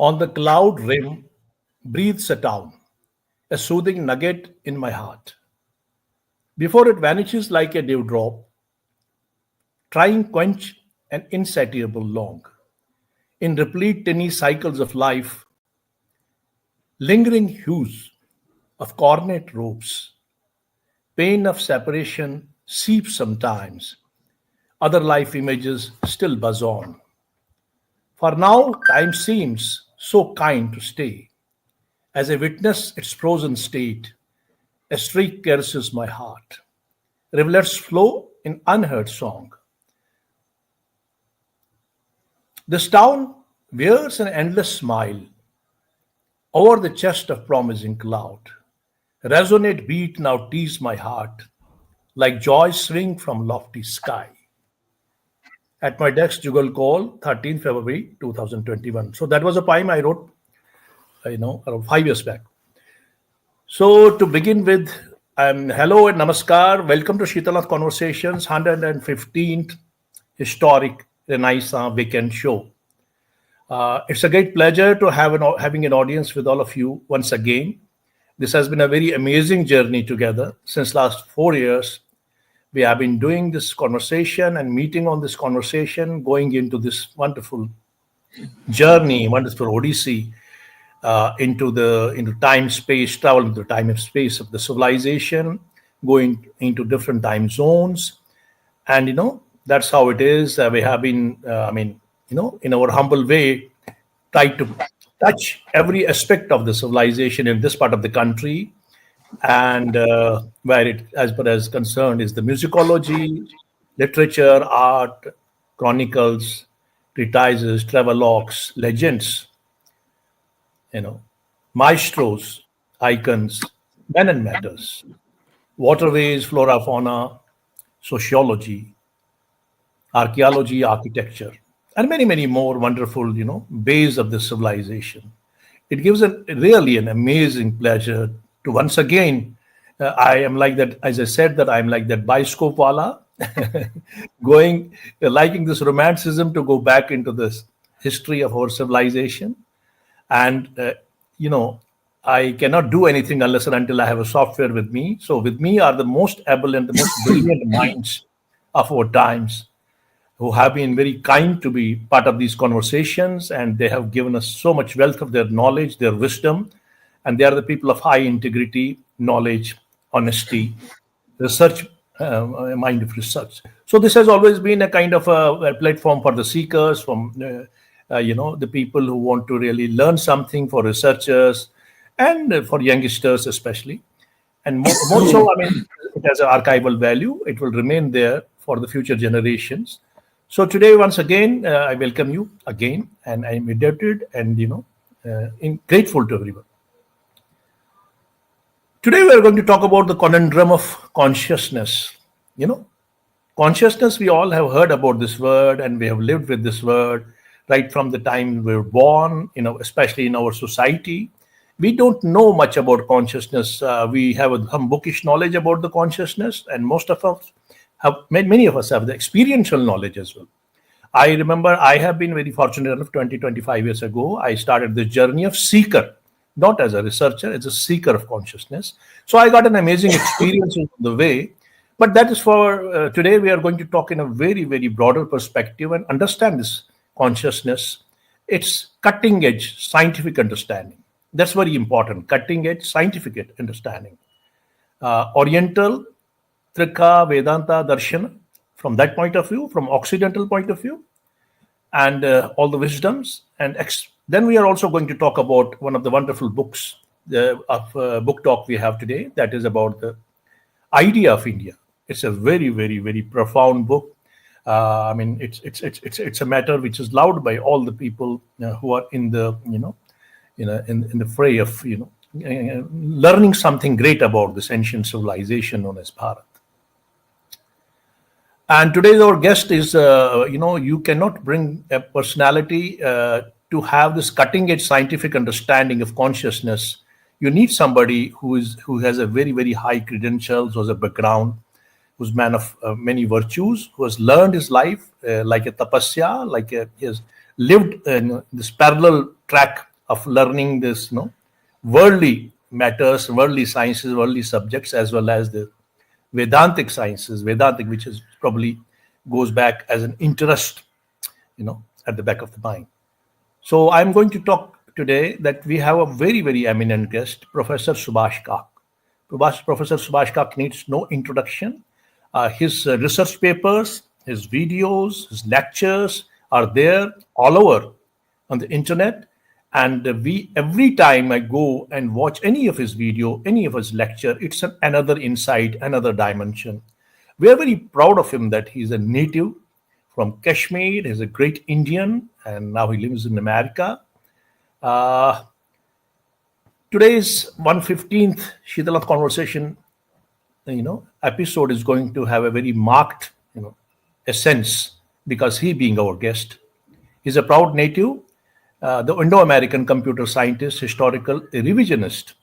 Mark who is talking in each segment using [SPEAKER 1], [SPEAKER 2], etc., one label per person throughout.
[SPEAKER 1] On the cloud rim breathes a town, a soothing nugget in my heart. Before it vanishes like a dewdrop, trying quench an insatiable long. In replete tiny cycles of life, lingering hues of cornet ropes, pain of separation seeps sometimes, other life images still buzz on. For now, time seems so kind to stay. As I witness its frozen state, a streak caresses my heart. Rivulets flow in unheard song. This town wears an endless smile over the chest of promising cloud. Resonate beat now tease my heart, like joy swing from lofty sky. At my desk, Jugal Koul, 13th February 2021. So that was a poem I wrote, around 5 years back. So to begin with, hello and namaskar. Welcome to Shitalath Conversations, 115th historic Renaissance weekend show. It's a great pleasure to having an audience with all of you once again. This has been a very amazing journey together since last 4 years. We have been doing this conversation and meeting on this conversation, going into this wonderful journey, wonderful odyssey into time space, travel into the time and space of the civilization, going into different time zones, and that's how it is. We have been, in our humble way, tried to touch every aspect of the civilization in this part of the country, and where it, as far as concerned, is the musicology, literature, art, chronicles, treatises, travelogues, legends, maestros, icons, men and matters, waterways, flora, fauna, sociology, archaeology, architecture, and many, many more wonderful, bays of the civilization. It gives really an amazing pleasure to once again, I am like that, as I said, that I'm like that bioscope wala, liking this romanticism to go back into this history of our civilization. And, I cannot do anything unless and until I have a software with me. So with me are the most able and the most brilliant minds of our times, who have been very kind to be part of these conversations, and they have given us so much wealth of their knowledge, their wisdom, and they are the people of high integrity, knowledge, honesty, research, mind of research. So this has always been a kind of a platform for the seekers, from the people who want to really learn something, for researchers and for youngsters especially. And more so, it has an archival value. It will remain there for the future generations. So today, once again, I welcome you again, and I'm indebted and grateful to everyone. Today, we are going to talk about the conundrum of consciousness. Consciousness. We all have heard about this word, and we have lived with this word right from the time we were born. Especially in our society, we don't know much about consciousness. We have some bookish knowledge about the consciousness, and most of us many of us have the experiential knowledge as well. I remember I have been very fortunate enough, 25 years ago, I started this journey of seeker, not as a researcher, as a seeker of consciousness. So I got an amazing experience in the way. But that is for today. We are going to talk in a very, very broader perspective and understand this consciousness, its cutting edge scientific understanding. That's very important, cutting edge scientific understanding. Oriental Trika, Vedanta, Darshana, from that point of view, from Occidental point of view, and all the wisdoms. And then we are also going to talk about one of the wonderful books of book talk we have today, that is about the idea of India. It's a very, very, very profound book. It's a matter which is loved by all the people who are in the in the fray of learning something great about this ancient civilization known as Bharat. And today's our guest is, you cannot bring a personality to have this cutting edge scientific understanding of consciousness. You need somebody who has a very, very high credentials, who has a background, who's man of many virtues, who has learned his life like a tapasya, he has lived in this parallel track of learning this, worldly matters, worldly sciences, worldly subjects, as well as the Vedantic sciences, Vedantic, which is probably goes back as an interest, at the back of the mind. So I'm going to talk today that we have a very, very eminent guest, Professor Subhash Kak. Professor Subhash Kak needs no introduction. His research papers, his videos, his lectures are there all over on the internet. And we every time I go and watch any of his video, any of his lecture, it's another insight, another dimension. We are very proud of him that he's a native from Kashmir. He's a great Indian, and now he lives in America. Uh, Today's 115th Shitalath conversation, episode is going to have a very marked, essence because he being our guest. He's a proud native, the Indo-American computer scientist, historical revisionist.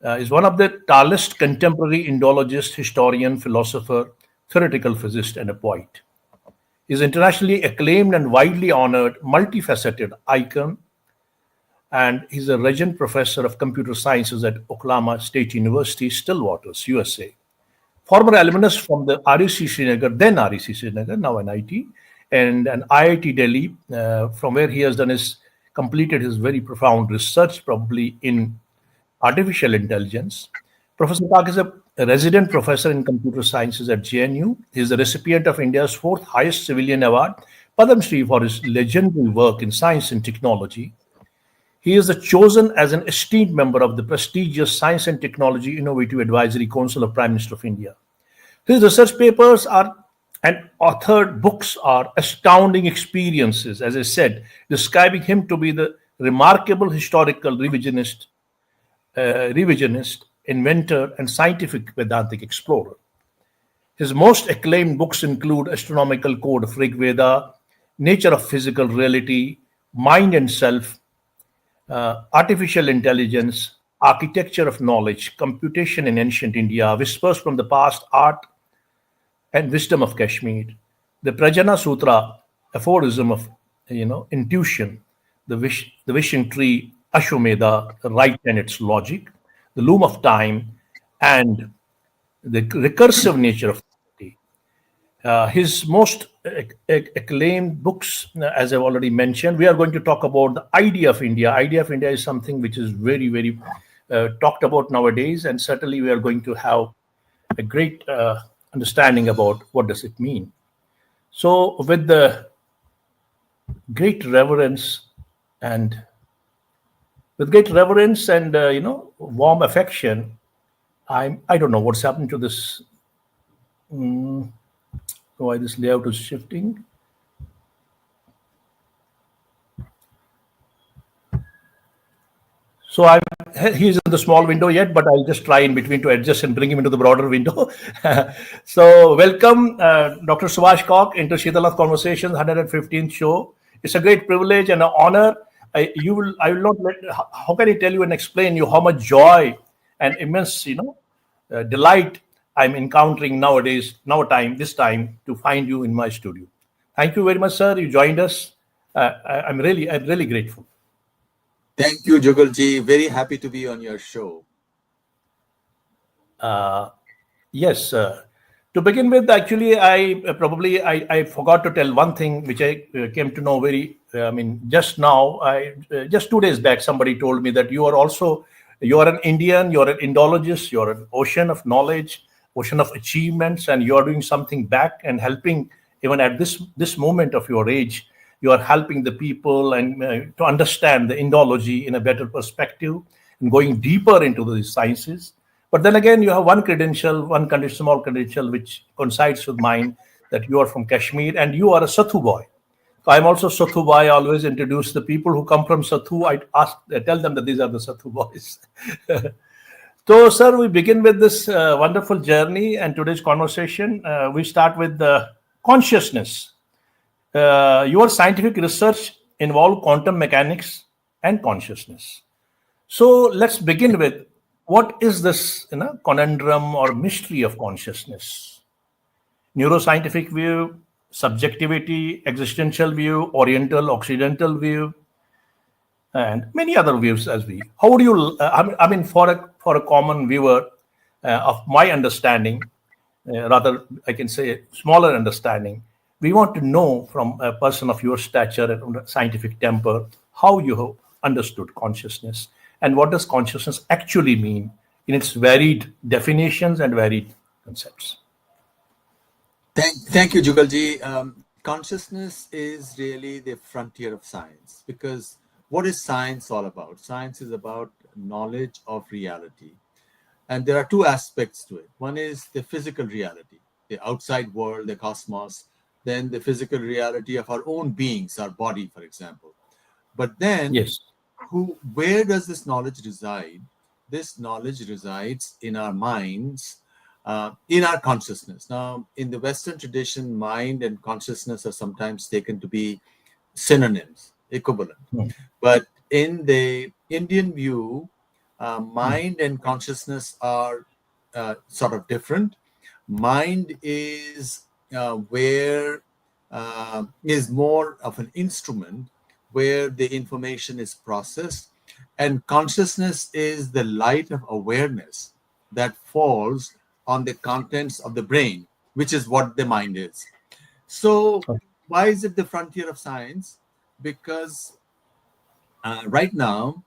[SPEAKER 1] Is one of the tallest contemporary Indologist, historian, philosopher, theoretical physicist, and a poet. He's internationally acclaimed and widely honored, multifaceted icon, and he's a Regent Professor of Computer Sciences at Oklahoma State University, Stillwaters, USA. Former alumnus from the REC Srinagar, then REC Srinagar, now NIT, and an IIT Delhi, from where he has completed his very profound research, probably in artificial intelligence. Professor Kak is a resident professor in computer sciences at JNU. He is the recipient of India's fourth highest civilian award, Padam Shri, for his legendary work in science and technology. He is chosen as an esteemed member of the prestigious Science and Technology Innovative Advisory Council of Prime Minister of India. His research papers and authored books are astounding experiences, as I said, describing him to be the remarkable historical revisionist, inventor, and scientific Vedantic explorer. His most acclaimed books include Astronomical Code of Rig Veda, Nature of Physical Reality, Mind and Self, Artificial Intelligence, Architecture of Knowledge, Computation in Ancient India, Whispers from the Past, Art and Wisdom of Kashmir, the Prajna Sutra, aphorism of intuition, the wishing tree, Ashwamedha, the right and its logic, the loom of time, and the recursive nature of reality. His most acclaimed books, as I've already mentioned, we are going to talk about the idea of India. Idea of India is something which is very, very talked about nowadays, and certainly we are going to have a great understanding about what does it mean. So, with the great reverence and warm affection, I don't know what's happened to this. Why this layout is shifting. So he's in the small window yet, but I'll just try in between to adjust and bring him into the broader window. So welcome, Dr. Subhash Kak, into Shitalath Conversations 115th show. It's a great privilege and an honor. I will not let. How can I tell you and explain you how much joy and immense, delight I'm encountering nowadays, this time to find you in my studio. Thank you very much, sir. You joined us. I'm really grateful.
[SPEAKER 2] Thank you, Jugalji. Very happy to be on your show.
[SPEAKER 1] Yes, to begin with, actually, I forgot to tell one thing which I came to know just now. Just 2 days back, somebody told me that you are an Indian, you're an Indologist, you're an ocean of knowledge, ocean of achievements, and you are doing something back and helping even at this moment of your age. You are helping the people and to understand the Indology in a better perspective and going deeper into the sciences. But then again, you have one small credential, which coincides with mine, that you are from Kashmir and you are a Sathu boy. So I'm also Sathu boy. I always introduce the people who come from Sathu. I tell them that these are the Sathu boys. So, sir, we begin with this wonderful journey and today's conversation. We start with the consciousness. Your scientific research involved quantum mechanics and consciousness. So let's begin with what is this conundrum or mystery of consciousness? Neuroscientific view, subjectivity, existential view, Oriental, Occidental view. and many other views as we. How do you? I mean, for a common viewer of my understanding, rather I can say smaller understanding, we want to know from a person of your stature and scientific temper how you have understood consciousness and what does consciousness actually mean in its varied definitions and varied concepts.
[SPEAKER 2] Thank you, Jugalji. Consciousness is really the frontier of science because what is science all about? Science is about knowledge of reality. And there are two aspects to it. One is the physical reality, the outside world, the cosmos, then the physical reality of our own beings, our body, for example. But then,
[SPEAKER 1] Yes.
[SPEAKER 2] where does this knowledge reside? This knowledge resides in our minds, in our consciousness. Now, in the Western tradition, mind and consciousness are sometimes taken to be synonyms, equivalent.
[SPEAKER 1] Hmm.
[SPEAKER 2] But in the Indian view,
[SPEAKER 1] Hmm.
[SPEAKER 2] mind and consciousness are sort of different. Mind is more of an instrument where the information is processed, and consciousness is the light of awareness that falls on the contents of the brain, which is what the mind is. So, why is it the frontier of science? Because right now,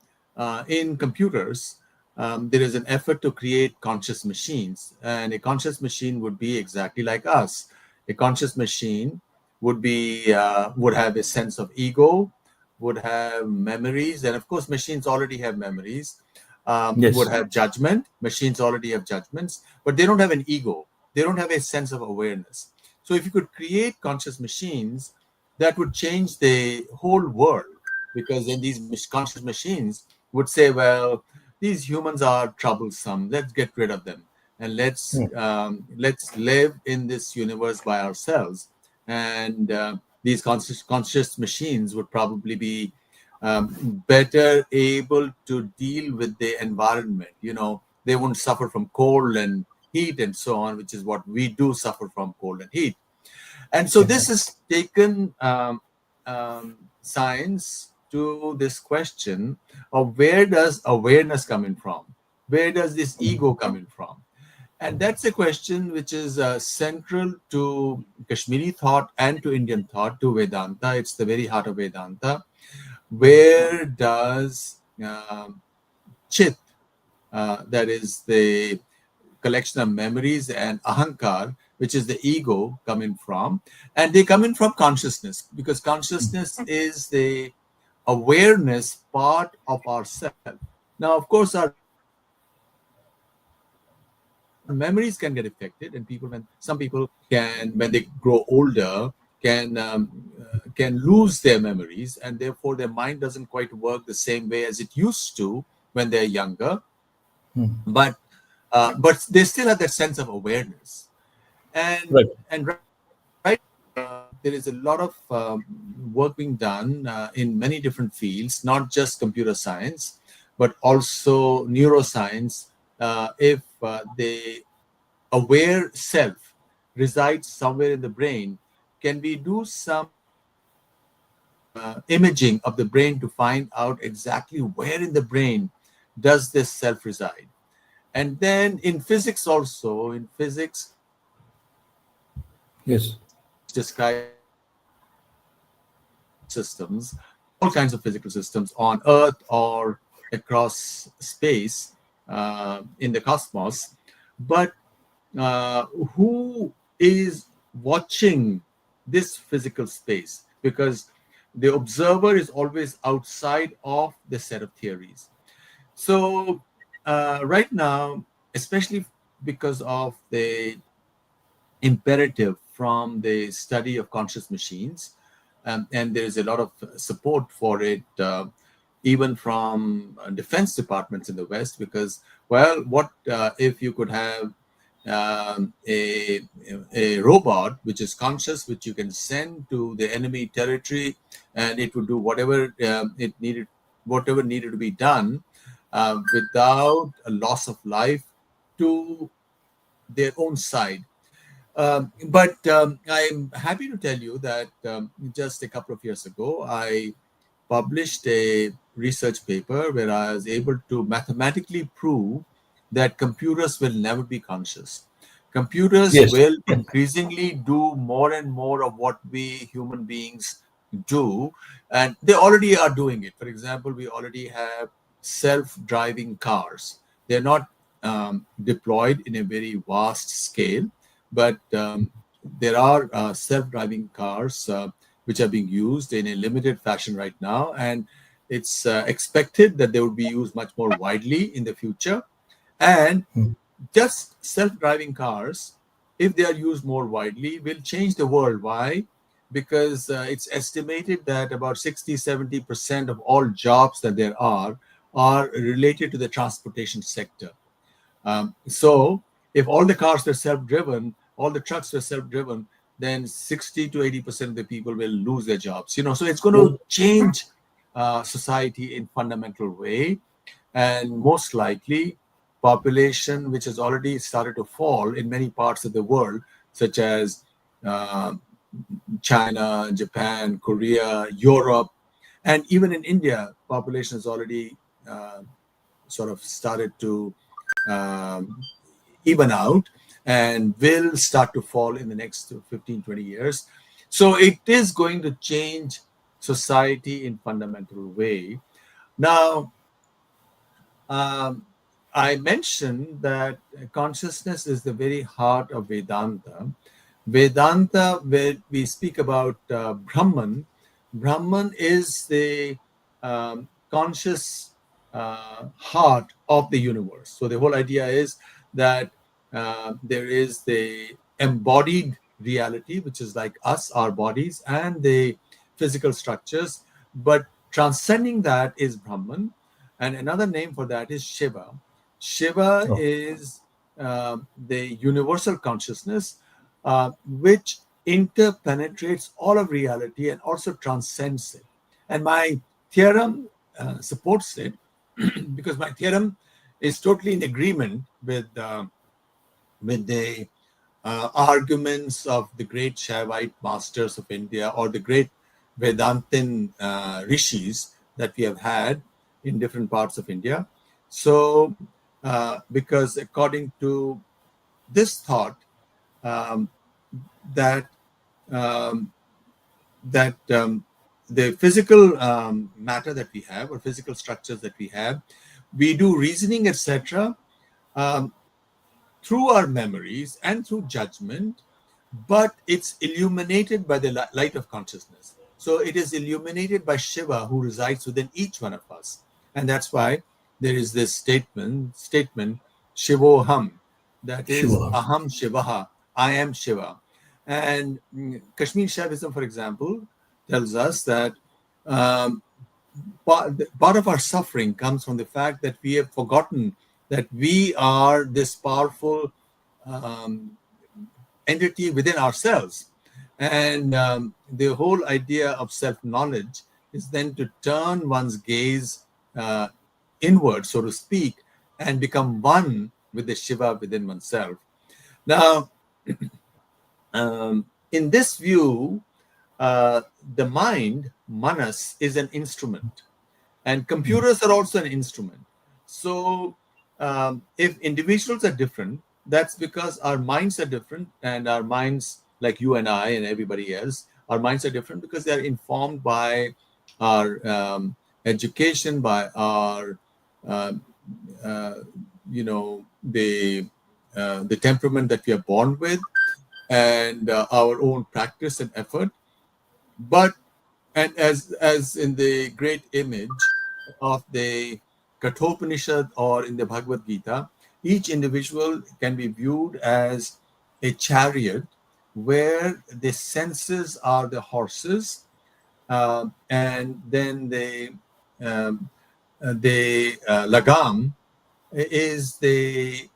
[SPEAKER 2] in computers, there is an effort to create conscious machines, and a conscious machine would be exactly like us. A conscious machine would have a sense of ego, would have memories, and of course, machines already have memories. Would
[SPEAKER 1] Yes.
[SPEAKER 2] have judgment. Machines already have judgments, but they don't have an ego. They don't have a sense of awareness. So, if you could create conscious machines, that would change the whole world because then these conscious machines would say, well, these humans are troublesome. Let's get rid of them and
[SPEAKER 1] Hmm.
[SPEAKER 2] let's live in this universe by ourselves. And these conscious machines would probably be better able to deal with the environment. They wouldn't suffer from cold and heat and so on, which is what we do suffer from, cold and heat. And so this
[SPEAKER 1] Exactly.
[SPEAKER 2] has taken science to this question of where does awareness come in from? Where does this ego come in from? And that's a question which is central to Kashmiri thought and to Indian thought, to Vedanta. It's the very heart of Vedanta. Where does Chit, that is the collection of memories, and ahankar, which is the ego, come in from? And they come in from consciousness because consciousness is the awareness part of ourself. Now, of course, our memories can get affected, and some people, when they grow older, can lose their memories, and therefore their mind doesn't quite work the same way as it used to when they're younger.
[SPEAKER 1] Hmm.
[SPEAKER 2] But but they still have that sense of awareness.
[SPEAKER 1] Right.
[SPEAKER 2] And right now, there is a lot of work being done in many different fields, not just computer science, but also neuroscience. If the aware self resides somewhere in the brain, can we do some imaging of the brain to find out exactly where in the brain does this self reside? And then in physics also, in physics,
[SPEAKER 1] Yes.
[SPEAKER 2] which describes physical systems, all kinds of physical systems on Earth or across space in the cosmos. But uh, who is watching this physical space? Because the observer is always outside of the set of theories. So, right now, especially because of the imperative from the study of conscious machines, and there is a lot of support for it, even from defense departments in the West, because, well, what if you could have um, a, a robot which is conscious, which you can send to the enemy territory, and it would do whatever needed to be done without a loss of life to their own side. But I'm happy to tell you that just a couple of years ago, I published research paper where I was able to mathematically prove that computers will never be conscious. Computers
[SPEAKER 1] Yes.
[SPEAKER 2] will increasingly do more and more of what we human beings do, and they already are doing it. For example, we already have self-driving cars. They're not deployed in a very vast scale, but there are self-driving cars which are being used in a limited fashion right now, and it's expected that they would be used much more widely in the future. And just self-driving cars, if they are used more widely, will change the world. Why? Because it's estimated that about 60-70% of all jobs that there are related to the transportation sector. So if all the cars were self-driven, all the trucks were self-driven, then 60 to 80% of the people will lose their jobs. So it's going to change society in fundamental way, and most likely population which has already started to fall in many parts of the world, such as uh, China, Japan, Korea, Europe, and even in India, population has already sort of started to um, even out and will start to fall in the next 15-20 years. So it is going to change society in fundamental way. Now, um, I mentioned that consciousness is the very heart of Vedanta. Vedanta, where we speak about Brahman, Brahman is the conscious heart of the universe. So the whole idea is that there is the embodied reality, which is like us, our bodies, and the physical structures. But transcending that is Brahman. And another name for that is Shiva. Shiva
[SPEAKER 1] Oh,
[SPEAKER 2] is the universal consciousness which interpenetrates all of reality and also transcends it. And my theorem supports it because my theorem is totally in agreement with the arguments of the great Shaivite masters of India or the great Vedantin rishis that we have had in different parts of India. So, because according to this thought, um, that um, that the physical matter that we have or physical structures that we have, we do reasoning, etc. Um, through our memories and through judgment, but it's illuminated by the light of consciousness. So it is illuminated by Shiva who resides within each one of us. And that's why there is this statement, Shivoham, that is
[SPEAKER 1] sure.
[SPEAKER 2] Aham Shivaha, I am Shiva. And Kashmir Shaivism, for example, tells us that um, part of our suffering comes from the fact that we have forgotten that we are this powerful um, entity within ourselves. And the whole idea of self knowledge is then to turn one's gaze uh, inward, so to speak, and become one with the Shiva within oneself. Now, in this view, the mind, manas, is an instrument, and computers are also an instrument. So if individuals are different, that's because our minds are different, and our minds, like you and I and everybody else, our minds are different because they're informed by our education, by our uh, uh, the temperament that we are born with, and our own practice and effort. But and as in the great image of the Kathopanishad or in the Bhagavad Gita, each individual can be viewed as a chariot where the senses are the horses, and then um, the lagam is the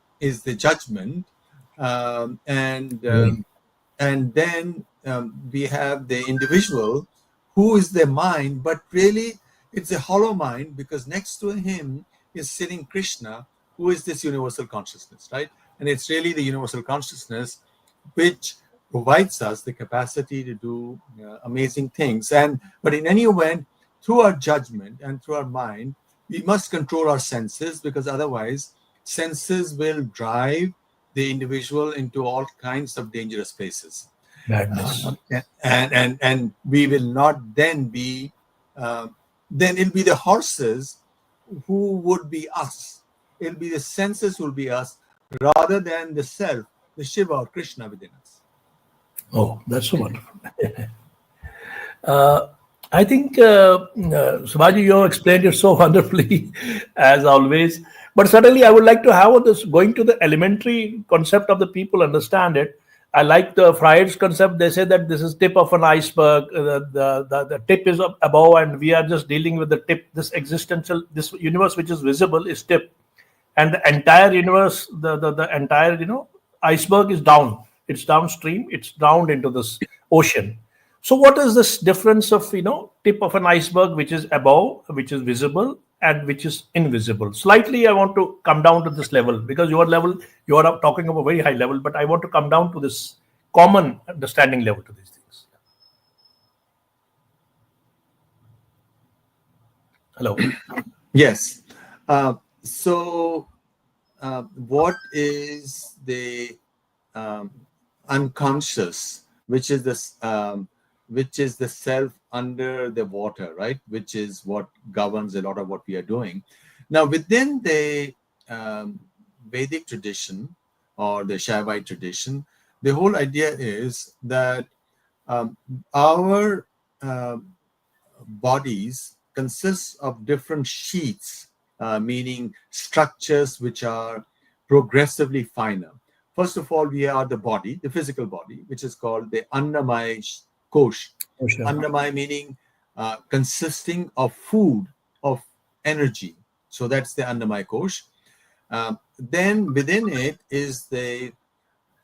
[SPEAKER 2] judgment, and
[SPEAKER 1] Right.
[SPEAKER 2] then we have the individual who is the mind, but really it's a hollow mind because next to him is sitting Krishna, who is this universal consciousness, right? And it's really the universal consciousness which provides us the capacity to do amazing things. And but in any event, through our judgment and through our mind, we must control our senses, because otherwise senses will drive the individual into all kinds of dangerous places.
[SPEAKER 1] Madness.
[SPEAKER 2] And we will not then be, uh, then it'll be the horses who would be us. It'll be the senses who will be us, rather than the self, the Shiva or Krishna within us.
[SPEAKER 1] Oh, that's so wonderful. I think, Subhaji, you have explained it so wonderfully, as always. But certainly, I would like to have this going to the elementary concept of the people understand it. I like the Freud's concept. They say that this is tip of an iceberg. The tip is up above, and we are just dealing with the tip. This existential, this universe which is visible is tip, and the entire universe, the entire iceberg is down. It's downstream. It's down into this ocean. So what is this difference of tip of an iceberg, which is above, which is visible, and which is invisible? Slightly, I want to come down to this level, because your level, you are talking of a very high level, but I want to come down to this common understanding level to these things. Hello.
[SPEAKER 2] Yes. So, what is the um, unconscious, which is the self under the water, right? Which is what governs a lot of what we are doing. Now, within the um, Vedic tradition or the Shaivite tradition, the whole idea is that um, our bodies consist of different sheets, meaning structures which are progressively finer. First of all, we are the body, the physical body, which is called the Annamaya Kosh.
[SPEAKER 1] Oh, sure.
[SPEAKER 2] Annamaya meaning consisting of food, of energy. So that's the Annamaya Kosh. Then within it is the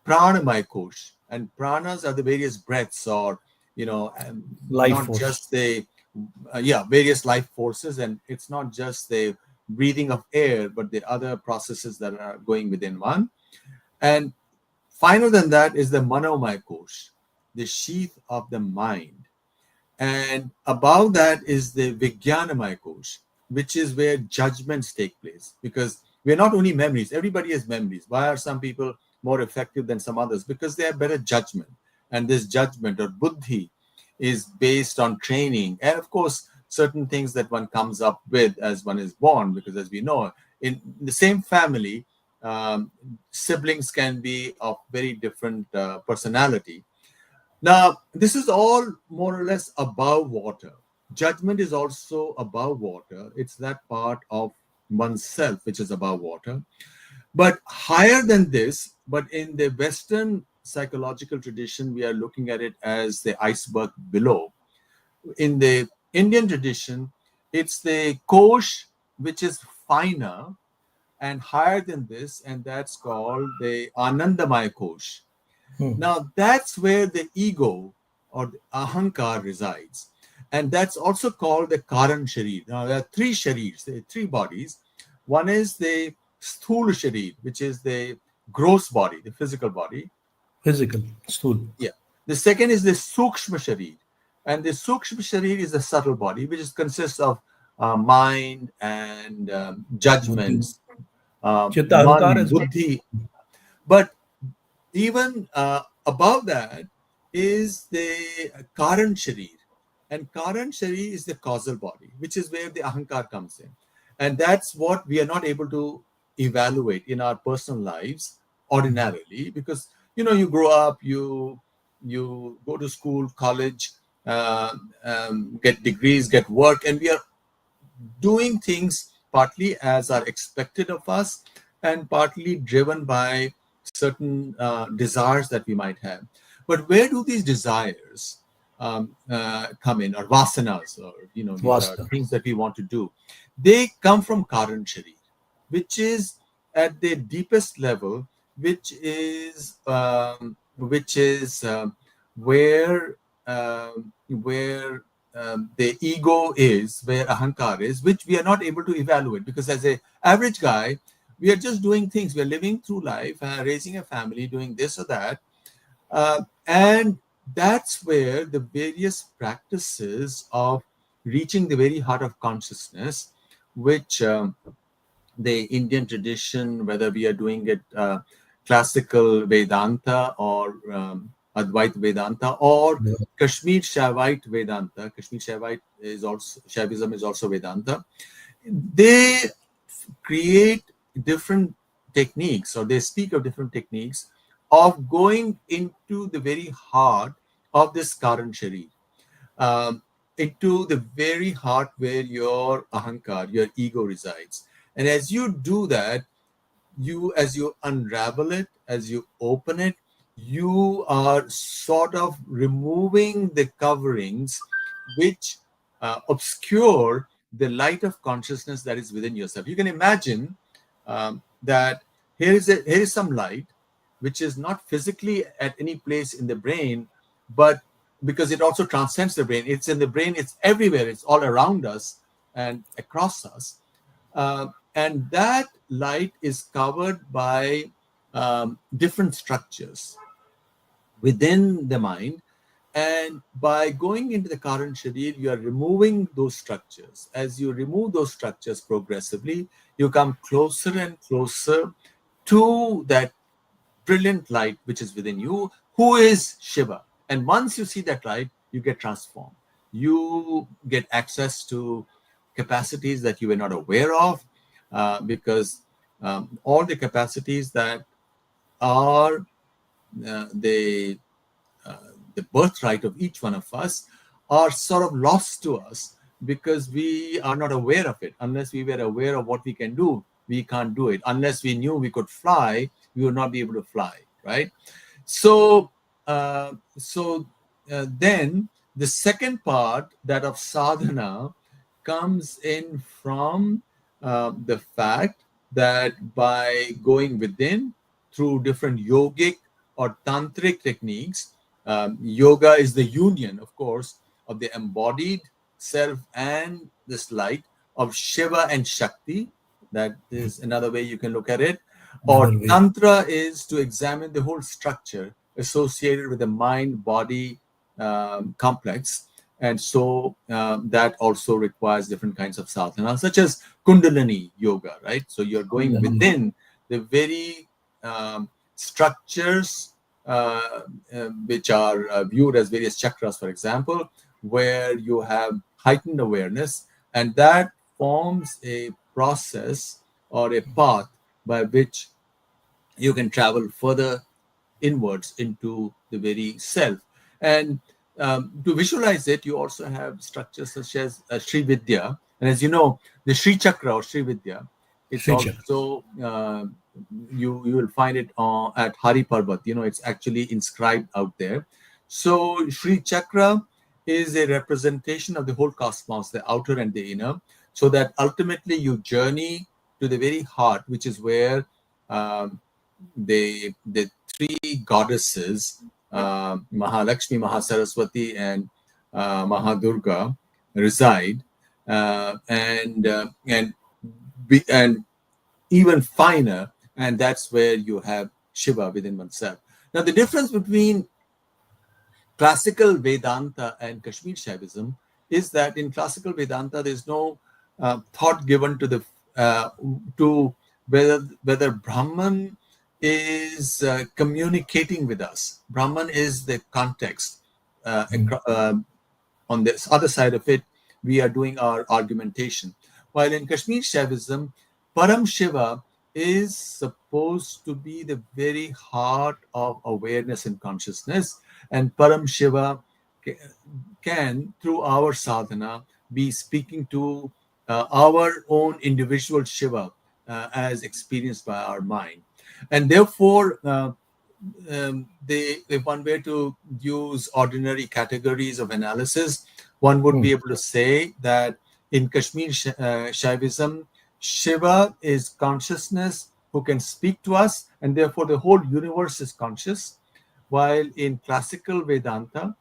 [SPEAKER 2] pranamaya kosh, and pranas are the various breaths, or
[SPEAKER 1] Life
[SPEAKER 2] not
[SPEAKER 1] force.
[SPEAKER 2] just the various life forces, and it's not just the breathing of air, but the other processes that are going within one. And finer than that is the manomaya kosh, the sheath of the mind. And above that is the Vijnanamaya Kosh, which is where judgments take place. Because we're not only memories, everybody has memories. Why are some people more effective than some others? Because they have better judgment. And this judgment or buddhi is based on training. And of course, certain things that one comes up with as one is born. Because as we know, in the same family, siblings can be of very different personality. Now, this is all more or less above water. Judgment is also above water. It's that part of oneself which is above water. But higher than this, but in the Western psychological tradition, we are looking at it as the iceberg below. In the Indian tradition, it's the kosh, which is finer and higher than this, and that's called the Anandamaya kosh. Now, that's where the ego or the ahankar resides. And that's also called the Karan Sharir. Now, there are three Sharirs, there are three bodies. One is the Sthula Sharir, which is the gross body, the physical body.
[SPEAKER 1] Physical, stool.
[SPEAKER 2] Yeah. The second is the Sukshma Sharir. And the Sukshma Sharir is the subtle body, which consists of mind and
[SPEAKER 1] Buddhi.
[SPEAKER 2] judgments,
[SPEAKER 1] Chitta Ahankar
[SPEAKER 2] man,
[SPEAKER 1] as well.
[SPEAKER 2] buddhi. But even above that is the Karan Sharir. And Karan Sharir is the causal body, which is where the Ahankar comes in. And that's what we are not able to evaluate in our personal lives ordinarily, because you grow up, you go to school, college, get degrees, get work, and we are doing things partly as are expected of us and partly driven by certain desires that we might have. But where do these desires come in, or vasanas, or these are
[SPEAKER 1] Vasta.
[SPEAKER 2] things that we want to do? They come from Karan Sharir, which is at the deepest level, which is where the ego is, where ahankar is, which we are not able to evaluate, because as a average guy, we are just doing things. We are living through life, raising a family, doing this or that, and that's where the various practices of reaching the very heart of consciousness, which the Indian tradition, whether we are doing it classical Vedanta or Advaita Vedanta or
[SPEAKER 1] Yeah.
[SPEAKER 2] Kashmir Shaivite Vedanta. Kashmir Shaivite is also Shaivism is also Vedanta. They create different techniques, or they speak of different techniques of going into the very heart of this Karan Sharir, um, into the very heart where your ahankar, your ego resides. And as you do that, as you unravel it, as you open it, you are sort of removing the coverings which obscure the light of consciousness that is within yourself. You can imagine that here is some light which is not physically at any place in the brain, but because it also transcends the brain, it's in the brain, it's everywhere, it's all around us and across us. And that light is covered by different structures within the mind. And by going into the Karan Sharir, you are removing those structures. As you remove those structures progressively, you come closer and closer to that brilliant light which is within you, who is Shiva. And once you see that light, you get transformed. You get access to capacities that you were not aware of, because all the capacities that are uh, the the birthright of each one of us are sort of lost to us because we are not aware of it. Unless we were aware of what we can do, we can't do it. Unless we knew we could fly, we would not be able to fly, right? So, then the second part, that of sadhana, comes in from the fact that by going within through different yogic or tantric techniques, yoga is the union, of course, of the embodied self and this light of Shiva and Shakti. That is another way you can look at it. Or
[SPEAKER 1] Another way.
[SPEAKER 2] Tantra is to examine the whole structure associated with the mind body complex. And so that also requires different kinds of sadhana, such as Kundalini yoga, right? So you're going within the very structures which are viewed as various chakras, for example, where you have heightened awareness, and that forms a process or a path by which you can travel further inwards into the very self. And to visualize it, you also have structures such as Sri Vidya. And as you know, the Sri Chakra or Sri Vidya, it's
[SPEAKER 1] Feature.
[SPEAKER 2] also, you will find it at Hari Parvat. You know, it's actually inscribed out there. So Sri Chakra is a representation of the whole cosmos, the outer and the inner, so that ultimately you journey to the very heart, which is where um, the three goddesses, Mahalakshmi, Mahasaraswati, and Mahadurga, reside, and even finer, and that's where you have Shiva within oneself. Now, the difference between classical Vedanta and Kashmir Shaivism is that in classical Vedanta, there's no thought given to the to whether Brahman is communicating with us. Brahman is the context. On this other side of it, we are doing our argumentation. While in Kashmir Shaivism, Param Shiva is supposed to be the very heart of awareness and consciousness, and Param Shiva can, through our sadhana, be speaking to our own individual Shiva as experienced by our mind. And therefore, if one were to use ordinary categories of analysis, one would be able to say that in Kashmir Shaivism, Shiva is consciousness who can speak to us, and therefore the whole universe is conscious. While in classical Vedanta,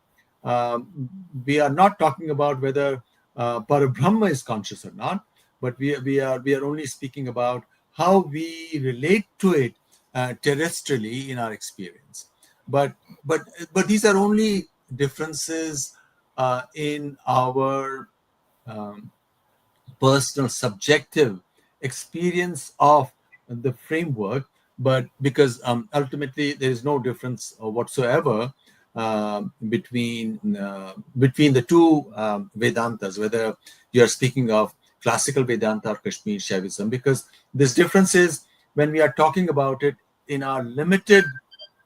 [SPEAKER 2] we are not talking about whether Parabrahma is conscious or not, but we are only speaking about how we relate to it terrestrially in our experience. But but these are only differences in our personal subjective experience of the framework, but because ultimately there is no difference whatsoever between the two Vedantas, whether you are speaking of classical Vedanta or Kashmir Shaivism, because this difference is when we are talking about it in our limited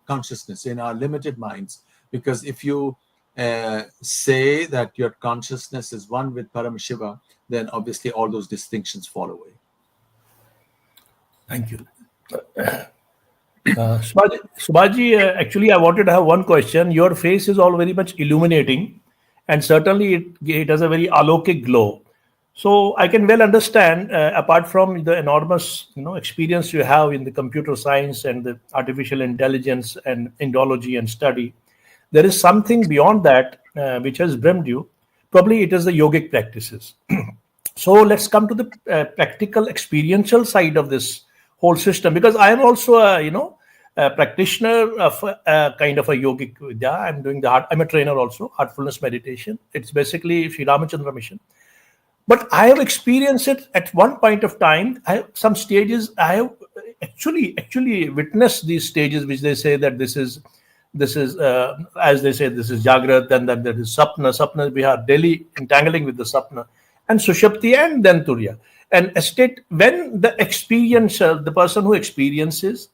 [SPEAKER 2] consciousness, in our limited minds. Because if you say that your consciousness is one with Paramashiva, then obviously all those distinctions fall away.
[SPEAKER 1] Thank you. Subhaji, actually, I wanted to have one question. Your face is all very much illuminating, and certainly it has a very alokik glow. So I can well understand, apart from the enormous experience you have in the computer science and the artificial intelligence and Indology and study, there is something beyond that which has brimmed you. Probably it is the yogic practices. So let's come to the practical experiential side of this whole system, because I am also a practitioner of a kind of a yogic vidya. I'm doing the heart, I'm a trainer also, heartfulness meditation. It's basically Sri Ramachandra mission, but I have experienced it at one point of time. I have some stages. I have actually witnessed these stages, which they say that this is as they say, this is Jagrat, and then there is Sapna. Sapna, we are daily entangling with the Sapna, and Sushapti, and then Turya. And a state when the experiencer, the person who experiences,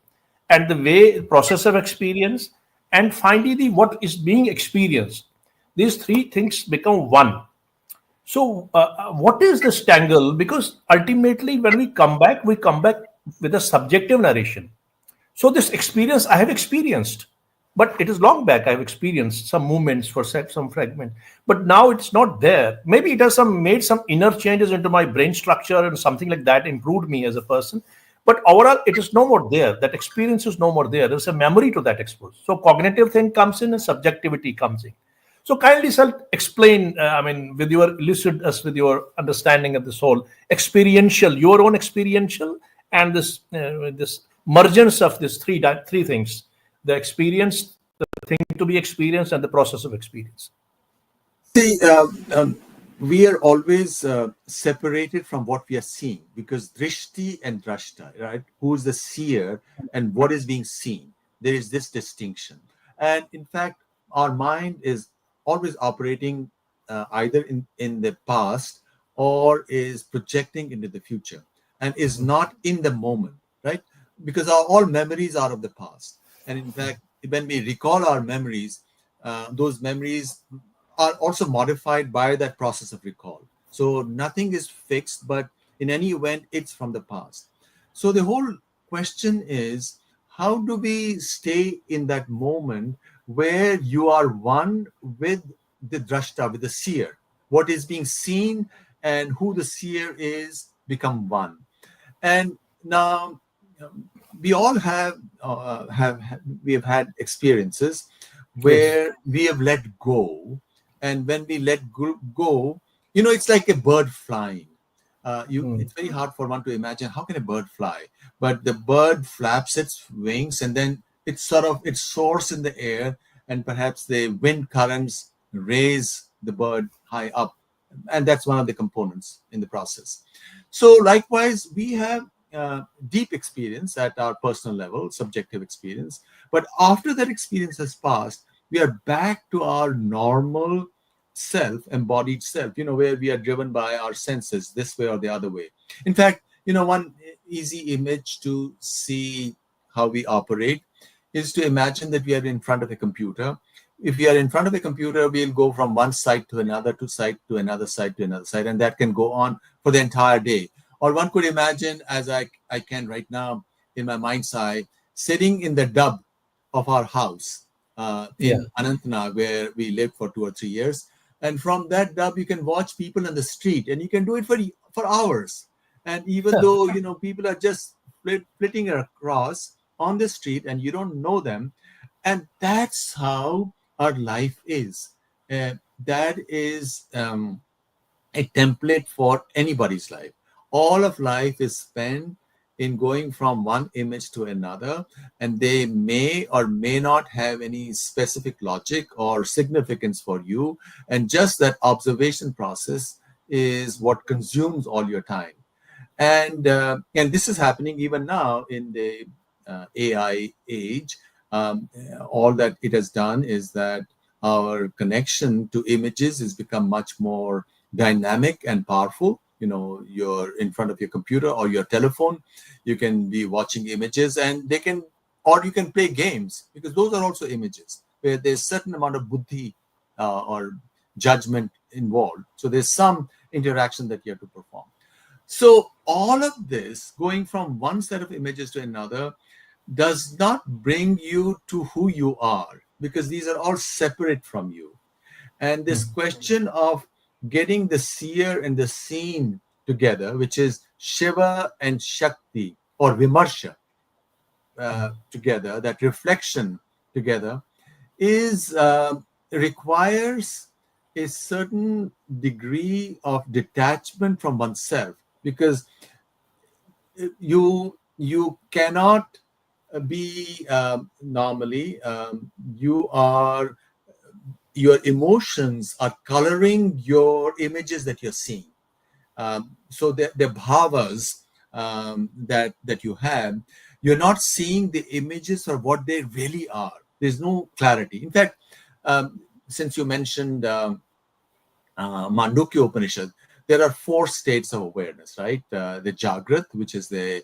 [SPEAKER 1] and the way process of experience, and finally the what is being experienced, these three things become one. So, what is this tangle? Because ultimately, when we come back with a subjective narration. So, this experience I have experienced, but it is long back. I have experienced some movements for some fragment, but now it's not there. Maybe it has some made some inner changes into my brain structure and something like that, improved me as a person. But overall, it is no more there. That experience is no more there. There's a memory to that experience. So, cognitive thing comes in and subjectivity comes in. So kindly, sir, explain. I mean, with your elucidate us with your understanding of this whole experiential, your own experiential, and this mergence of these three things: the experience, the thing to be experienced, and the process of experience.
[SPEAKER 2] See, we are always separated from what we are seeing, because drishti and drashta, right? Who is the seer and what is being seen? There is this distinction. And in fact, our mind is always operating either in the past or is projecting into the future and is not in the moment, right? Because all memories are of the past. And in fact, when we recall our memories, those memories are also modified by that process of recall. So nothing is fixed, but in any event, it's from the past. So the whole question is, how do we stay in that moment where you are one with the drashta, with the seer? What is being seen and who the seer is become one. And now we all have we have had experiences
[SPEAKER 1] Yes.
[SPEAKER 2] where we have let go, and when we let go, it's like a bird flying.
[SPEAKER 1] Hmm.
[SPEAKER 2] It's very hard for one to imagine how can a bird fly, but the bird flaps its wings and then it soars in the air, and perhaps the wind currents raise the bird high up, and that's one of the components in the process. So likewise, we have deep experience at our personal level, subjective experience, but after that experience has passed, we are back to our normal self, embodied self, where we are driven by our senses this way or the other way. In fact, one easy image to see how we operate is to imagine that we are in front of a computer. If we are in front of a computer, we'll go from one site to another, to site to another site to another site, and that can go on for the entire day. Or one could imagine, as I can right now in my mind's eye, sitting in the dub of our house
[SPEAKER 1] Yeah.
[SPEAKER 2] in Anantnag, where we lived for 2 or 3 years. And from that dub, you can watch people on the street, and you can do it for hours. And even though people are just flitting across on the street, and you don't know them, and that's how our life is. That is a template for anybody's life. All of life is spent in going from one image to another, and they may or may not have any specific logic or significance for you. And just that observation process is what consumes all your time. And this is happening even now in the AI age. All that it has done is that our connection to images has become much more dynamic and powerful. You know, you're in front of your computer or your telephone, you can be watching images, and they can, or you can play games, because those are also images where there's certain amount of buddhi or judgment involved. So there's some interaction that you have to perform. So all of this going from one set of images to another does not bring you to who you are, because these are all separate from you. And this question of getting the seer and the seen together, which is Shiva and Shakti or Vimarsha together, that reflection together, is requires a certain degree of detachment from oneself, because you cannot be normally you are your emotions are coloring your images that you're seeing. So the bhavas that you have, you're not seeing the images for what they really are. There's no clarity. In fact, since you mentioned Mandukya Upanishad, there are four states of awareness, right? The Jagrat, which is the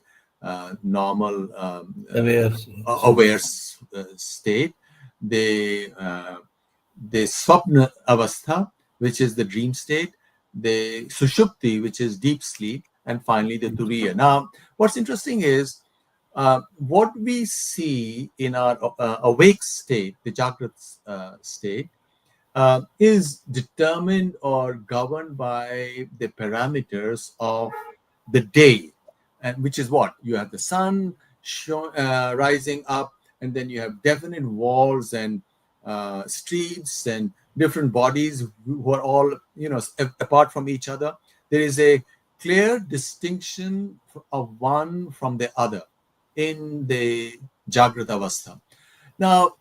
[SPEAKER 2] normal
[SPEAKER 1] Aware.
[SPEAKER 2] aware state, the the Swapna Avastha, which is the dream state, the Sushupti, which is deep sleep, and finally the Turiya. Now, what's interesting is what we see in our awake state, the Jagrat state, is determined or governed by the parameters of the day, and which is what you have: the sun rising up, and then you have definite walls and streets and different bodies who are all, you know, apart from each other. There is a clear distinction of one from the other in the Jagrata Avastha. Now,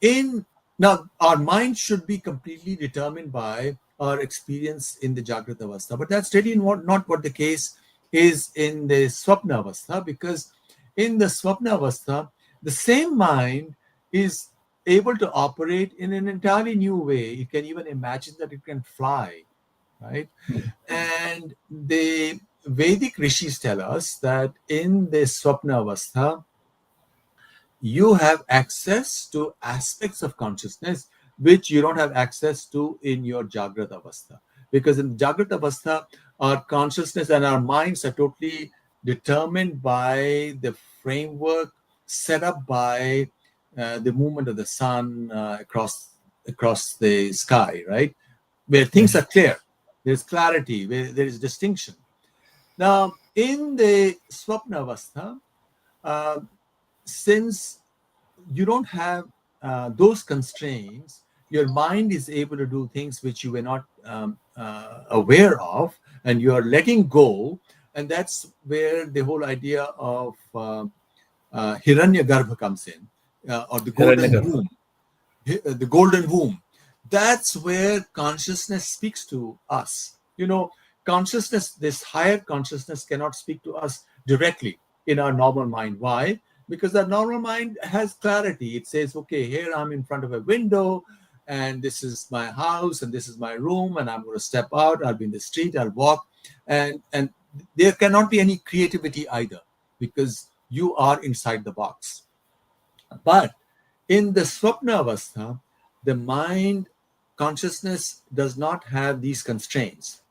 [SPEAKER 2] now our mind should be completely determined by our experience in the Jagrata Avastha, but that's really not what the case is in the Swapna Avastha, because in the Swapna Avastha, the same mind is able to operate in an entirely new way. You can even imagine that it can fly, right? And the Vedic rishis tell us that in the Swapna Avastha, you have access to aspects of consciousness which you don't have access to in your Jagrata Avastha. Because in Jagrata Avastha, our consciousness and our minds are totally determined by the framework set up by the movement of the sun across the sky, right? Where things are clear, there's clarity, where there is distinction. Now, in the Swapna Avastha, uh, since you don't have those constraints, your mind is able to do things which you were not aware of, and you are letting go. And that's where the whole idea of Hiranya Garbha comes in, or the golden
[SPEAKER 1] Hiranyagarbha.
[SPEAKER 2] womb. The golden womb. That's where consciousness speaks to us. You know, consciousness, this higher consciousness, cannot speak to us directly in our normal mind. Why? Because our normal mind has clarity. It says, okay, here I'm in front of a window, and this is my house, and this is my room, and I'm going to step out. I'll be in the street. I'll walk, and there cannot be any creativity either, because you are inside the box. But in the Swapna Avastha, the mind, consciousness does not have these constraints.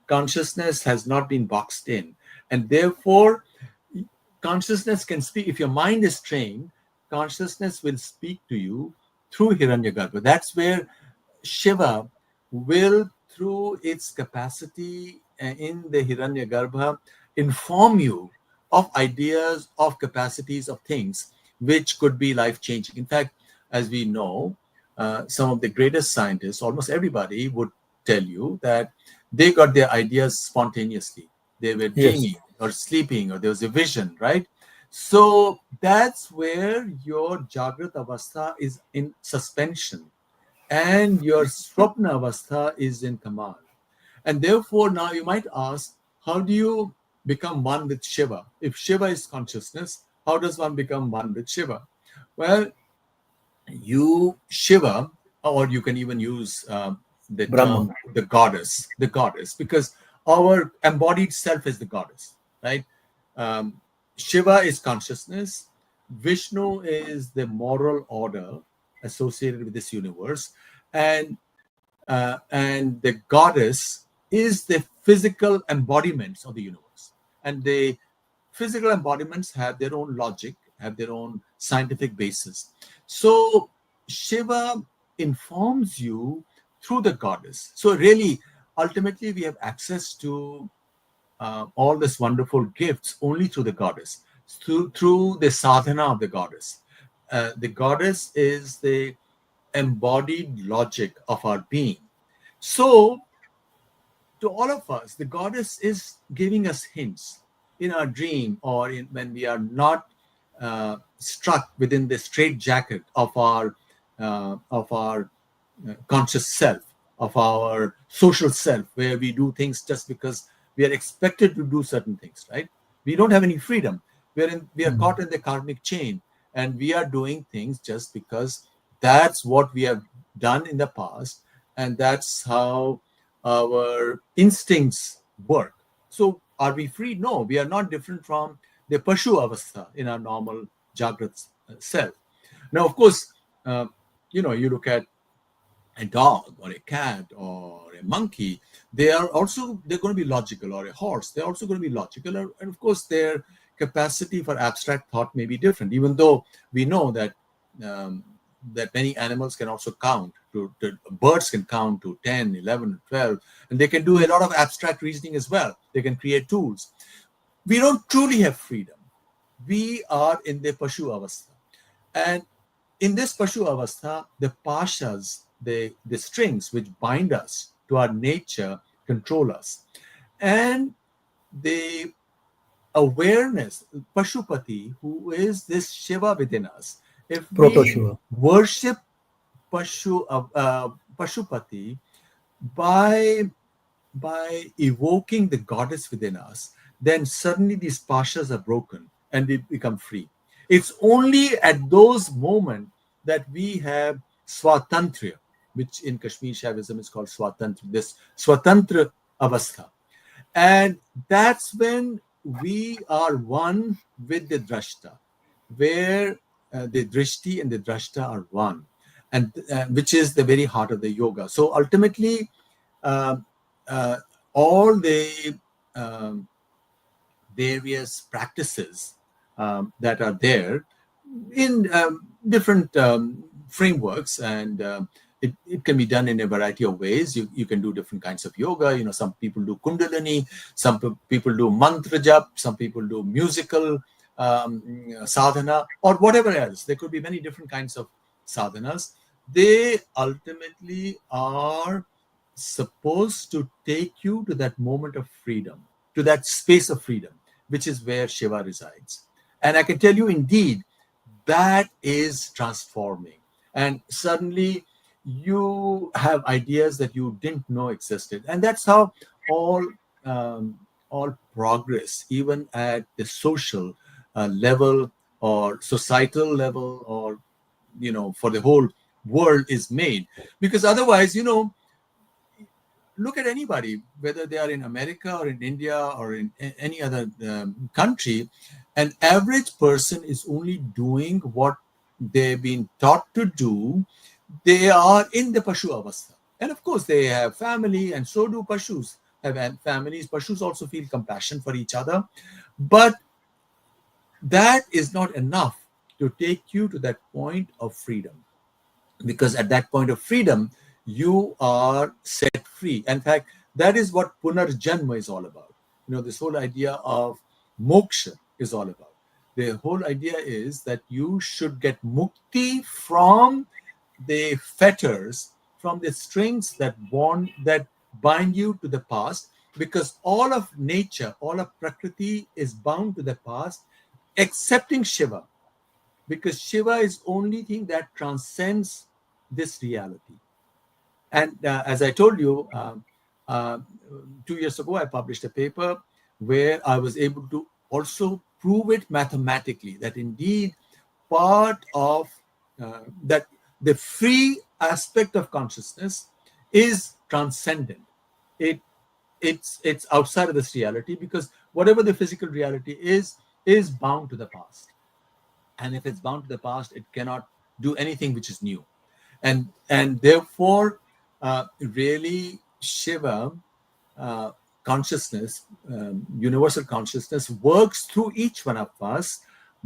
[SPEAKER 2] Consciousness has not been boxed in. And therefore, consciousness can speak. If your mind is trained, consciousness will speak to you through Hiranyagarbha. That's where Shiva will, through its capacity in the Hiranyagarbha, inform you of ideas, of capacities, of things which could be life changing. In fact, as we know, some of the greatest scientists, almost everybody, would tell you that they got their ideas spontaneously. They were
[SPEAKER 1] Yes.
[SPEAKER 2] dreaming or sleeping, or there was a vision, right? So that's where your Jagrat Avastha is in suspension and your Swapna Avastha is in command. And therefore, now you might ask, how do you become one with Shiva? If Shiva is consciousness, how does one become one with Shiva? Well, you Shiva, or you can even use the
[SPEAKER 1] Brahma.
[SPEAKER 2] term the goddess, because our embodied self is the goddess, right? Um, Shiva is consciousness. Vishnu is the moral order associated with this universe, and the goddess is the physical embodiments of the universe. And the physical embodiments have their own logic, have their own scientific basis. So Shiva informs you through the goddess. So really, ultimately, we have access to all these wonderful gifts only through the goddess, through the sadhana of the goddess. The goddess is the embodied logic of our being. So, to all of us, the goddess is giving us hints in our dream, or when we are not struck within the straitjacket of our conscious self, of our social self, where we do things just because we are expected to do certain things, right? We don't have any freedom. We are caught in the karmic chain, and we are doing things just because that's what we have done in the past, and that's how our instincts work. So, are we free? No, we are not different from the Pashu Avastha in our normal Jagrat self. Now, of course, uh, you look at a dog or a cat or a monkey, they're going to be logical, or a horse, they're also going to be logical, and of course their capacity for abstract thought may be different, even though we know um, that many animals can also count to birds can count to 10, 11, 12, and they can do a lot of abstract reasoning as well. They can create tools. We don't truly have freedom. We are in the Pashu Avastha. And in this Pashu Avastha, the pashas, the strings which bind us to our nature, control us. And the awareness, Pashupati, who is this Shiva within us, if
[SPEAKER 1] Proto
[SPEAKER 2] we
[SPEAKER 1] Shiva.
[SPEAKER 2] worship Pashupati by evoking the goddess within us, then suddenly these pashas are broken and we become free. It's only at those moments that we have swatantra, which in Kashmir Shaivism is called swatantra, this swatantra avastha. And that's when we are one with the drashta, where the drishti and the drashta are one, and which is the very heart of the yoga. So ultimately, um, uh, all the um, various practices that are there in different frameworks, and it can be done in a variety of ways. You can do different kinds of yoga. Some people do kundalini, some people do mantra jap, some people do musical sadhana, or whatever else. There could be many different kinds of sadhanas. They ultimately are supposed to take you to that moment of freedom, to that space of freedom, which is where Shiva resides. And I can tell you, indeed, that is transforming. And suddenly you have ideas that you didn't know existed. And that's how all all progress, even at the social level or societal level, or for the whole world, is made. Because otherwise, look at anybody, whether they are in America or in India or in any other country. An average person is only doing what they've been taught to do. They are in the Pashu Avastha. And of course, they have family, and so do Pashus have families. Pashus also feel compassion for each other. But that is not enough to take you to that point of freedom, because at that point of freedom you are set free. In fact, that is what punarjanma is all about. This whole idea of moksha is all about. The whole idea is that you should get mukti from the fetters, from the strings that bind you to the past, because all of nature, all of prakriti is bound to the past, excepting Shiva, because Shiva is only thing that transcends this reality. And as I told you, Uh, 2 years ago, I published a paper where I was able to also prove it mathematically that indeed part of that the free aspect of consciousness is transcendent. It it's outside of this reality because whatever the physical reality is bound to the past, and if it's bound to the past, it cannot do anything which is new, and therefore really Shiva uh, consciousness, universal consciousness, works through each one of us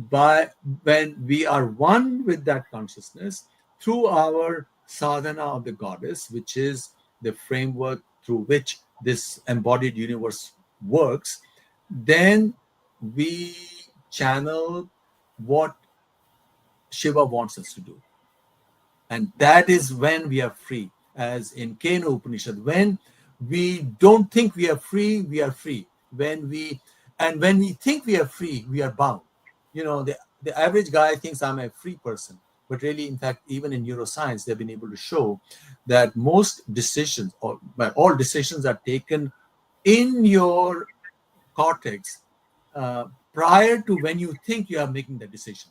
[SPEAKER 2] by when we are one with that consciousness through our sadhana of the goddess, which is the framework through which this embodied universe works. Then we channel what Shiva wants us to do, and that is when we are free, as in Kena Upanishad. When we don't think we are free, we are free. When we think we are free, we are bound. The average guy thinks I'm a free person, but really, in fact, even in neuroscience, they've been able to show that most decisions, or well, all decisions, are taken in your cortex uh, prior to when you think you are making the decision.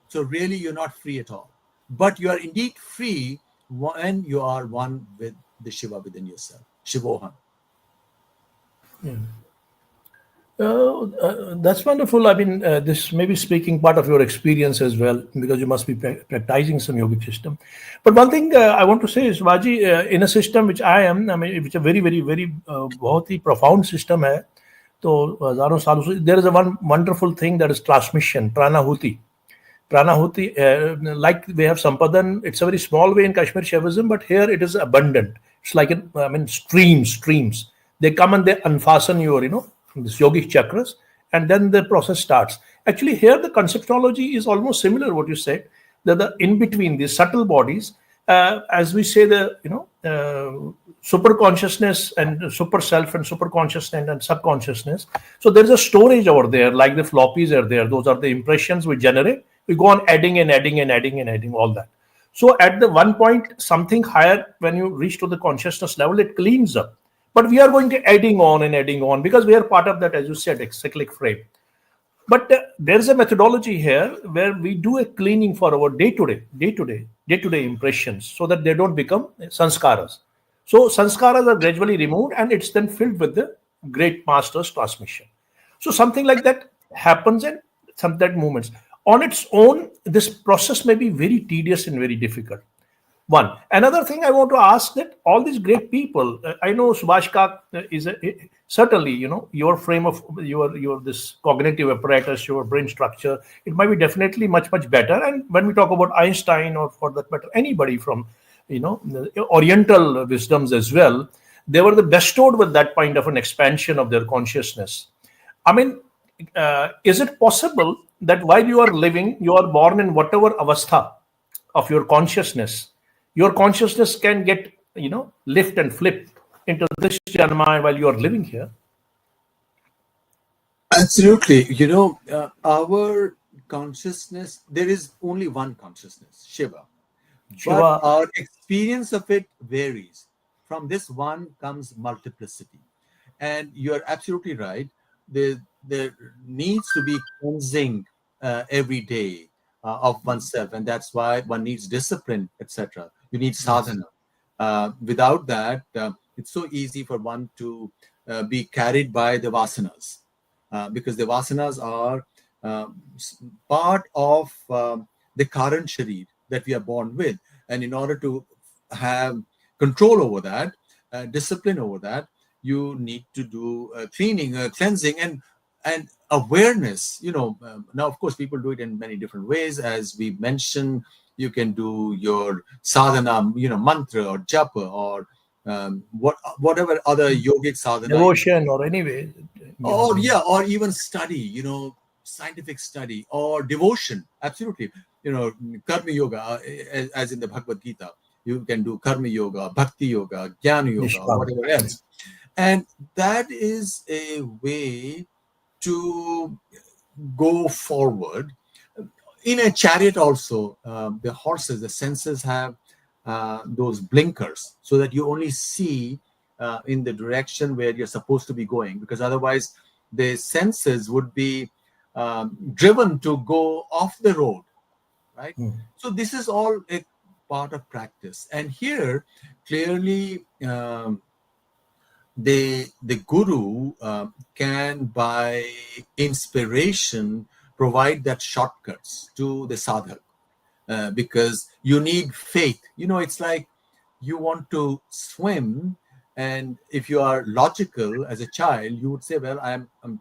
[SPEAKER 2] So really, you're not free at all. But you are indeed free when you are one with the Shiva within yourself, Shivoham.
[SPEAKER 1] That's wonderful. I mean, this may be speaking part of your experience as well, because you must be practicing some yogic system. But one thing I want to say is, Vaji, in a system which I mean, which a very, very, very बहुत ही profound system है, तो हजारों सालों से there is a one wonderful thing, that is transmission, pranahuti. Pranahuti, like we have Sampadan, it's a very small way in Kashmir Shaivism, but here it is abundant. It's like, I mean, streams. They come and they unfasten your, this yogic chakras, and then the process starts. Actually, here the conceptuology is almost similar, what you said, that the in between these subtle bodies, as we say, the, super consciousness and super self and super consciousness and subconsciousness. So there is a storage over there, like the floppies are there. Those are the impressions we generate. We go on adding and adding and adding and adding all that. So at the one point, something higher, when you reach to the consciousness level, it cleans up. But we are going to adding on because we are part of that, as you said, cyclic frame. But there's a methodology here where we do a cleaning for our day-to-day impressions, so that they don't become sanskaras. So sanskaras are gradually removed, and it's then filled with the great master's transmission. So something like that happens in some that moments. On its own, this process may be very tedious and very difficult. One. Another thing I want to ask, that all these great people, I know Subhash Kak is certainly, your frame of your this cognitive apparatus, your brain structure, it might be definitely much better. And when we talk about Einstein, or for that matter anybody from the Oriental wisdoms as well, they were the bestowed with that kind of an expansion of their consciousness. I mean, is it possible that while you are living, you are born in whatever avastha of your consciousness can get, lift and flip into this janma while you are living here?
[SPEAKER 2] Absolutely. Our consciousness, there is only one consciousness, Shiva. But
[SPEAKER 1] Shiva.
[SPEAKER 2] our experience of it varies. From this one comes multiplicity. And you're absolutely right. There needs to be cleansing every day of oneself. And that's why one needs discipline, etc. You need
[SPEAKER 1] Yes.
[SPEAKER 2] sadhana. Without that, it's so easy for one to be carried by the vasanas, because the vasanas are part of the current sharir that we are born with. And in order to have control over that, discipline over that, you need to do cleaning, cleansing, and awareness. Now, of course, people do it in many different ways. As we mentioned, you can do your sadhana, mantra or japa, or whatever other yogic sadhana,
[SPEAKER 1] Devotion, or anyway,
[SPEAKER 2] or yeah, or even study, scientific study or devotion. Absolutely. Karma yoga, as in the Bhagavad Gita, you can do karma yoga, bhakti yoga, jnana yoga, or
[SPEAKER 1] Nishkam.
[SPEAKER 2] whatever else. And that is a way to go forward. In a chariot also, the senses have those blinkers, so that you only see in the direction where you're supposed to be going, because otherwise the senses would be driven to go off the road, right? So this is all a part of practice. And here, clearly, the guru can, by inspiration, provide that shortcuts to the sadhak, because you need faith. It's like you want to swim, and if you are logical as a child, you would say, well,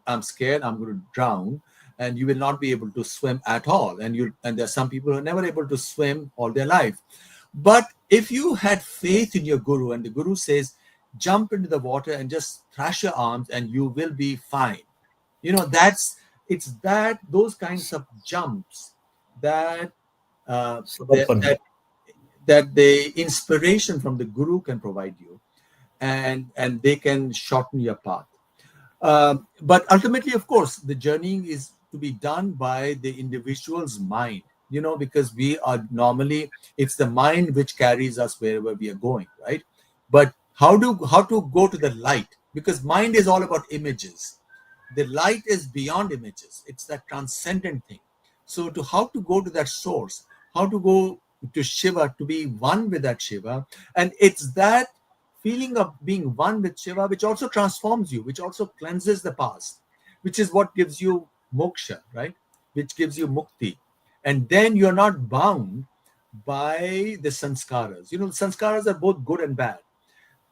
[SPEAKER 2] I'm scared, I'm going to drown, and you will not be able to swim at all. And there are some people who are never able to swim all their life. But if you had faith in your guru, and the guru says, jump into the water and just thrash your arms and you will be fine. It's that those kinds of jumps that that,
[SPEAKER 1] Samarpan.
[SPEAKER 2] that that the inspiration from the guru can provide you, and they can shorten your path. But ultimately, of course, the journeying is to be done by the individual's mind, because we are normally, it's the mind which carries us wherever we are going, right? But how to go to the light? Because mind is all about images. The light is beyond images. It's that transcendent thing. So how to go to that source, how to go to Shiva, to be one with that Shiva. And it's that feeling of being one with Shiva which also transforms you, which also cleanses the past, which is what gives you moksha, right? Which gives you mukti. And then you're not bound by the sanskaras. The sanskaras are both good and bad.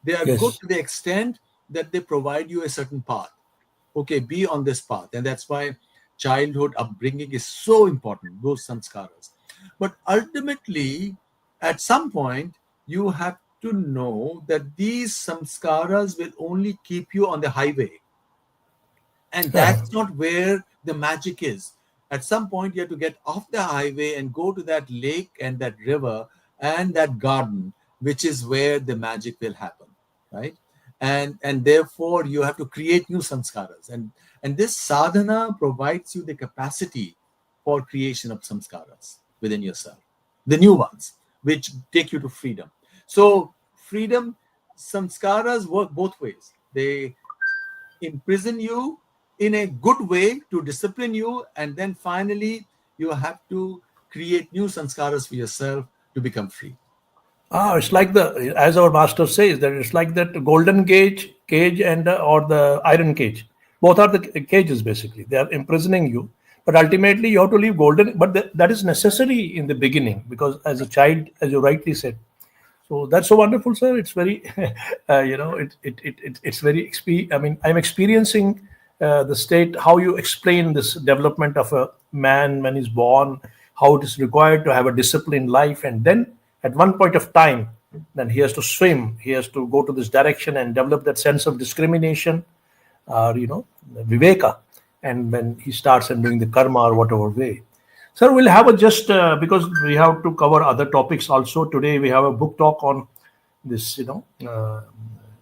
[SPEAKER 2] They are good
[SPEAKER 1] Yes.
[SPEAKER 2] to the extent that they provide you a certain path. Okay, be on this path. And that's why childhood upbringing is so important, those sanskaras. But ultimately, at some point, you have to know that these samskaras will only keep you on the highway. And that's not where the magic is. At some point, you have to get off the highway and go to that lake and that river and that garden, which is where the magic will happen, right? And therefore, you have to create new samskaras. And this sadhana provides you the capacity for creation of samskaras within yourself, the new ones, which take you to freedom. So, freedom, samskaras work both ways. They imprison you in a good way to discipline you, and then finally you have to create new sanskaras for yourself to become free.
[SPEAKER 1] It's like as our master says, that it's like that golden cage, and or the iron cage. Both are the cages basically. They are imprisoning you, but ultimately you have to leave golden. But that is necessary in the beginning because as a child, as you rightly said. So that's so wonderful, sir. It's very, it's very. I mean, I'm experiencing the state. How you explain this development of a man when he's born, how it is required to have a disciplined life, and then at one point of time, then he has to swim. He has to go to this direction and develop that sense of discrimination, viveka, and when he starts and doing the karma or whatever way. Sir, we'll have a just because we have to cover other topics also today. We have a book talk on this,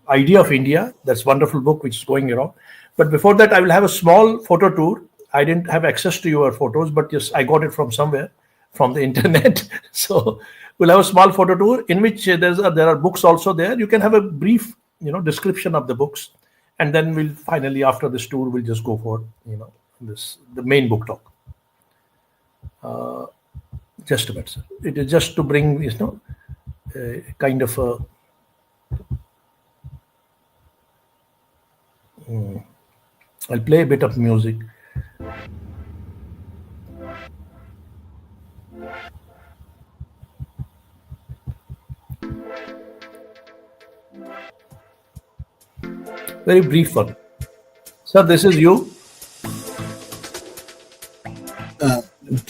[SPEAKER 1] idea of India. That's wonderful book which is going around. But before that, I will have a small photo tour. I didn't have access to your photos, but yes, I got it from somewhere, from the internet. So we'll have a small photo tour in which there are books also there. You can have a brief, description of the books, and then we'll finally after this tour we'll just go for the main book talk. Just a bit, sir. It is just to bring, kind of a. I'll play a bit of music. Very brief one. Sir, this is you.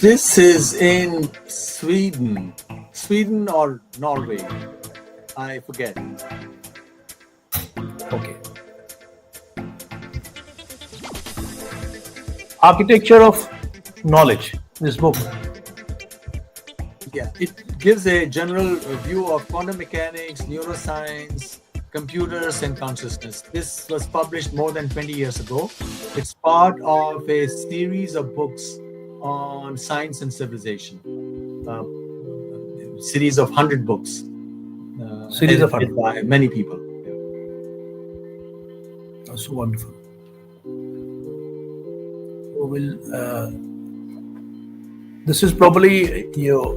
[SPEAKER 2] This is in Sweden or Norway. I forget.
[SPEAKER 1] Okay. Architecture of Knowledge. This book.
[SPEAKER 2] Yeah, it gives a general view of quantum mechanics, neuroscience, computers, and consciousness. This was published more than 20 years ago. It's part of a series of books on science and civilization, series of 100 books,
[SPEAKER 1] Series of
[SPEAKER 2] edited
[SPEAKER 1] 100.
[SPEAKER 2] by many people. Yeah.
[SPEAKER 1] So wonderful. So this is probably your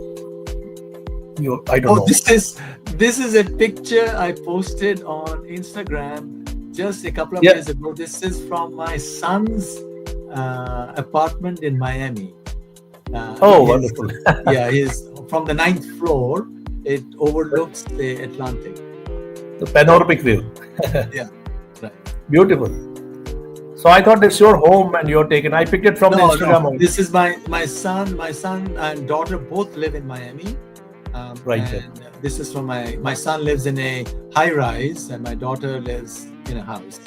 [SPEAKER 1] I don't
[SPEAKER 2] Oh,
[SPEAKER 1] know.
[SPEAKER 2] this is a picture I posted on Instagram just a couple of
[SPEAKER 1] Yeah.
[SPEAKER 2] days ago. This is from my son's apartment in Miami.
[SPEAKER 1] Oh,
[SPEAKER 2] His,
[SPEAKER 1] wonderful.
[SPEAKER 2] yeah, he's from the ninth floor. It overlooks the Atlantic.
[SPEAKER 1] The panoramic view.
[SPEAKER 2] Yeah, right.
[SPEAKER 1] Beautiful. So I thought it's your home and you're taken. I picked it from the
[SPEAKER 2] No, no.
[SPEAKER 1] Instagram only.
[SPEAKER 2] This is my son. My son and daughter both live in Miami,
[SPEAKER 1] Right, right.
[SPEAKER 2] and this is from my son lives in a high rise, and my daughter lives in a house.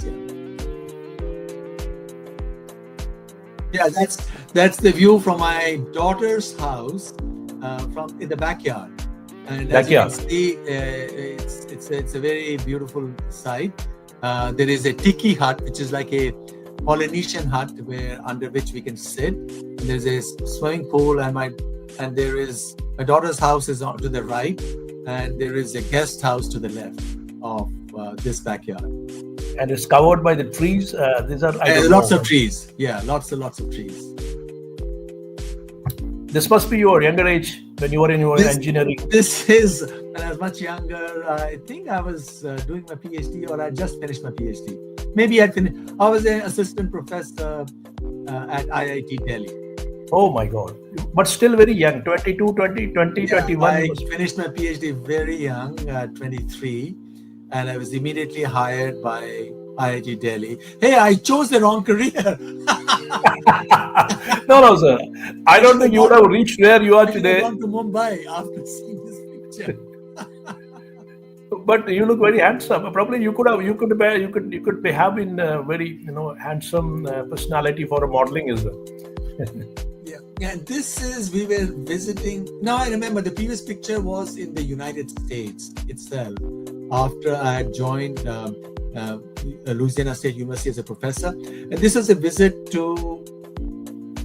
[SPEAKER 2] Yeah, that's the view from my daughter's house from in the backyard. And as you can
[SPEAKER 1] Backyard.
[SPEAKER 2] see, it's a very beautiful sight. There is a tiki hut, which is like a Polynesian hut where under which we can sit. And there's a swimming pool, and there is my daughter's house is on to the right, and there is a guest house to the left of this backyard.
[SPEAKER 1] And it's covered by the trees. These are I don't
[SPEAKER 2] Lots
[SPEAKER 1] know.
[SPEAKER 2] of trees. Yeah, lots and lots of trees.
[SPEAKER 1] This must be your younger age when you were in your
[SPEAKER 2] This-
[SPEAKER 1] engineering.
[SPEAKER 2] This is when I was much younger. I think I was doing my PhD, or I just finished my PhD. Maybe I'd finished. I was an assistant professor at IIT Delhi.
[SPEAKER 1] Oh my God. But still very young. 22, 20, 20,
[SPEAKER 2] Yeah,
[SPEAKER 1] 21.
[SPEAKER 2] I finished my PhD very young, 23, and I was immediately hired by IIT Delhi. Hey, I chose the wrong career.
[SPEAKER 1] No, no, sir. I don't think you would have reached where you are
[SPEAKER 2] I should have
[SPEAKER 1] today.
[SPEAKER 2] gone to Mumbai after seeing this picture.
[SPEAKER 1] But you look very handsome. Probably you could have been very handsome personality for a modeling as well.
[SPEAKER 2] Yeah, and this is we were visiting. Now I remember the previous picture was in the United States itself. After I had joined Louisiana State University as a professor, and this was a visit to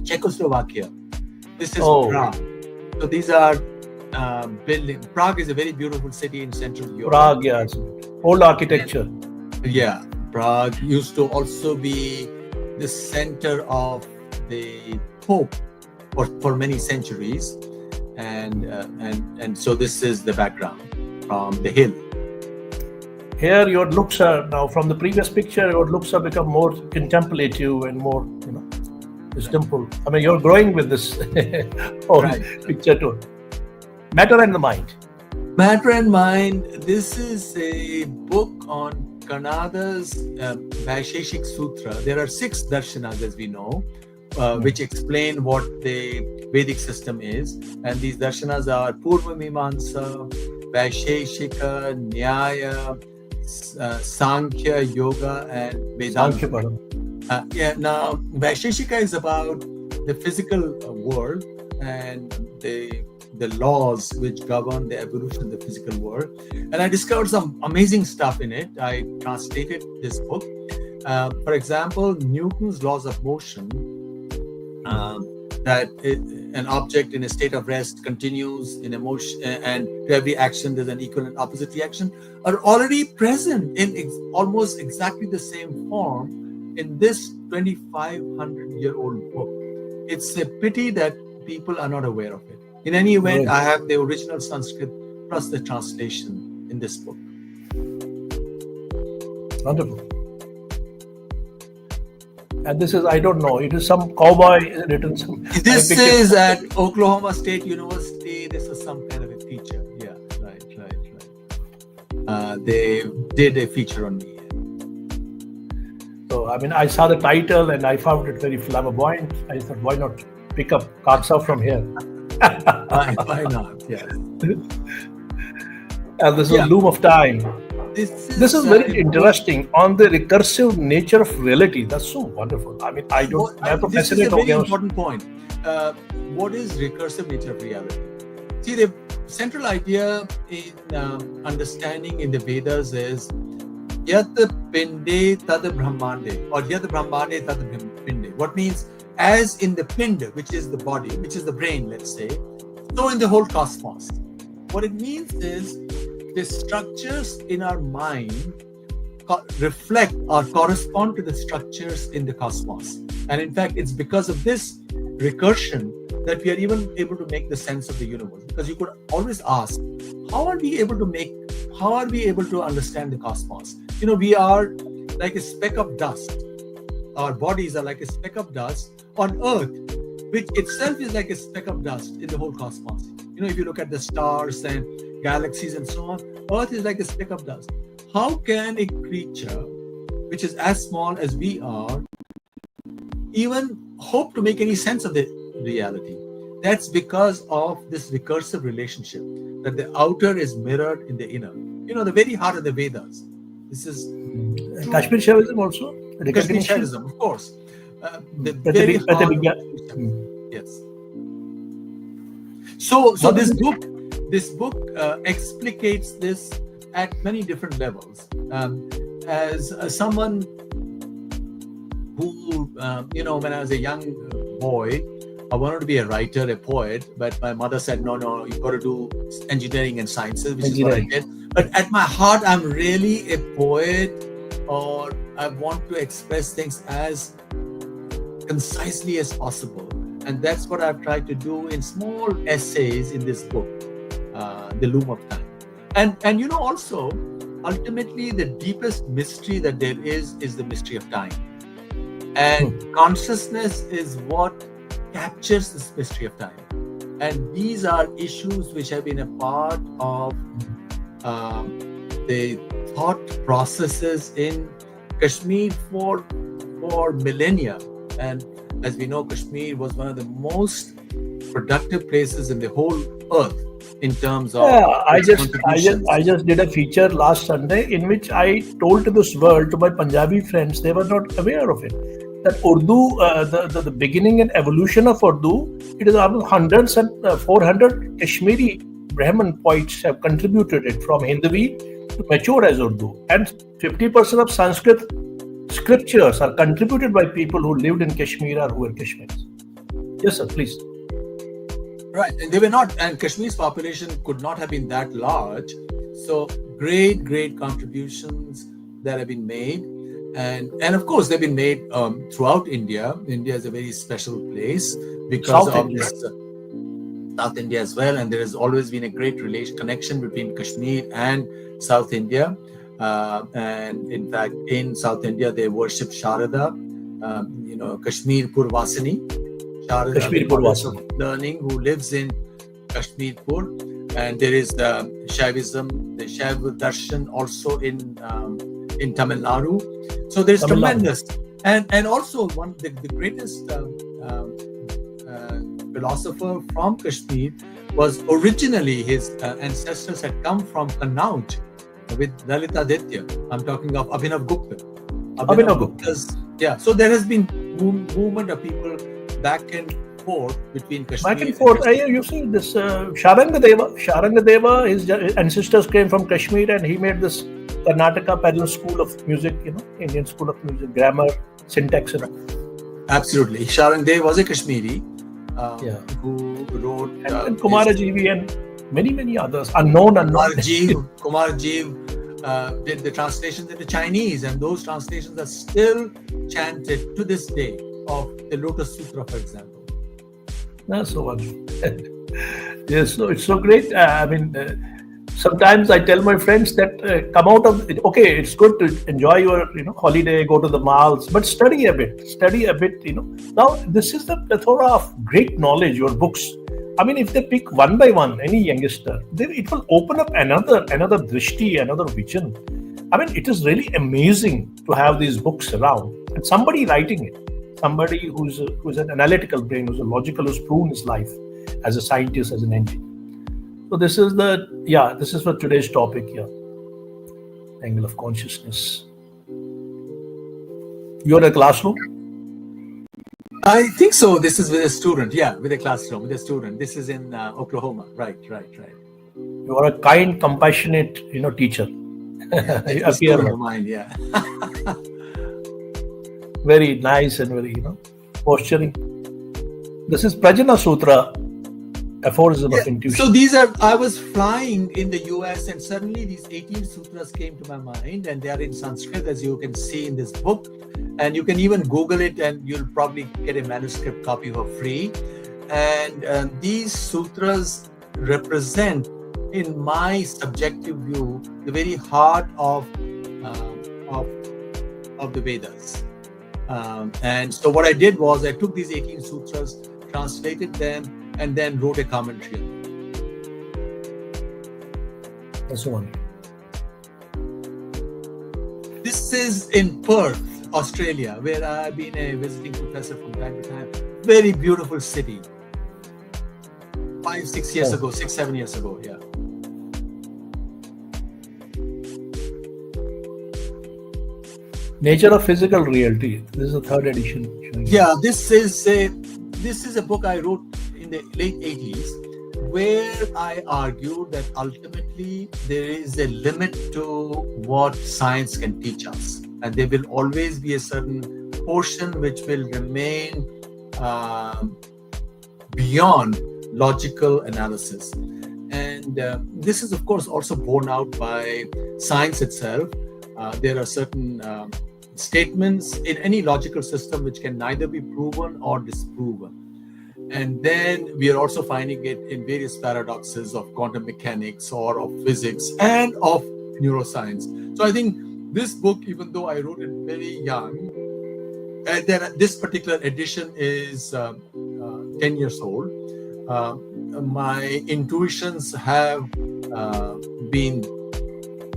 [SPEAKER 2] Czechoslovakia. This is
[SPEAKER 1] Oh.
[SPEAKER 2] Prague. So these are buildings. Prague is a very beautiful city in Central Europe.
[SPEAKER 1] Prague, yes. Old architecture.
[SPEAKER 2] Yeah, Prague used to also be the center of the Pope for many centuries, and so this is the background from the hill.
[SPEAKER 1] Here, your looks are now from the previous picture. Your looks have become more contemplative and more, simple. I mean, you're growing with this whole
[SPEAKER 2] Right.
[SPEAKER 1] picture too. Matter and the mind.
[SPEAKER 2] Matter and Mind. This is a book on Kanada's Vaisheshik Sutra. There are 6 darshanas, as we know, which explain what the Vedic system is. And these darshanas are Purva Mimamsa, Vaisheshika, Nyaya, Sankhya, Yoga, and
[SPEAKER 1] Sankhya
[SPEAKER 2] Vedanta.
[SPEAKER 1] Padam.
[SPEAKER 2] Now Vaisheshika is about the physical world and the laws which govern the evolution of the physical world. And I discovered some amazing stuff in it. I translated this book. For example, Newton's laws of motion, that an object in a state of rest continues in a motion, and to every action there's an equal and opposite reaction, are already present in almost exactly the same form in this 2,500-year-old book. It's a pity that people are not aware of it. In any event,
[SPEAKER 1] Right.
[SPEAKER 2] I have the original Sanskrit plus the translation in this book.
[SPEAKER 1] Wonderful. And this is, I don't know, it is some cowboy written some.
[SPEAKER 2] This
[SPEAKER 1] I picked it-
[SPEAKER 2] is at Oklahoma State University. This is some kind of a feature. Yeah, right. They did a feature on me.
[SPEAKER 1] So, I mean, I saw the title and I found it very flamboyant. I thought, why not pick up Katsa from here?
[SPEAKER 2] Why not? Yeah.
[SPEAKER 1] And this
[SPEAKER 2] Yeah.
[SPEAKER 1] is Loom of Time. This is very interesting on the recursive nature of reality. That's so wonderful. I mean, I don't. मैं तो
[SPEAKER 2] This is
[SPEAKER 1] fascinate
[SPEAKER 2] a
[SPEAKER 1] हो
[SPEAKER 2] very
[SPEAKER 1] गया उस-
[SPEAKER 2] important point. What is recursive nature of reality? See, the central idea in understanding in the Vedas is Yat Pinde Tad Brahmande, or Yat Brahmande Tad Pinde. What means, as in the Pinda, which is the body, which is the brain, let's say, so in the whole cosmos. What it means is the structures in our mind reflect or correspond to the structures in the cosmos. And in fact, it's because of this recursion that we are even able to make the sense of the universe. Because you could always ask, how are we able to understand the cosmos? We are like a speck of dust. Our bodies are like a speck of dust on Earth, which itself is like a speck of dust in the whole cosmos. If you look at the stars and galaxies and so on, Earth is like a speck of dust. How can a creature which is as small as we are even hope to make any sense of the reality? That's because of this recursive relationship, that the outer is mirrored in the inner. The very heart of the Vedas. This is
[SPEAKER 1] Kashmir Shaivism also?
[SPEAKER 2] Kashmir Shaivism, of course. The very heart of, yes. So this book explicates this at many different levels. As someone who, when I was a young boy, I wanted to be a writer, a poet, but my mother said, no, you've got to do engineering and sciences, which is what I did. But at my heart, I'm really a poet, or I want to express things as concisely as possible. And that's what I've tried to do in small essays in this book, The Loom of Time. And also, ultimately, the deepest mystery that there is the mystery of time. And consciousness is what captures this mystery of time. And these are issues which have been a part of the thought processes in Kashmir for millennia. And as we know, Kashmir was one of the most productive places in the whole earth in terms of
[SPEAKER 1] I just did a feature last Sunday in which I told to this world, to my Punjabi friends, they were not aware of it, that Urdu, the beginning and evolution of Urdu, it is around hundreds and 400 Kashmiri Brahmin poets have contributed it from Hindavi to mature as Urdu, and 50% of Sanskrit scriptures are contributed by people who lived in Kashmir or who were Kashmiris. Yes, sir, please.
[SPEAKER 2] Right, and they were not, and Kashmir's population could not have been that large. So great contributions that have been made, and of course they've been made throughout India. India is a very special place because of this, South India as well, and there has always been a great connection between Kashmir and South India. And in fact, in South India, they worship Sharada, Kashmir Purvasini, Sharada,
[SPEAKER 1] Kashmir Purvasini,
[SPEAKER 2] learning, who lives in Kashmir Pur. And there is the Shaivism, the Shaiva Darshan also in Tamil Nadu. So there's tremendous. And also the greatest philosopher from Kashmir was originally, his ancestors had come from Kannauj with Lalitaditya. I'm talking of Abhinav Gupta. Abhinav Gupta's, yeah. So there has been movement of people back and forth between Kashmir.
[SPEAKER 1] Back and forth. You see this Sharangadeva, his ancestors came from Kashmir, and he made this Karnataka Parallel School of Music, Indian School of Music, grammar, syntax.
[SPEAKER 2] Absolutely. Sharangadeva was a Kashmiri who wrote...
[SPEAKER 1] And Kumarajivi and many others, unknown.
[SPEAKER 2] Kumarjiv did the translations into Chinese, and those translations are still chanted to this day, of the Lotus Sutra, for example.
[SPEAKER 1] That's so wonderful. Yes, so it's so great. Sometimes I tell my friends that come out of it. Okay, it's good to enjoy your holiday, go to the malls, but study a bit. Now this is the plethora of great knowledge, your books. If they pick one by one, any youngster, then it will open up another drishti, another vision. It is really amazing to have these books around and somebody writing it, somebody who's an analytical brain, who's a logical, who's proven his life as a scientist, as an engineer. So this is for today's topic here, angle of consciousness. You're in a classroom?
[SPEAKER 2] I think so. This is with a student. Yeah, with a classroom, with a student. This is in Oklahoma. Right.
[SPEAKER 1] You are a kind, compassionate, teacher.
[SPEAKER 2] You appear in mind, yeah.
[SPEAKER 1] Very nice and very, posturing. This is Prajna Sutra. aphorism
[SPEAKER 2] Yeah.
[SPEAKER 1] of
[SPEAKER 2] So
[SPEAKER 1] intuition.
[SPEAKER 2] these are, I was flying in the US and suddenly these 18 sutras came to my mind, and they are in Sanskrit, as you can see in this book. And you can even Google it and you'll probably get a manuscript copy for free. And these sutras represent, in my subjective view, the very heart of, of the Vedas. And so what I did was I took these 18 sutras, translated them, and then wrote a commentary on them.
[SPEAKER 1] That's the one.
[SPEAKER 2] This is in Perth, Australia, where I've been a visiting professor from time to time. Very beautiful city. 6 years ago, 7 years ago, yeah.
[SPEAKER 1] Nature of Physical Reality. This is the third edition.
[SPEAKER 2] Yeah, this is a book I wrote in the late 80s, where I argued that ultimately there is a limit to what science can teach us, and there will always be a certain portion which will remain beyond logical analysis. And this is, of course, also borne out by science itself. There are certain statements in any logical system which can neither be proven or disproven. And then we are also finding it in various paradoxes of quantum mechanics or of physics and of neuroscience. So I think this book, even though I wrote it very young, and then this particular edition is 10 years old, my intuitions have been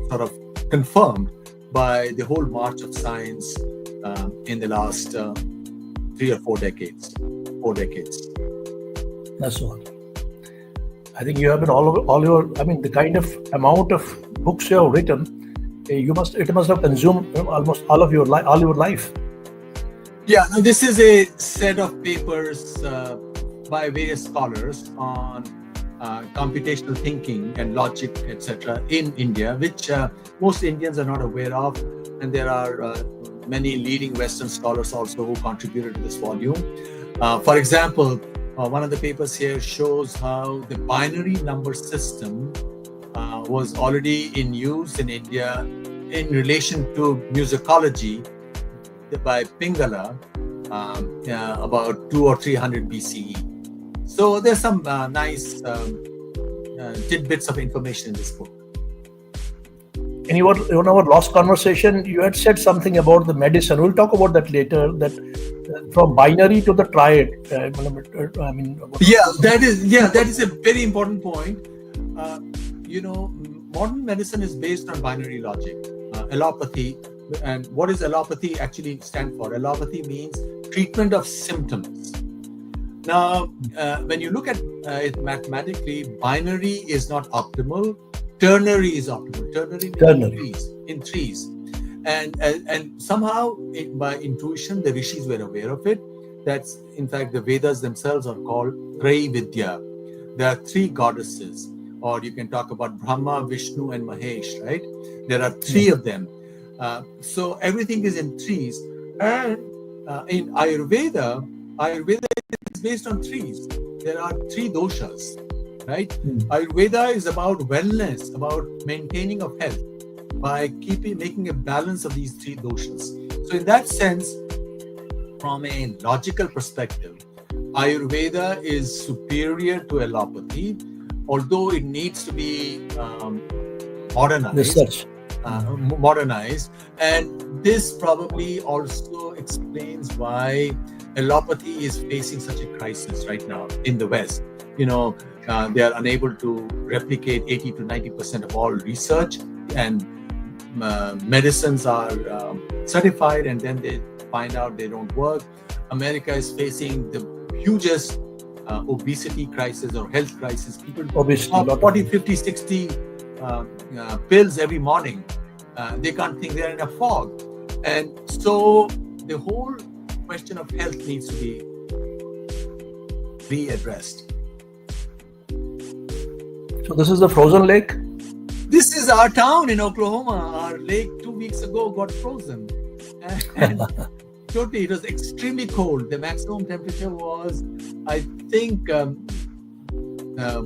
[SPEAKER 2] sort of confirmed by the whole march of science in the last 3 or 4 decades. 4 decades.
[SPEAKER 1] That's one. I think you have been all your. I mean, the kind of amount of books you have written, it must have consumed almost all your life.
[SPEAKER 2] Yeah, this is a set of papers by various scholars on computational thinking and logic, etc., in India, which most Indians are not aware of, and there are many leading Western scholars also who contributed to this volume. For example, one of the papers here shows how the binary number system was already in use in India in relation to musicology by Pingala about 200 or 300 BCE. So there's some nice tidbits of information in this book.
[SPEAKER 1] In our last conversation, you had said something about the medicine. We'll talk about that later. That from binary to the triad. I mean,
[SPEAKER 2] that is a very important point. Modern medicine is based on binary logic, allopathy. And what does allopathy actually stand for? Allopathy means treatment of symptoms. Now, when you look at it mathematically, binary is not optimal. Ternary is optimal. Ternary. In threes. And somehow, by intuition, the rishis were aware of it. That's, in fact, the Vedas themselves are called Vidya. There are 3 goddesses, or you can talk about Brahma, Vishnu, and Mahesh, right? There are 3 of them. So everything is in threes. And in Ayurveda is based on threes. There are 3 doshas, right? Ayurveda is about wellness, about maintaining of health by making a balance of these 3 doshas. So in that sense, from a logical perspective, Ayurveda is superior to allopathy, although it needs to be modernized. And this probably also explains why allopathy is facing such a crisis right now in the West. They are unable to replicate 80 to 90% of all research, and medicines are certified and then they find out they don't work. America is facing the hugest obesity crisis or health crisis. People pop 40, 50, 60 pills every morning. They can't think, they're in a fog. And so the whole question of health needs to be readdressed.
[SPEAKER 1] So this is the frozen lake?
[SPEAKER 2] This is our town in Oklahoma. Our lake 2 weeks ago got frozen. And totally, it was extremely cold. The maximum temperature was, I think,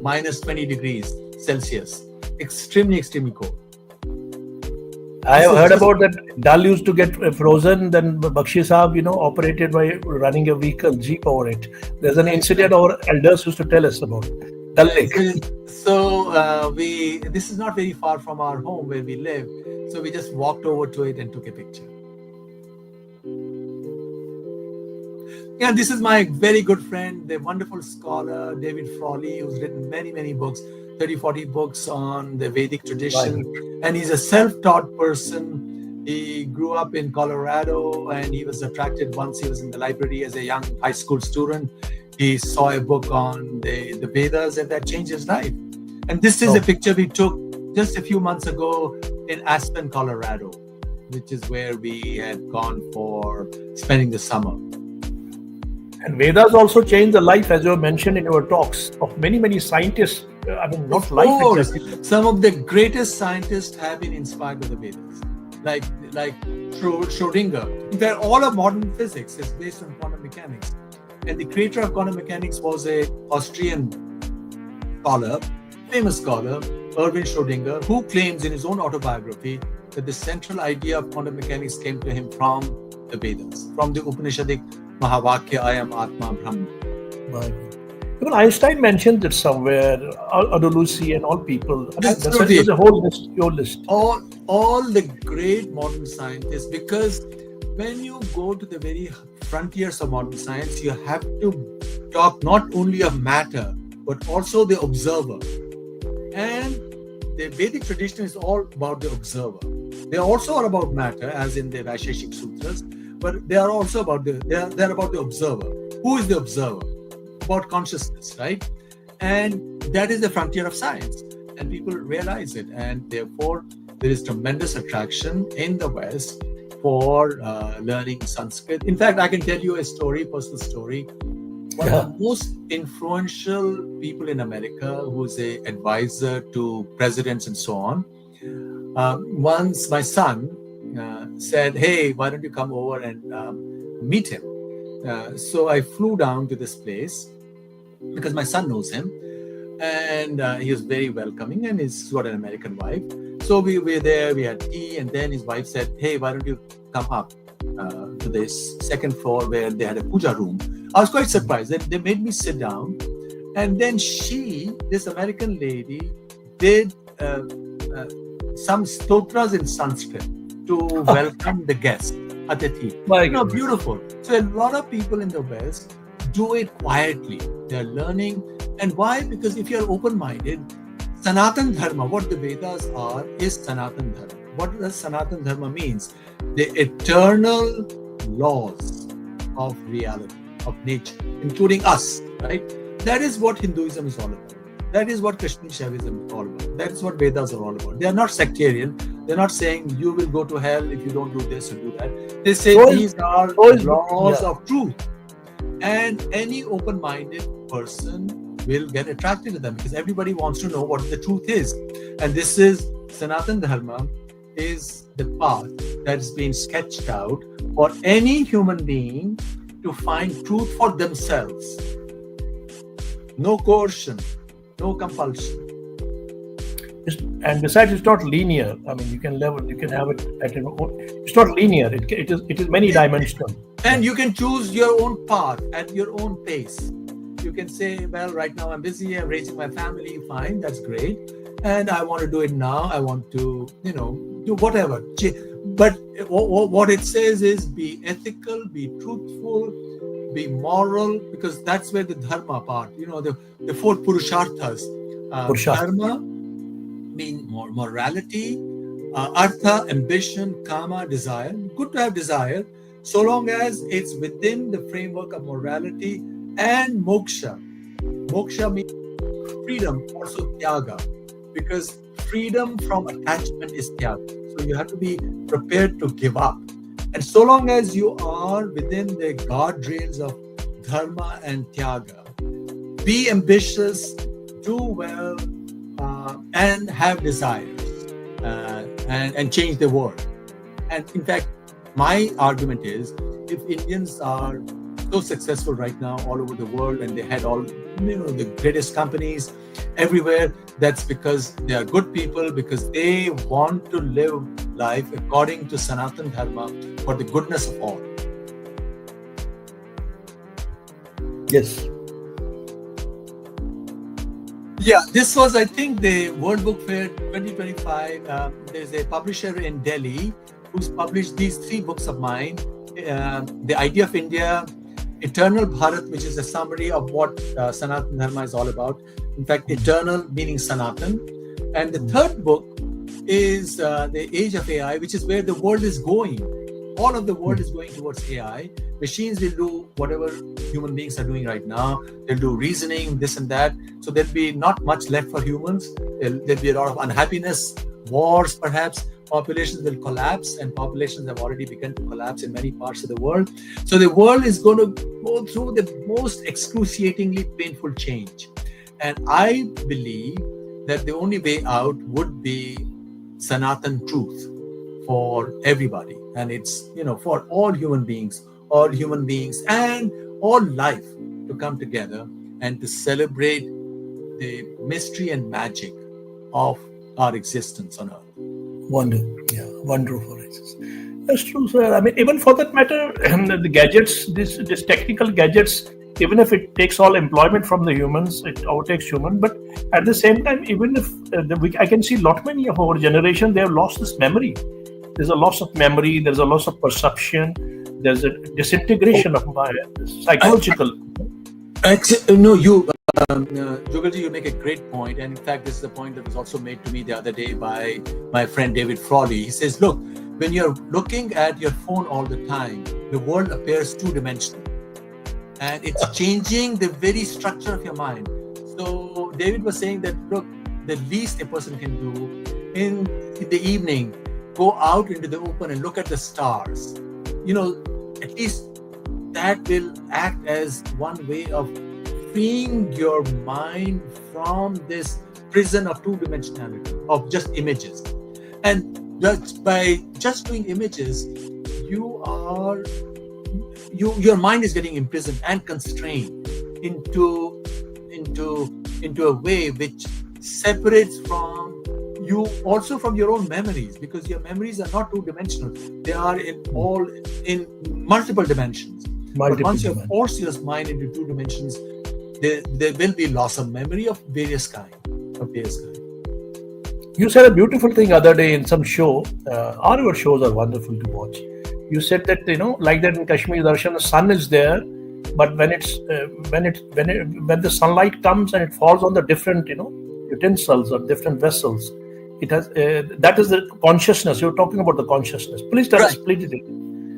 [SPEAKER 2] minus 20 degrees Celsius. Extremely, extremely cold.
[SPEAKER 1] I
[SPEAKER 2] This
[SPEAKER 1] have
[SPEAKER 2] is
[SPEAKER 1] heard
[SPEAKER 2] just
[SPEAKER 1] about that. Dal used to get frozen, then Bakshi Saab, operated by running a vehicle, jeep over it. There's an
[SPEAKER 2] right,
[SPEAKER 1] incident
[SPEAKER 2] right.
[SPEAKER 1] our elders used to tell us about. Dal
[SPEAKER 2] Right.
[SPEAKER 1] Lake.
[SPEAKER 2] So we this is not very far from our home where we live. So we just walked over to it and took a picture. Yeah, this is my very good friend, the wonderful scholar David Frawley, who's written many, many books, 30, 40 books on the Vedic
[SPEAKER 1] Right.
[SPEAKER 2] tradition. And he's a self-taught person. He grew up in Colorado, and he was attracted once he was in the library as a young high school student. He saw a book on the Vedas, and that changed his life. And this is a
[SPEAKER 1] Oh.
[SPEAKER 2] picture we took just a few months ago in Aspen, Colorado, which is where we had gone for spending the summer.
[SPEAKER 1] And Vedas also changed the life, as you have mentioned in your talks, of many, many scientists. I mean, not
[SPEAKER 2] Of
[SPEAKER 1] life
[SPEAKER 2] course,
[SPEAKER 1] exactly.
[SPEAKER 2] some of the greatest scientists have been inspired by the Vedas, like Schrodinger. In fact, all of modern physics is based on quantum mechanics, and the creator of quantum mechanics was a Austrian scholar, famous scholar, Erwin Schrodinger, who claims in his own autobiography that the central idea of quantum mechanics came to him from the Vedas, from the Upanishadic Mahavakya, I am Atma Brahma.
[SPEAKER 1] Right. Even Einstein mentioned it somewhere, Adolusi and all people. I mean,
[SPEAKER 2] Absolutely.
[SPEAKER 1] there's a whole list, your list.
[SPEAKER 2] All the great modern scientists, because when you go to the very frontiers of modern science, you have to talk not only of matter but also the observer. And the Vedic tradition is all about the observer. They also are about matter, as in the Vaisheshik Sutras, but they are also about they're about the observer. Who is the observer? About consciousness, right? And that is the frontier of science, and people realize it, and therefore there is tremendous attraction in the West for learning Sanskrit. In fact, I can tell you a story, personal story. One of the most influential people in America, who's a advisor to presidents and so on, once my son said, "Hey, why don't you come over and meet him?" So I flew down to this place because my son knows him, and he was very welcoming, and he's got an American wife. So we were there, we had tea, and then his wife said, "Hey, why don't you come up to this second floor where they had a puja room?" I was quite surprised. They made me sit down, and then this American lady, did some stotras in Sanskrit to welcome the guest, Atithi. Beautiful. So a lot of people in the West do it quietly. They're learning. And why? Because if you're open-minded, Sanatan Dharma, what the Vedas are, is Sanatan Dharma. What does Sanatan Dharma means? The eternal laws of reality, of nature, including us, right? That is what Hinduism is all about. That is what Krishna Shaivism is all about. That is what Vedas are all about. They are not sectarian. They're not saying you will go to hell if you don't do this or do that. They say these are laws of truth. And any open-minded person will get attracted to them because everybody wants to know what the truth is. And this is Sanatan Dharma, is the path that's been sketched out for any human being to find truth for themselves. No coercion, no compulsion.
[SPEAKER 1] And besides, it's not linear. I mean, you can have it at your own. It's not linear. It is many dimensional.
[SPEAKER 2] And you can choose your own path at your own pace. You can say, well, right now I'm busy, I'm raising my family, fine, that's great. And I want to do it now. I want to, do whatever. But what it says is be ethical, be truthful, be moral, because that's where the dharma part, the four purusharthas. Dharma mean morality, artha, ambition, kama, desire. Good to have desire, so long as it's within the framework of morality, and moksha. Moksha means freedom, also tyaga, because freedom from attachment is tyaga. So you have to be prepared to give up. And so long as you are within the guardrails of dharma and tyaga, be ambitious, do well, and have desires, and change the world. And in fact, my argument is, if Indians are so successful right now all over the world, and they had all the greatest companies everywhere. That's because they are good people, because they want to live life according to Sanatan Dharma for the goodness of all.
[SPEAKER 1] Yes.
[SPEAKER 2] Yeah, this was, I think, the World Book Fair 2025. There's a publisher in Delhi who's published these 3 books of mine. The Idea of India, Eternal Bharat, which is a summary of what Sanatan Dharma is all about. In fact, eternal meaning Sanatan. And the third book is The Age of AI, which is where the world is going. All of the world is going towards AI. Machines will do whatever human beings are doing right now. They'll do reasoning, this and that. So there'll be not much left for humans. There'll be a lot of unhappiness, wars perhaps. Populations will collapse, and populations have already begun to collapse in many parts of the world. So the world is going to go through the most excruciatingly painful change. And I believe that the only way out would be Sanatan truth for everybody. And it's, for all human beings and all life to come together and to celebrate the mystery and magic of our existence on earth.
[SPEAKER 1] Wonderful. That's true, sir. I mean, even for that matter, the gadgets, this technical gadgets, even if it takes all employment from the humans, it overtakes human. But at the same time, even if I can see many of our generation, they have lost this memory. There's a loss of memory. There's a loss of perception. There's a disintegration of psychological.
[SPEAKER 2] Jugalji, you make a great point, and in fact, this is a point that was also made to me the other day by my friend David Frawley. He says, look, when you're looking at your phone all the time, the world appears two-dimensional, and it's changing the very structure of your mind. So David was saying that, look, the least a person can do in the evening, go out into the open and look at the stars. At least that will act as one way of freeing your mind from this prison of two-dimensionality, of just images. And by just doing images, your mind is getting imprisoned and constrained into a way which separates from you, also from your own memories, because your memories are not two-dimensional. They are in multiple dimensions. But once you force your mind into two dimensions, there will be loss of memory of various kind.
[SPEAKER 1] You said a beautiful thing other day in some show. All your shows are wonderful to watch. You said that like that in Kashmir Darshan, the sun is there, but when the sunlight comes and it falls on the different utensils or different vessels, it has that is the consciousness. You're talking about the consciousness. Please tell us. Please.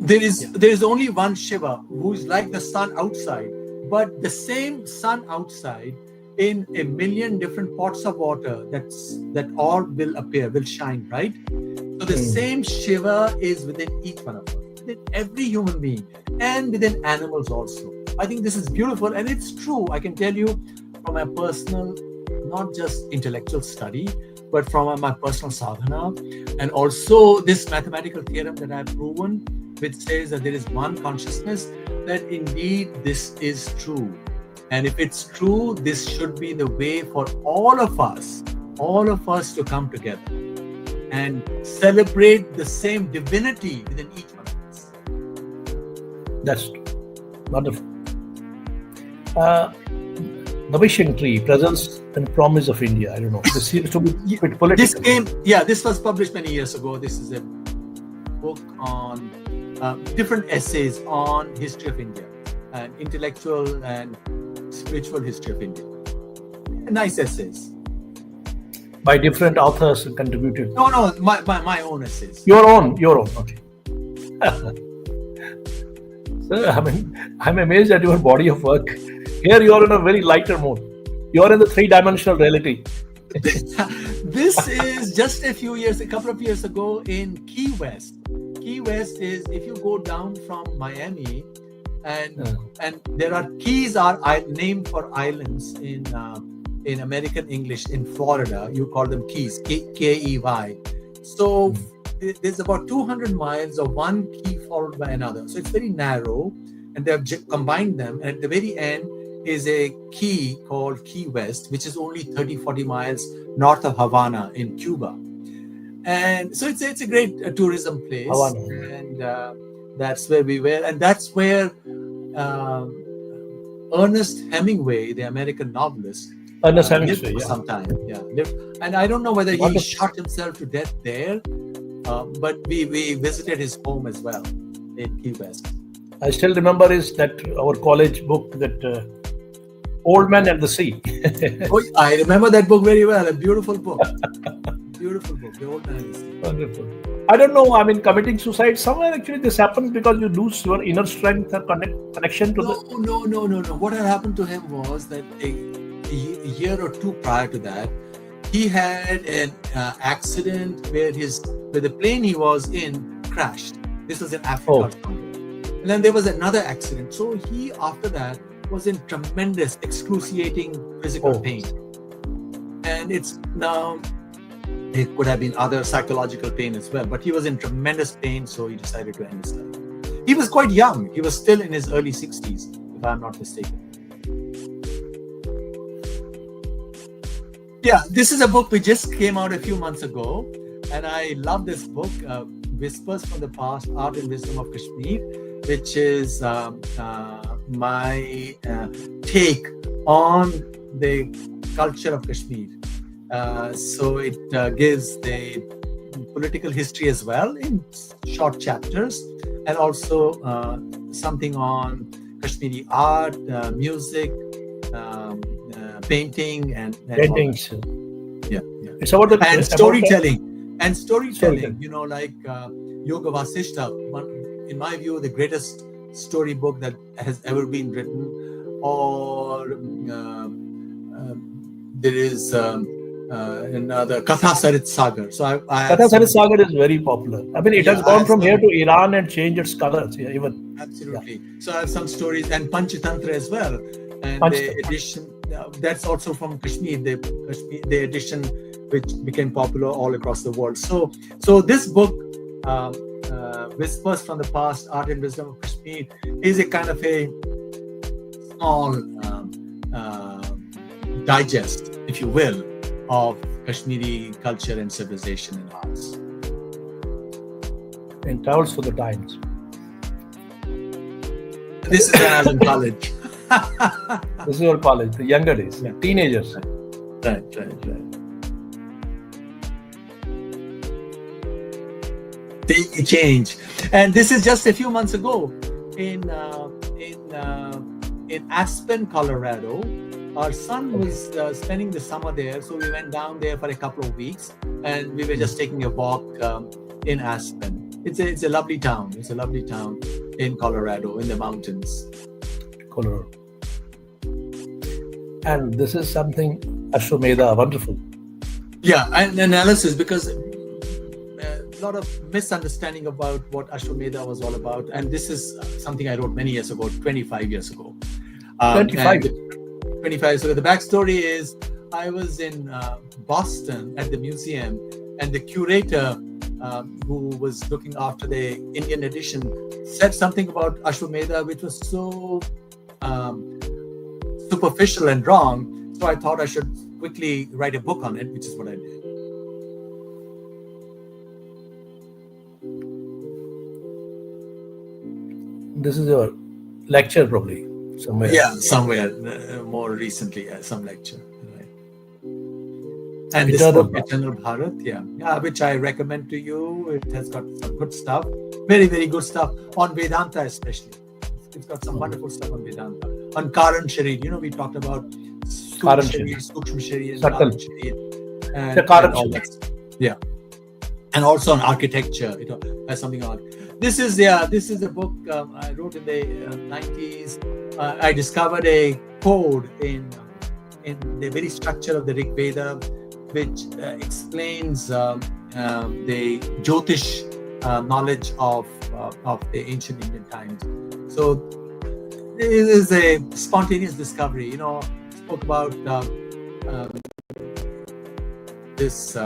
[SPEAKER 2] There is only one Shiva who is like the sun outside, but the same sun outside in a million different pots of water that all will shine, right? So the same Shiva is within each one of us, within every human being, and within animals also. I think this is beautiful, and it's true. I can tell you from my personal, not just intellectual study, but from my personal sadhana, and also this mathematical theorem that I've proven, which says that there is one consciousness, that indeed this is true. And if it's true, this should be the way for all of us to come together and celebrate the same divinity within each one of us.
[SPEAKER 1] That's wonderful. The Wishing Tree, Presence and Promise of India. I don't know. This seems to be a bit political.
[SPEAKER 2] This was published many years ago. This is a book on different essays on history of India, and intellectual and spiritual history of India. Nice essays.
[SPEAKER 1] By different authors contributed.
[SPEAKER 2] No, my own essays.
[SPEAKER 1] Your own. Okay. Sir, I'm amazed at your body of work. Here you are in a very lighter mode. You are in the three-dimensional reality.
[SPEAKER 2] This is just a couple of years ago in Key West. Key West is, if you go down from Miami, and there are keys are named for islands in American English. In Florida, you call them keys, Key. So there's about 200 miles of one key followed by another. So it's very narrow, and they have combined them. And at the very end is a key called Key West, which is only 30-40 miles north of Havana in Cuba. And so it's a great tourism place,
[SPEAKER 1] Havana.
[SPEAKER 2] and that's where we were, and that's where um, Ernest Hemingway, the American novelist,
[SPEAKER 1] Ernest
[SPEAKER 2] lived
[SPEAKER 1] Hemingway,
[SPEAKER 2] for
[SPEAKER 1] yeah.
[SPEAKER 2] some time. Yeah, lived, and I don't know whether he
[SPEAKER 1] Wonderful.
[SPEAKER 2] shot himself to death there, but we visited his home as well in Key West.
[SPEAKER 1] I still remember is that our college book, that Old Man and the Sea.
[SPEAKER 2] Oh, I remember that book very well. A beautiful book. Beautiful book. The Old Man and the Sea.
[SPEAKER 1] Wonderful. I don't know. I mean, committing suicide, somewhere actually this happens because you lose your inner strength or connection to the.
[SPEAKER 2] No. What had happened to him was that a year or two prior to that, he had an accident where the plane he was in crashed. This was in Africa.
[SPEAKER 1] Oh.
[SPEAKER 2] And then there was another accident. So he, after that, was in tremendous excruciating physical pain. And it's now, it could have been other psychological pain as well, but he was in tremendous pain, so he decided to end his life. He was quite young. He was still in his early 60s, if I'm not mistaken. Yeah, this is a book we just came out a few months ago, and I love this book, Whispers from the Past, Art and Wisdom of Kashmir, which is my take on the culture of Kashmir. So it gives the political history as well in short chapters, and also something on Kashmiri art, music, painting, and
[SPEAKER 1] Paintings.
[SPEAKER 2] Yeah.
[SPEAKER 1] It's about the
[SPEAKER 2] and storytelling. And storytelling,
[SPEAKER 1] Storytelling.
[SPEAKER 2] you know, like Yoga Vasishta, in my view, the greatest storybook that has ever been written. Or there is another Katha Sarit Sagar. So
[SPEAKER 1] Katha Sarit Sagar is very popular. I mean, it has gone from here to Iran and changed its colors. Yeah, even.
[SPEAKER 2] Absolutely.
[SPEAKER 1] Yeah.
[SPEAKER 2] So I have some stories, and Panchatantra as well. And the edition, that's also from Kashmir, the edition which became popular all across the world. So this book, Whispers from the Past, Art and Wisdom of Kashmir, is a kind of a small digest, if you will, of Kashmiri culture and civilization and arts.
[SPEAKER 1] And travels for the times.
[SPEAKER 2] This is when I was in college.
[SPEAKER 1] This is your college, the younger days, teenagers.
[SPEAKER 2] Right. They change, and this is just a few months ago in Aspen, Colorado. Our son was spending the summer there, so we went down there for a couple of weeks, and we were just taking a walk in Aspen. It's a lovely town. It's a lovely town in Colorado, in the mountains.
[SPEAKER 1] Colorado. And this is something Ashwamedha, wonderful.
[SPEAKER 2] Yeah, and analysis, because a lot of misunderstanding about what Ashwamedha was all about. And this is something I wrote many years ago, 25 years ago.
[SPEAKER 1] 25
[SPEAKER 2] years ago. The backstory is I was in Boston at the museum, and the curator who was looking after the Indian edition said something about Ashwamedha which was so superficial and wrong. So I thought I should quickly write a book on it, which is what I did.
[SPEAKER 1] This is your lecture, probably, somewhere.
[SPEAKER 2] Yeah, somewhere more recently, some lecture. Right. And this book, Eternal Bharat, which I recommend to you. It has got some good stuff, very, very good stuff on Vedanta, especially. It's got some wonderful stuff on Vedanta. On Karan Sharir, we talked about
[SPEAKER 1] Karan
[SPEAKER 2] Sukshma Sharir, and all that stuff. Yeah. And also on architecture, it has something on. This is a book I wrote in the 90s. I discovered a code in the very structure of the Rig Veda, which explains the Jyotish knowledge of the ancient Indian times. So it is a spontaneous discovery. Spoke about this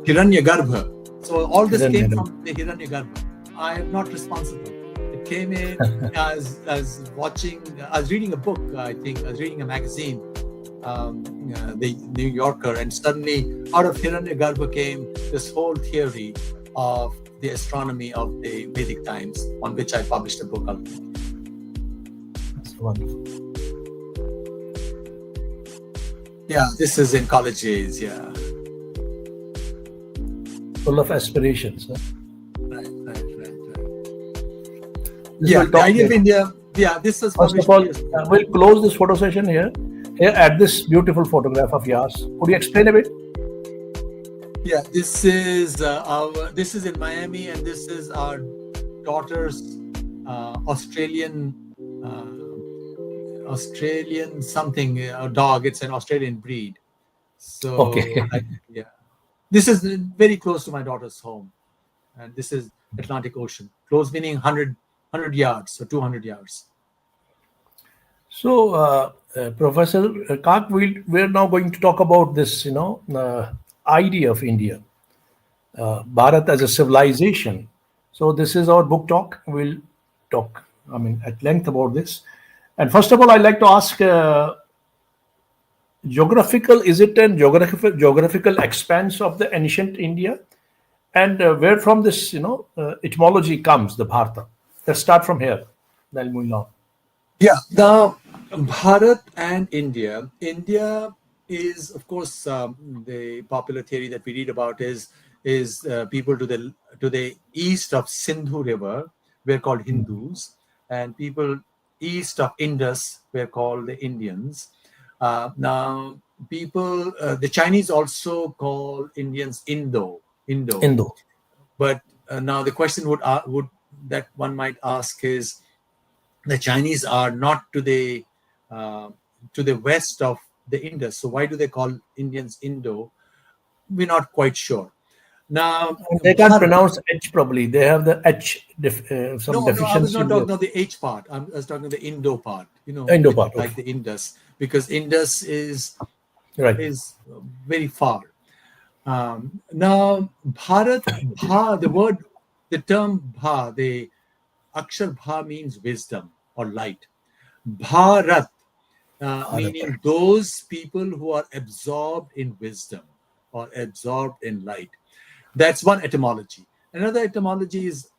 [SPEAKER 2] Hiranyagarbha. So all this came from the Hiranyagarbha. I am not responsible. It came in. I was watching. I was reading a book. I think I was reading a magazine, the New Yorker, and suddenly out of Hiranyagarbha came this whole theory of the astronomy of the Vedic times, on which I published a book ultimately.
[SPEAKER 1] That's wonderful.
[SPEAKER 2] Yeah, this is in college days. Yeah,
[SPEAKER 1] Full of aspirations. Huh?
[SPEAKER 2] right.
[SPEAKER 1] This
[SPEAKER 2] Yeah,
[SPEAKER 1] will
[SPEAKER 2] the
[SPEAKER 1] talk
[SPEAKER 2] idea of
[SPEAKER 1] later.
[SPEAKER 2] India. Yeah, this was
[SPEAKER 1] First
[SPEAKER 2] published
[SPEAKER 1] of all,
[SPEAKER 2] 2 years ago.
[SPEAKER 1] we'll close this photo session here. Here at this beautiful photograph of yours. Could you explain a bit?
[SPEAKER 2] Yeah, this is this is in Miami, and this is our daughter's Australian Australian something dog. It's an Australian breed. So
[SPEAKER 1] Okay.
[SPEAKER 2] yeah, this is very close to my daughter's home, and this is Atlantic Ocean. Close meaning 100 yards or 200 yards.
[SPEAKER 1] So, Professor Kak, we're now going to talk about this, idea of India, Bharat as a civilization. So, this is our book talk. We'll talk, at length about this. And first of all, I'd like to ask, geographical, is it a geographical expanse of the ancient India? And where from this, etymology comes, the Bharata? Let's start from here. Then moving on.
[SPEAKER 2] Yeah, the Bharat and India. India is, of course, the popular theory that we read about is people to the east of Sindhu River were called Hindus, and people east of Indus were called the Indians. Now, people the Chinese also call Indians Indo,
[SPEAKER 1] Indo.
[SPEAKER 2] but now the question would that one might ask is the Chinese are not uh, to the west of the Indus. So why do they call Indians Indo? We're not quite sure. Now,
[SPEAKER 1] And they can't
[SPEAKER 2] Bharat.
[SPEAKER 1] pronounce H probably. They have the H, some
[SPEAKER 2] No, I was
[SPEAKER 1] deficiency
[SPEAKER 2] not
[SPEAKER 1] in the
[SPEAKER 2] talking about the H part. I was talking the Indo part.
[SPEAKER 1] Indo
[SPEAKER 2] With
[SPEAKER 1] part.
[SPEAKER 2] like
[SPEAKER 1] Okay.
[SPEAKER 2] the Indus, because Indus
[SPEAKER 1] Right.
[SPEAKER 2] is very far. Now, Bharat, the word, the term the Akshar Bha means wisdom or light. Bharat,
[SPEAKER 1] Bharat, right.
[SPEAKER 2] meaning those people who are absorbed in wisdom or absorbed in light. That's one etymology. Another etymology is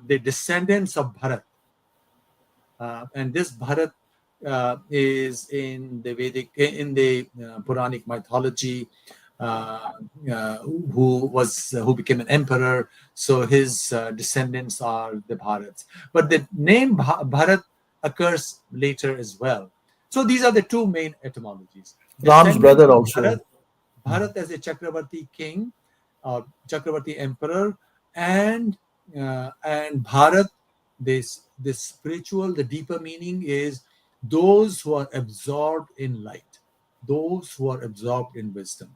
[SPEAKER 2] the descendants of Bharat. And this Bharat is in the Vedic, in the Puranic mythology, who became an emperor. So his descendants are the Bharats. But the name Bharat occurs later as well. So these are the two main etymologies:
[SPEAKER 1] Ram's
[SPEAKER 2] descendants
[SPEAKER 1] brother
[SPEAKER 2] of Bharat,
[SPEAKER 1] also.
[SPEAKER 2] Bharat as a Chakravarti king or Chakravarti emperor, and Bharat, this spiritual, the deeper meaning is those who are absorbed in light, those who are absorbed in wisdom.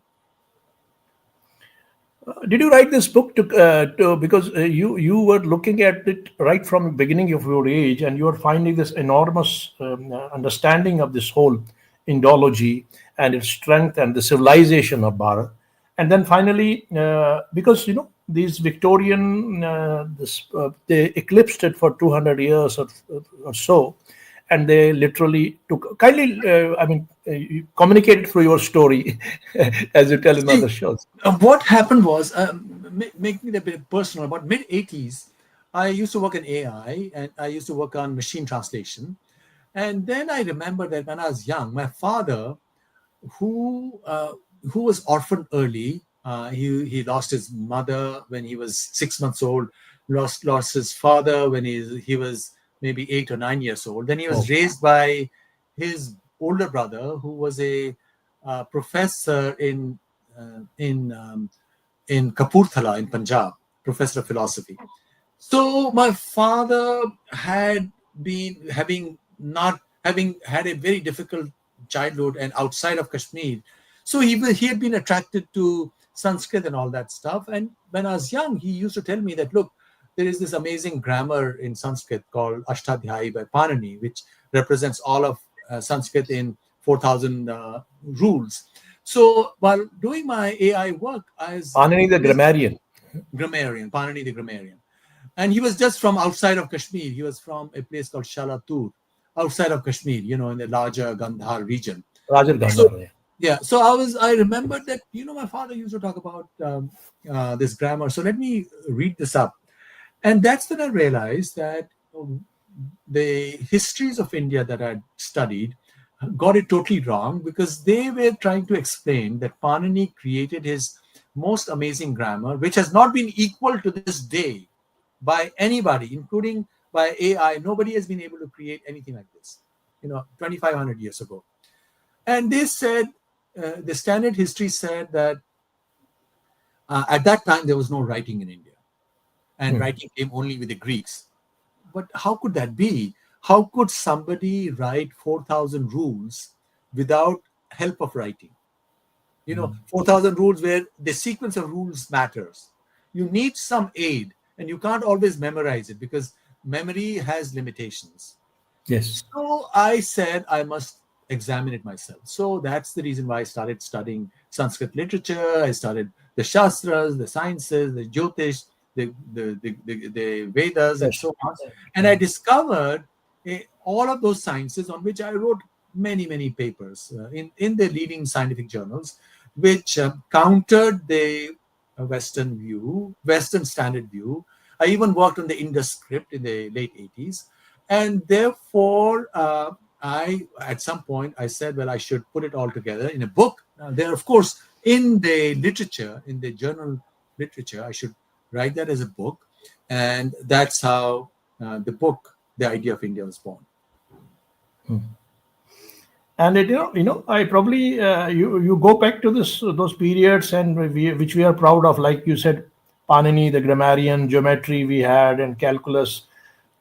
[SPEAKER 1] Did you write this book to because you were looking at it right from the beginning of your age, and you were finding this enormous understanding of this whole Indology and its strength and the civilization of Bharat, and then finally, because these Victorian, they eclipsed it for 200 years or so, and they literally took kindly. You communicated through your story, as you tell in
[SPEAKER 2] See,
[SPEAKER 1] other shows.
[SPEAKER 2] what happened was, making it a bit personal, about mid 80s, I used to work in AI and I used to work on machine translation. And then I remember that when I was young, my father, who uh, who was orphaned early. He lost his mother when he was 6 months old. Lost his father when he was maybe 8 or 9 years old. Then he was
[SPEAKER 1] Oh,
[SPEAKER 2] raised by his older brother, who was a professor in Kapurthala in Punjab, professor of philosophy. So my father had been having had a very difficult childhood and outside of Kashmir. So he had been attracted to Sanskrit and all that stuff. And when I was young, he used to tell me that, look, there is this amazing grammar in Sanskrit called Ashtadhyayi by Panini, which represents all of Sanskrit in 4,000 rules. So while doing my AI work, I was
[SPEAKER 1] Anani the
[SPEAKER 2] always
[SPEAKER 1] grammarian.
[SPEAKER 2] grammarian, Panini the grammarian. And he was just from outside of Kashmir. He was from a place called Shalatur, outside of Kashmir, in the larger Gandhar region.
[SPEAKER 1] Rajar
[SPEAKER 2] So
[SPEAKER 1] Gandhar. Yeah.
[SPEAKER 2] yeah, so I remembered that my father used to talk about this grammar. So let me read this up, and that's when I realized that the histories of India that I'd studied got it totally wrong, because they were trying to explain that Panini created his most amazing grammar, which has not been equal to this day by anybody, including by AI. Nobody has been able to create anything like this, 2,500 years ago. And they said, the standard history said that at that time there was no writing in India, and
[SPEAKER 1] Hmm.
[SPEAKER 2] writing came only with the Greeks. But how could that be? How could somebody write 4,000 rules without help of writing? 4,000 rules where the sequence of rules matters. You need some aid, and you can't always memorize it because memory has limitations.
[SPEAKER 1] Yes.
[SPEAKER 2] So I said I must examine it myself. So that's the reason why I started studying Sanskrit literature. I started the Shastras, the sciences, the Jyotish, the Vedas, and
[SPEAKER 1] Yes.
[SPEAKER 2] so on. And I discovered all of those sciences on which I wrote many, many papers in the leading scientific journals, which countered the Western view, Western standard view. I even worked on the Indus script in the late 80s, and therefore I at some point I said, well, I should put it all together in a book. Now, there, of course, in the literature, in the journal literature, I should write that as a book, and that's how the book, The Idea of India, was born.
[SPEAKER 1] And I probably you go back to this those periods, and which we are proud of, like you said, Panini, the grammarian, geometry we had, and calculus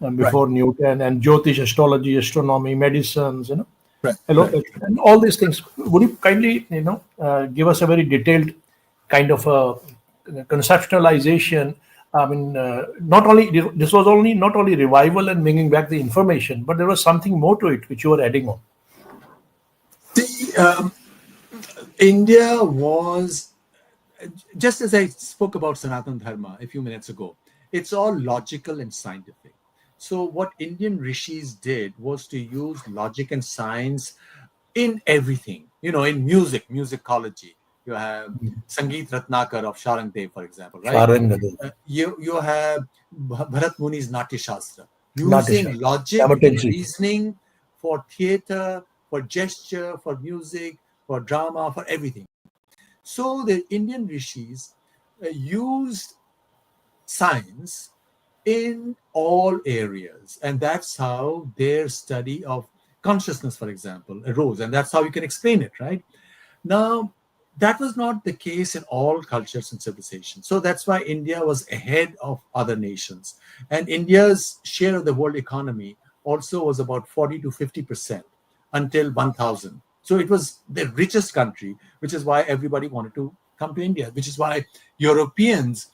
[SPEAKER 2] Right,
[SPEAKER 1] before Newton, and Jyotish, astrology, astronomy, medicines,
[SPEAKER 2] right,
[SPEAKER 1] hello,
[SPEAKER 2] right.
[SPEAKER 1] and all these things. Would you kindly give us a very detailed kind of a conceptualization? I mean, not only this was only not only revival and bringing back the information, but there was something more to it which you were adding on.
[SPEAKER 2] See, India was, just as I spoke about Sanatana Dharma a few minutes ago, it's all logical and scientific. So, what Indian rishis did was to use logic and science in everything. In music, musicology. You have Sangeet Ratnakar of Sharangdev, for example, right?
[SPEAKER 1] Sharanga,
[SPEAKER 2] You have Bharat Muni's Natya Shastra,
[SPEAKER 1] Natasha,
[SPEAKER 2] using logic and
[SPEAKER 1] Amatensi.
[SPEAKER 2] reasoning for theater, for gesture, for music, for drama, for everything. So the Indian rishis used science in all areas, and that's how their study of consciousness, for example, arose, and that's how you can explain it, right? Now, that was not the case in all cultures and civilizations. So that's why India was ahead of other nations. And India's share of the world economy also was about 40 to 50% until 1000. So it was the richest country, which is why everybody wanted to come to India, which is why Europeans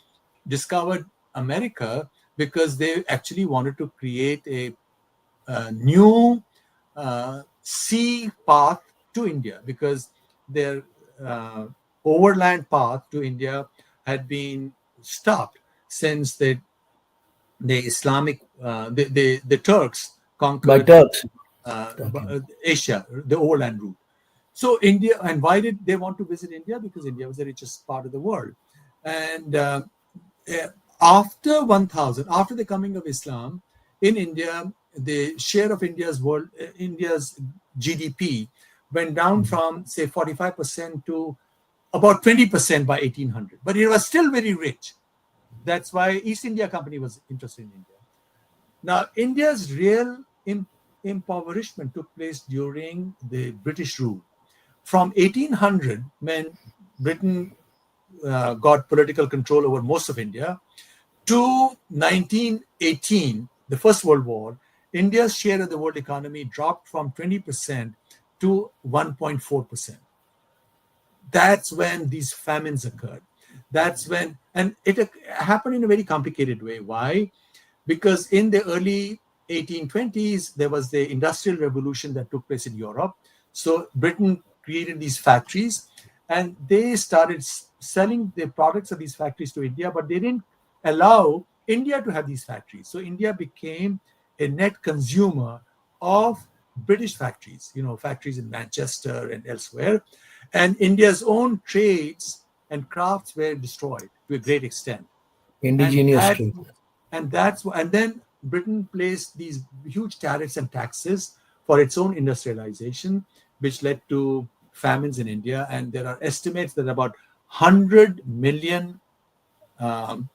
[SPEAKER 2] discovered America, because they actually wanted to create a new sea path to India, because their uh, overland path to India had been stopped since the Islamic the Turks
[SPEAKER 1] By
[SPEAKER 2] conquered
[SPEAKER 1] Turks.
[SPEAKER 2] Asia, the overland route. So India, and why did they want to visit India? Because India was the richest part of the world, and uh, after 1000, after the coming of Islam in India, the share of India's GDP went down from, say, 45% to about 20% by 1800, but it was still very rich. That's why East India Company was interested in India. Now, India's real impoverishment took place during the British rule. From 1800, when Britain got political control over most of India, to 1918, the First World War, India's share of the world economy dropped from 20% to 1.4%. That's when these famines occurred. That's when, and it happened in a very complicated way. Why? Because in the early 1820s, there was the Industrial Revolution that took place in Europe. So Britain created these factories, and they started selling the products of these factories to India, but they didn't allow
[SPEAKER 3] India to have these factories. So India became a net consumer of British factories, factories in Manchester and elsewhere. And India's own trades and crafts were destroyed to a great extent. And
[SPEAKER 1] Indigenous
[SPEAKER 3] that
[SPEAKER 1] trade.
[SPEAKER 3] and then Britain placed these huge tariffs and taxes for its own industrialization, which led to famines in India. And there are estimates that about 100 million um,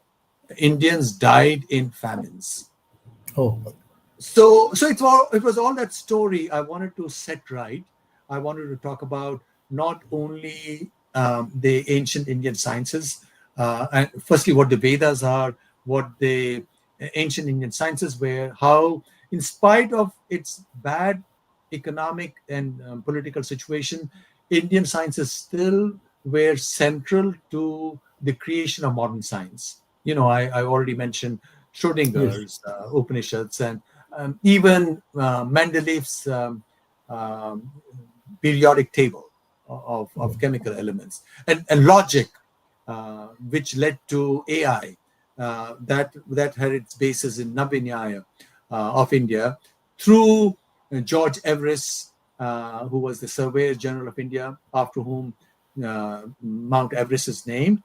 [SPEAKER 3] Indians died in famines.
[SPEAKER 1] Oh,
[SPEAKER 3] So it was all that story I wanted to set right. I wanted to talk about not only the ancient Indian sciences, and firstly what the Vedas are, what the ancient Indian sciences were, how in spite of its bad economic and political situation, Indian sciences still were central to the creation of modern science. I already mentioned
[SPEAKER 1] yes.
[SPEAKER 3] Schrodinger's Upanishads, and even Mendeleev's um, periodic table of chemical elements, and logic, which led to AI, that had its basis in Nabhinyaya of India, through George Everest, who was the Surveyor General of India, after whom Mount Everest is named,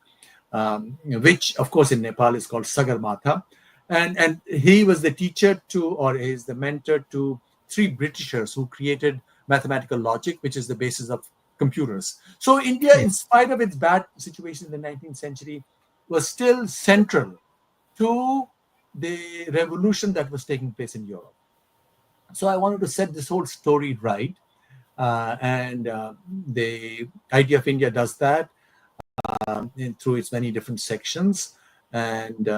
[SPEAKER 3] which of course in Nepal is called Sagarmatha. And he was the teacher to, or is the mentor to, three Britishers who created mathematical logic, which is the basis of computers. So India, in spite of its bad situation in the 19th century, was still central to the revolution that was taking place in Europe. So I wanted to set this whole story right. And the idea of India does that through its many different sections, and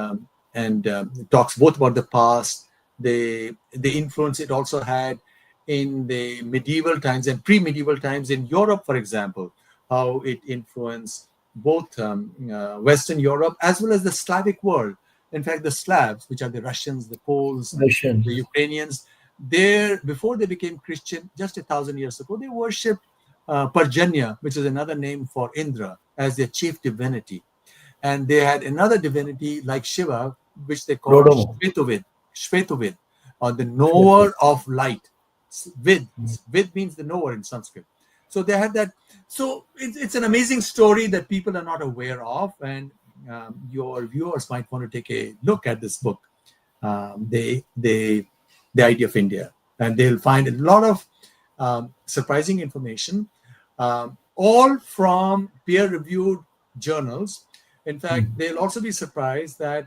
[SPEAKER 3] it talks both about the past, the influence it also had in the medieval times and pre-medieval times in Europe, for example, how it influenced both Western Europe as well as the Slavic world. In fact, the Slavs, which are the Russians, the Poles, the
[SPEAKER 1] Russians.
[SPEAKER 3] Ukrainians, there before they became Christian, just 1,000 years ago, they worshipped Parjanya, which is another name for Indra, as their chief divinity. And they had another divinity like Shiva, which they called
[SPEAKER 1] Rodomo.
[SPEAKER 3] Shvetovid, or the knower of light. Vid means the knower in Sanskrit. So they had that. So it's an amazing story that people are not aware of, and your viewers might want to take a look at this book, the idea of India, and they'll find a lot of surprising information, all from peer-reviewed journals. In fact, they'll also be surprised that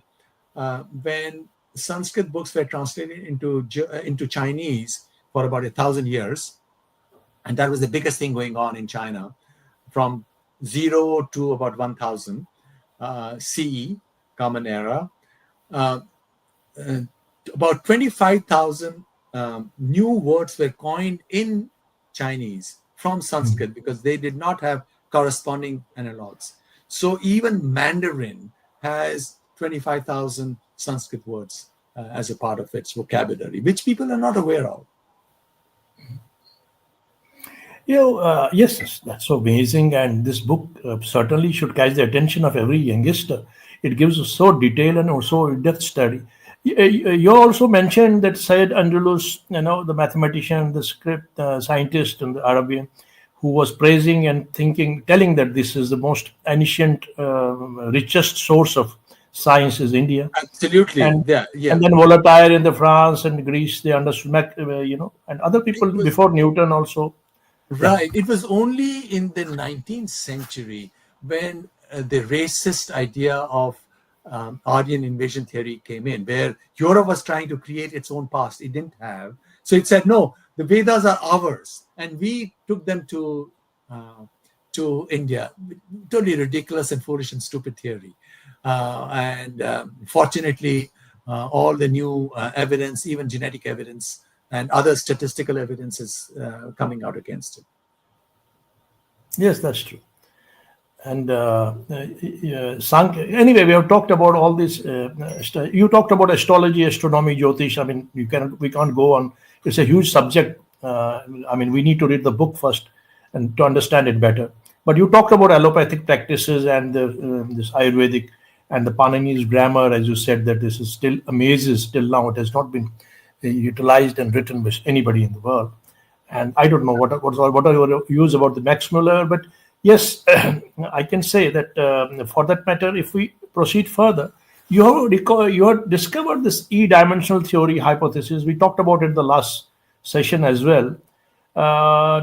[SPEAKER 3] when Sanskrit books were translated into Chinese for about 1,000 years, and that was the biggest thing going on in China, from 0 to about 1,000 CE, Common Era. Uh, uh, about 25,000 new words were coined in Chinese from Sanskrit because they did not have corresponding analogs. So even Mandarin has 25,000 Sanskrit words as a part of its vocabulary, which people are not aware of.
[SPEAKER 1] Yes, yes, that's so amazing. And this book certainly should catch the attention of every youngster. It gives us so detailed and also in-depth study. You also mentioned that Syed Andalus, the mathematician, the script scientist, and the Arabian, who was praising and telling that this is the most ancient, richest source of science is India,
[SPEAKER 3] Absolutely.
[SPEAKER 1] and
[SPEAKER 3] Yeah, yeah.
[SPEAKER 1] and then Voltaire in the France and Greece, they understood, and other
[SPEAKER 3] It
[SPEAKER 1] people
[SPEAKER 3] was
[SPEAKER 1] before Newton also. Yeah.
[SPEAKER 3] Right. It was only in the 19th century when the racist idea of Aryan invasion theory came in, where Europe was trying to create its own past. It didn't have. So it said, no, the Vedas are ours. And we took them to India. Totally ridiculous and foolish and stupid theory. And fortunately, all the new evidence, even genetic evidence, and other statistical evidence is coming out against it.
[SPEAKER 1] Yes, that's true. And anyway, we have talked about all this. You talked about astrology, astronomy, Jyotish. I mean, we can't go on. It's a huge subject. I mean, we need to read the book first and to understand it better. But you talked about allopathic practices and this Ayurvedic. And the Paninini's grammar, as you said, that this is still amazes till now. It has not been utilized and written by anybody in the world. And I don't know what are your views about the Max Muller, but yes, I can say that for that matter, if we proceed further, you have discovered this e-dimensional theory hypothesis. We talked about it in the last session as well,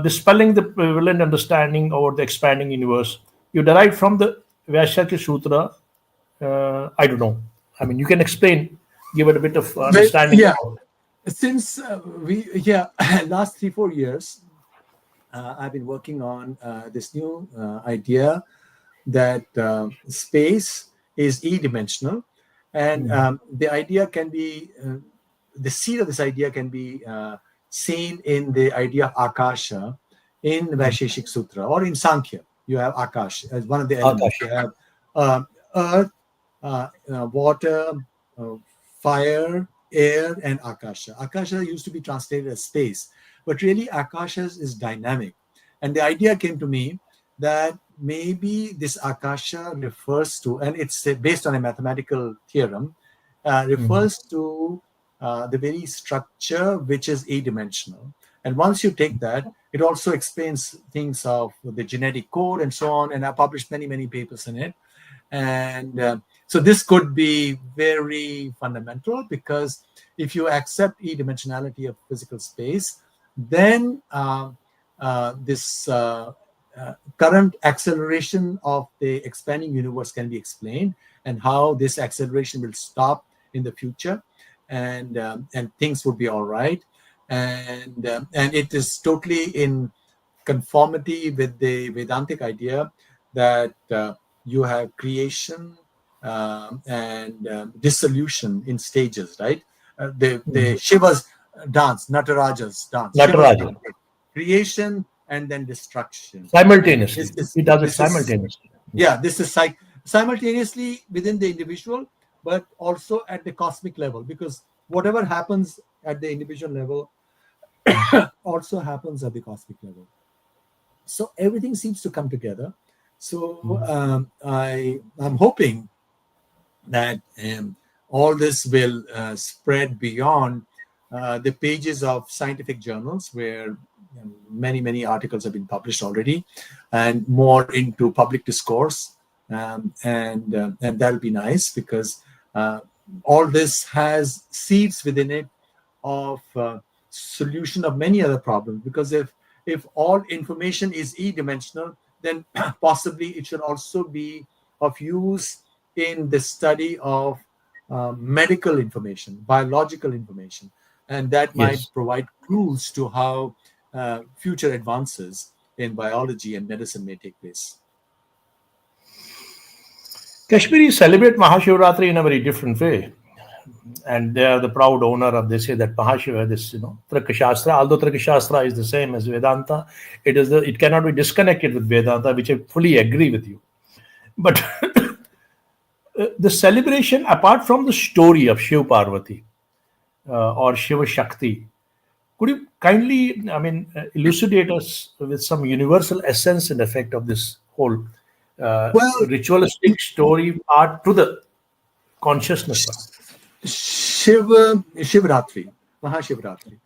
[SPEAKER 1] dispelling the prevalent understanding over the expanding universe. You derived from the Vaishakya Sutra. I don't know. I mean, you can explain, give it a bit of
[SPEAKER 3] Well,
[SPEAKER 1] understanding
[SPEAKER 3] yeah,
[SPEAKER 1] about.
[SPEAKER 3] since last 3-4 years, I've been working on this new idea that space is e-dimensional, and the idea can be the seed of this idea can be seen in the idea of akasha in Vaisheshik Sutra or in Sankhya. You have akash as one of the elements.
[SPEAKER 1] Akash.
[SPEAKER 3] You have earth, water, uh, fire, air, and akasha. Akasha used to be translated as space, but really akasha is dynamic. And the idea came to me that maybe this akasha refers to, and it's based on a mathematical theorem, refers to the very structure which is a-dimensional. And once you take that, it also explains things of the genetic code and so on. And I published many, many papers in it. And so this could be very fundamental, because if you accept e-dimensionality of physical space, then this current acceleration of the expanding universe can be explained, and how this acceleration will stop in the future, and things would be all right, and it is totally in conformity with the Vedantic idea that you have creation and dissolution in stages, right? The Shiva's dance, Nataraja's dance, Shiva's
[SPEAKER 1] Natarajan.
[SPEAKER 3] dance, creation and then destruction.
[SPEAKER 1] Simultaneously.
[SPEAKER 3] This is
[SPEAKER 1] He does it
[SPEAKER 3] this is
[SPEAKER 1] simultaneously.
[SPEAKER 3] yeah, this is simultaneously within the individual, but also at the cosmic level, because whatever happens at the individual level also happens at the cosmic level. So everything seems to come together. So I'm hoping that all this will spread beyond the pages of scientific journals, where many articles have been published already, and more into public discourse, and that'll be nice, because all this has seeds within it of solution of many other problems. Because if all information is e-dimensional, then possibly it should also be of use in the study of medical information, biological information, and that might
[SPEAKER 1] Yes.
[SPEAKER 3] provide clues to how future advances in biology and medicine may take place.
[SPEAKER 1] Kashmiris celebrate Mahashivratri in a very different way. And they are the proud owner of, they say that Mahashiva, this, Tarkashastra, although Tarkashastra is the same as Vedanta, it cannot be disconnected with Vedanta, which I fully agree with you. But the celebration, apart from the story of Shiv Parvati or Shiva Shakti, could you kindly, elucidate us with some universal essence and effect of this whole
[SPEAKER 3] Well,
[SPEAKER 1] ritualistic story part to the consciousness part?
[SPEAKER 3] Shivratri, Mahashivratri.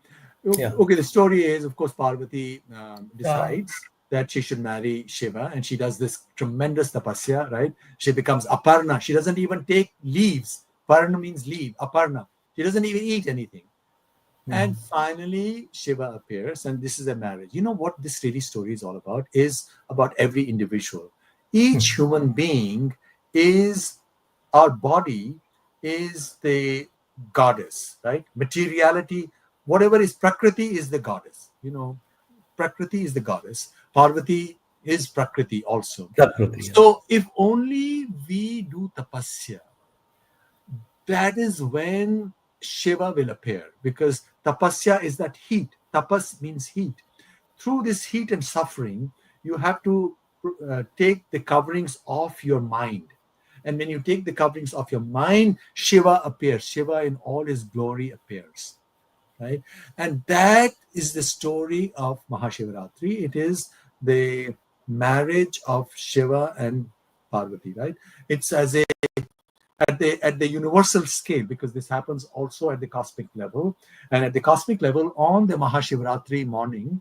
[SPEAKER 1] Yeah.
[SPEAKER 3] Okay, the story is, of course, Parvati
[SPEAKER 1] Yeah.
[SPEAKER 3] decides that she should marry Shiva, and she does this tremendous tapasya, right? She becomes Aparna. She doesn't even take leaves. Parna means leave. Aparna. She doesn't even eat anything. And finally, Shiva appears, and this is a marriage. You know what this really story is all about? Is about every individual. Each human being is, our body is the goddess, right? Materiality, whatever is Prakriti is the goddess. Prakriti is the goddess. Parvati is Prakriti also.
[SPEAKER 1] Prakriti, yeah.
[SPEAKER 3] So if only we do tapasya, that is when Shiva will appear, because tapasya is that heat. Tapas means heat. Through this heat and suffering, you have to take the coverings off your mind. And when you take the coverings off your mind, Shiva appears. Shiva in all his glory appears, right? And that is the story of Mahashivratri. It is the marriage of Shiva and Parvati, right? It's as a at the universal scale, because this happens also at the cosmic level. And at the cosmic level, on the Mahashivratri morning,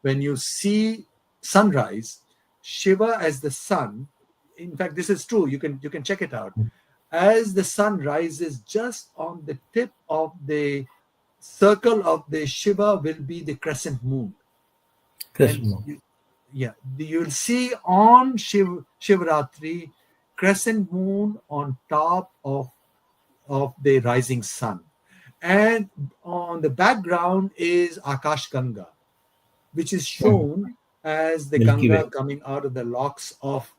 [SPEAKER 3] when you see sunrise, Shiva as the sun. In fact, this is true. You can check it out. As the sun rises, just on the tip of the circle of the Shiva will be the crescent moon. And
[SPEAKER 1] Krishna.
[SPEAKER 3] you'll see on Shivratri, crescent moon on top of the rising sun. And on the background is Akash Ganga, which is shown as the
[SPEAKER 1] Milky
[SPEAKER 3] Ganga
[SPEAKER 1] Way.
[SPEAKER 3] coming out of the locks of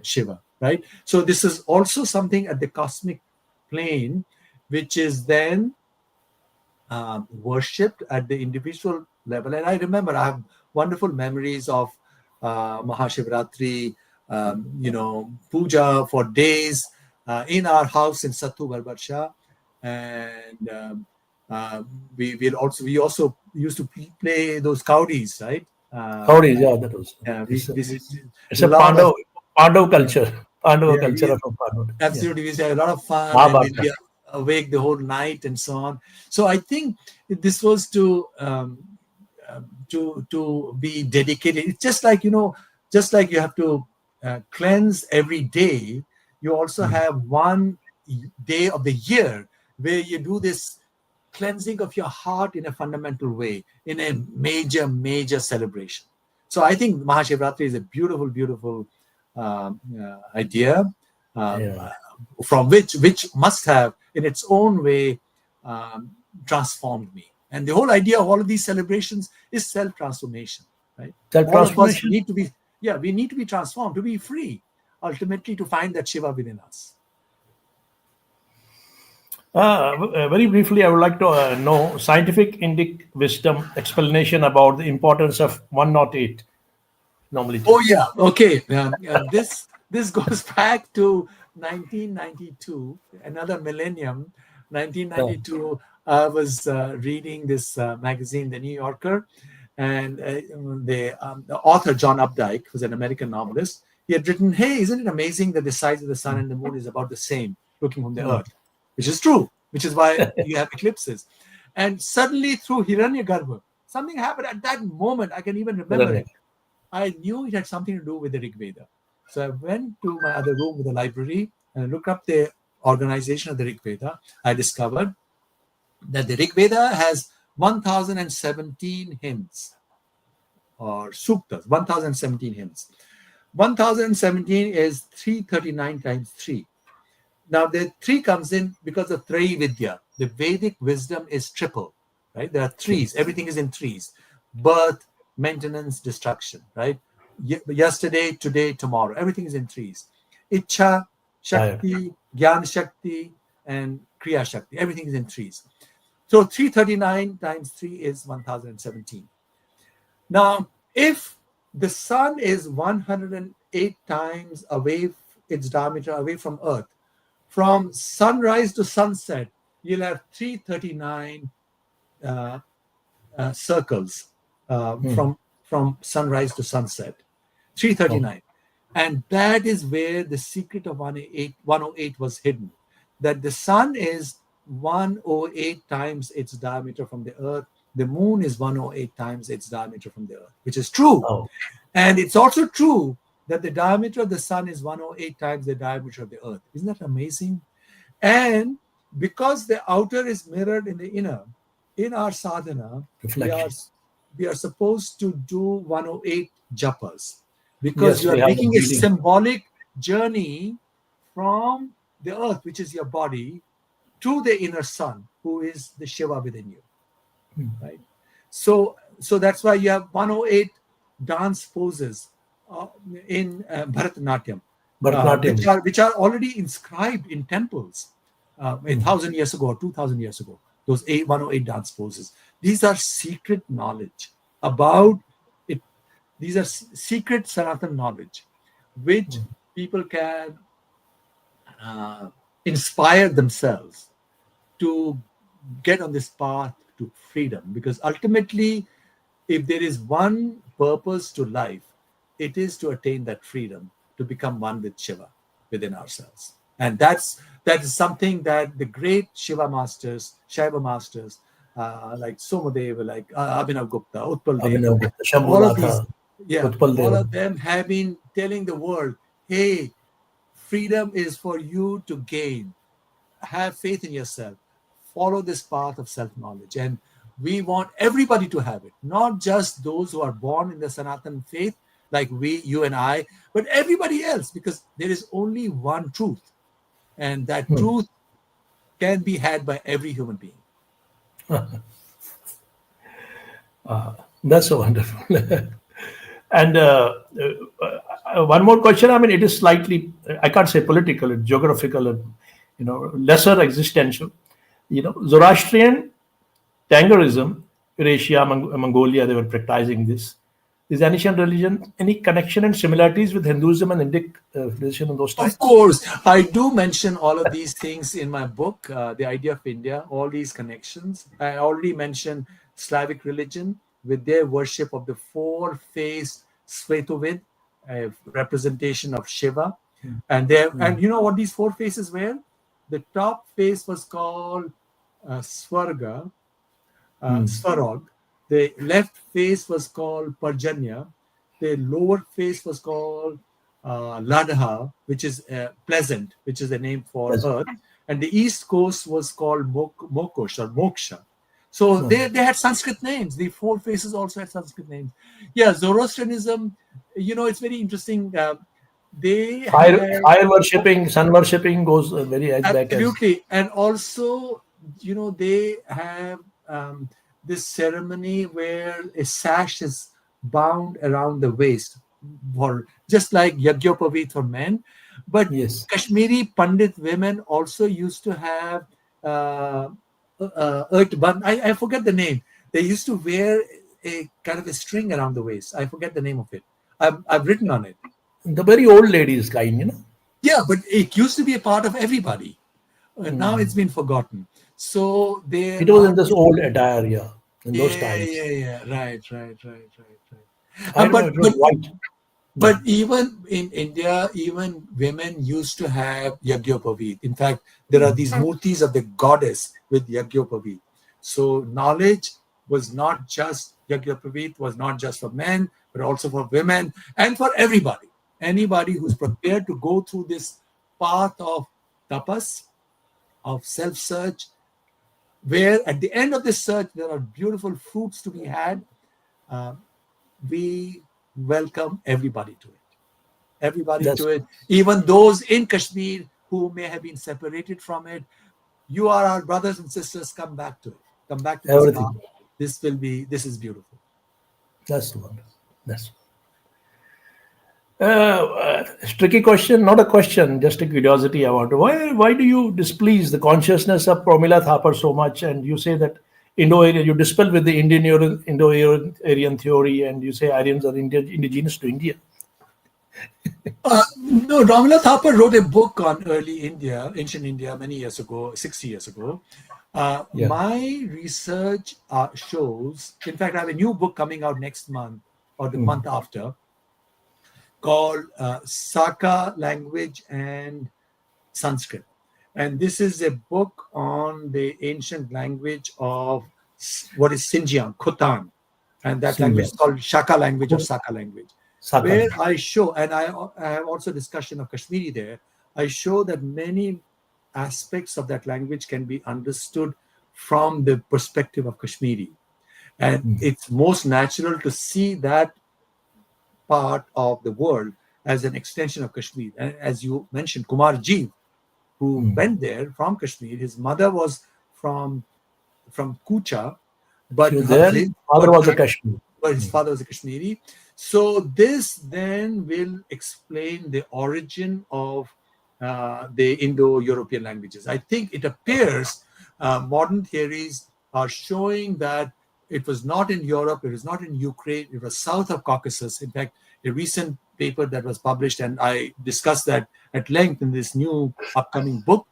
[SPEAKER 3] Shiva, right? So this is also something at the cosmic plane, which is then worshipped at the individual level. And I remember I have wonderful memories of Mahashivratri, puja for days in our house in Sattu Barbarsha. And we also used to play those cowdies, right?
[SPEAKER 1] Howdy, yeah, that was.
[SPEAKER 3] We
[SPEAKER 1] It's a,
[SPEAKER 3] visited
[SPEAKER 1] it's
[SPEAKER 3] a
[SPEAKER 1] a
[SPEAKER 3] lot of
[SPEAKER 1] Pandav culture. Pandava
[SPEAKER 3] yeah,
[SPEAKER 1] culture of Pandav. Yeah.
[SPEAKER 3] absolutely. We used to have a lot of fun, and we'll
[SPEAKER 1] Mahabharata.
[SPEAKER 3] be awake the whole night and so on. So I think this was to be dedicated. It's just like just like you have to cleanse every day. You also have one day of the year where you do this cleansing of your heart in a fundamental way, in a major celebration. So I think Mahashivratri is a beautiful idea,
[SPEAKER 1] Yeah.
[SPEAKER 3] from which must have in its own way transformed me. And the whole idea of all of these celebrations is self-transformation, right?
[SPEAKER 1] Self
[SPEAKER 3] All of us
[SPEAKER 1] transformation.
[SPEAKER 3] need to be, we need to be transformed to be free, ultimately to find that Shiva within us.
[SPEAKER 1] Very briefly, I would like to know scientific Indic wisdom explanation about the importance of 108 normality.
[SPEAKER 3] Oh yeah, okay. This goes back to 1992, another millennium.
[SPEAKER 1] Yeah.
[SPEAKER 3] 1992. I was reading this magazine, The New Yorker, and the author John Updike, who's an American novelist, he had written, "Hey, isn't it amazing that the size of the sun and the moon is about the same looking from the
[SPEAKER 1] Mm.
[SPEAKER 3] Earth?" Which is true. Which is why you have eclipses. And suddenly, through Hiranyagarbha, something happened at that moment. I can even remember
[SPEAKER 1] Correct.
[SPEAKER 3] it. I knew it had something to do with the Rig Veda. So I went to my other room with the library and looked up the organization of the Rig Veda. I discovered that the Rig Veda has 1017 hymns or suktas, 1017 hymns. 1017 is 339 times 3. Now the 3 comes in because of Vidya. The Vedic wisdom is triple, right? There are threes. Everything is in threes. Birth, maintenance, destruction, right? Yesterday, today, tomorrow. Everything is in threes. Icha,
[SPEAKER 1] Yeah.
[SPEAKER 3] Shakti, Gyan Shakti, and Kriya Shakti. Everything is in threes. So 339 times 3 is 1017. Now, if the sun is 108 times away, its diameter away from Earth, from sunrise to sunset, you'll have 339 circles from sunrise to sunset.
[SPEAKER 1] Oh,
[SPEAKER 3] 339. And that is where the secret of 108 was hidden. That the sun is 108 times its diameter from the earth. The moon is 108 times its diameter from the earth, which is true.
[SPEAKER 1] oh,
[SPEAKER 3] And it's also true that the diameter of the sun is 108 times the diameter of the earth. Isn't that amazing? And because the outer is mirrored in the inner, in our sadhana, we are
[SPEAKER 1] reflection.
[SPEAKER 3] we are supposed to do 108 japas, because
[SPEAKER 1] Yes,
[SPEAKER 3] you are
[SPEAKER 1] we have the
[SPEAKER 3] making a
[SPEAKER 1] breathing.
[SPEAKER 3] symbolic journey from the earth, which is your body, to the inner sun, who is the Shiva within you, right? So that's why you have 108 dance poses in Bharatanatyam,
[SPEAKER 1] Bharatanatyam.
[SPEAKER 3] which are already inscribed in temples 1,000 years ago or 2,000 years ago. Those 108 dance poses. These are secret knowledge about it. These are secret Sanatan knowledge, which people can inspire themselves to get on this path to freedom. Because ultimately, if there is one purpose to life, it is to attain that freedom, to become one with Shiva within ourselves. And that is something that the great Shaiva masters, like Somadeva, like Abhinav Gupta, Utpal Dev,
[SPEAKER 1] Abhinav Gupta,
[SPEAKER 3] all of these,
[SPEAKER 1] Shambhulatha,
[SPEAKER 3] yeah,
[SPEAKER 1] Utpal
[SPEAKER 3] all
[SPEAKER 1] Deva.
[SPEAKER 3] of them have been telling the world, hey, freedom is for you to gain. Have faith in yourself. Follow this path of self-knowledge. And we want everybody to have it, not just those who are born in the Sanatan faith, like you and I, but everybody else, because there is only one truth. And that
[SPEAKER 1] Hmm.
[SPEAKER 3] truth can be had by every human being.
[SPEAKER 1] That's so wonderful. And one more question. I mean, it is slightly, I can't say political, it's geographical, lesser existential. Zoroastrian Tangorism, Eurasia, Mongolia, they were practicing this. Is ancient religion any connection and similarities with Hinduism and Indic religion in those
[SPEAKER 3] Of
[SPEAKER 1] times?
[SPEAKER 3] course, I do mention all of these things in my book, The Idea of India, all these connections. I already mentioned Slavic religion with their worship of the four-faced Svetovid, a representation of Shiva. And you know what these four faces were? The top face was called Swarga, Svarog. The left face was called Parjanya. The lower face was called Ladha, which is pleasant, which is the name for
[SPEAKER 1] Yes.
[SPEAKER 3] earth. And the east coast was called Mokosh or Moksha. So they had Sanskrit names. The four faces also had Sanskrit names. Yeah, Zoroastrianism, it's very interesting. They have
[SPEAKER 1] Fire worshipping, sun worshipping goes very as back as.
[SPEAKER 3] absolutely, and also, they have this ceremony where a sash is bound around the waist, for just like Yagyopavit for men. But
[SPEAKER 1] Yes.
[SPEAKER 3] Kashmiri Pandit women also used to have I forget the name. They used to wear a kind of a string around the waist. I forget the name of it. I've written on it.
[SPEAKER 1] The very old ladies kind.
[SPEAKER 3] Yeah, but it used to be a part of everybody. Now it's been forgotten. So there
[SPEAKER 1] It was
[SPEAKER 3] are
[SPEAKER 1] in this old attire, yeah, in those times.
[SPEAKER 3] yeah. Right.
[SPEAKER 1] I don't know,
[SPEAKER 3] But
[SPEAKER 1] it was white. Yeah.
[SPEAKER 3] even in India, even women used to have Yagyopavit. In fact, there are these murtis of the goddess with Yagyopavit. So knowledge was not just Yagyopavit was not just for men, but also for women and for everybody. Anybody who's prepared to go through this path of tapas, of self-search, where at the end of this search there are beautiful fruits to be had. We welcome everybody to it. Everybody
[SPEAKER 1] That's
[SPEAKER 3] to it, even those in Kashmir who may have been separated from it. You are our brothers and sisters. Come back to it. Come back to this path.
[SPEAKER 1] everything.
[SPEAKER 3] This is beautiful.
[SPEAKER 1] That's wonderful. That's tricky question, not a question, just a curiosity. I want to. Why do you displease the consciousness of Pramila Thapar so much? And you say that Indo-Aryan, you dispel with the Indo-Aryan theory, and you say Aryans are indigenous to India.
[SPEAKER 3] No, Ramila Thapar wrote a book on early India, ancient India, many years ago, 60 years ago.
[SPEAKER 1] Yeah.
[SPEAKER 3] My research shows, in fact, I have a new book coming out next month or the month after called Saka Language and Sanskrit. And this is a book on the ancient language of what is Xinjiang, Khotan. And that language is
[SPEAKER 1] Xinjiang.
[SPEAKER 3] called Shaka language or Saka language,
[SPEAKER 1] Saka.
[SPEAKER 3] where I show, and I have also discussion of Kashmiri there, I show that many aspects of that language can be understood from the perspective of Kashmiri. And it's most natural to see that part of the world as an extension of Kashmir. And as you mentioned, Kumar Jeev, who went there from Kashmir, his mother was from Kucha,
[SPEAKER 1] She
[SPEAKER 3] but
[SPEAKER 1] was there. Father was a Kashmir.
[SPEAKER 3] his father was a Kashmiri. So this then will explain the origin of the Indo-European languages. I think it appears modern theories are showing that it was not in Europe, it was not in Ukraine, it was south of Caucasus. In fact, a recent paper that was published, and I discussed that at length in this new upcoming book,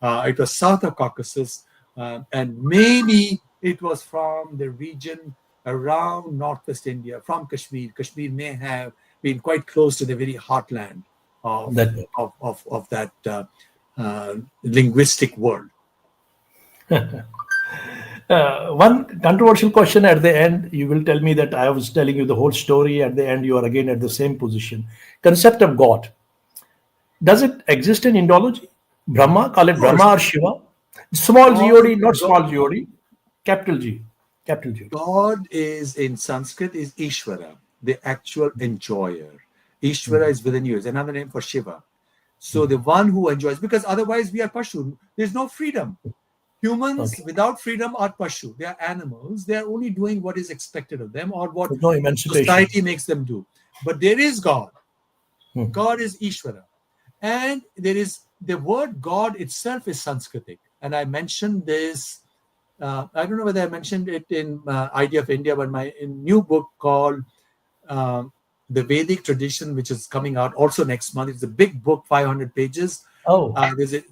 [SPEAKER 3] it was south of Caucasus, and maybe it was from the region around northwest India, from Kashmir. Kashmir may have been quite close to the very heartland of
[SPEAKER 1] That
[SPEAKER 3] that linguistic world.
[SPEAKER 1] One controversial question at the end. You will tell me that I was telling you the whole story. At the end, you are again at the same position. Concept of God. Does it exist in Indology? Brahma, call it
[SPEAKER 3] Of course,
[SPEAKER 1] Brahma or Shiva. Small
[SPEAKER 3] God,
[SPEAKER 1] God, not
[SPEAKER 3] God,
[SPEAKER 1] small God. Capital G. Capital G.
[SPEAKER 3] God is in Sanskrit is Ishvara, the actual enjoyer. Ishvara is within you. It's another name for Shiva. So the one who enjoys, because otherwise we are Pashu. There's no freedom. Humans
[SPEAKER 1] Okay.
[SPEAKER 3] without freedom are Pashu. They are animals. They are only doing what is expected of them or what
[SPEAKER 1] There's no emancipation.
[SPEAKER 3] society makes them do. But there is God.
[SPEAKER 1] Hmm.
[SPEAKER 3] God is Ishvara. And there is the word God itself is Sanskritic. And I mentioned this. I don't know whether I mentioned it in Idea of India, but my new book called The Vedic Tradition, which is coming out also next month. It's a big book, 500 pages.
[SPEAKER 1] Oh,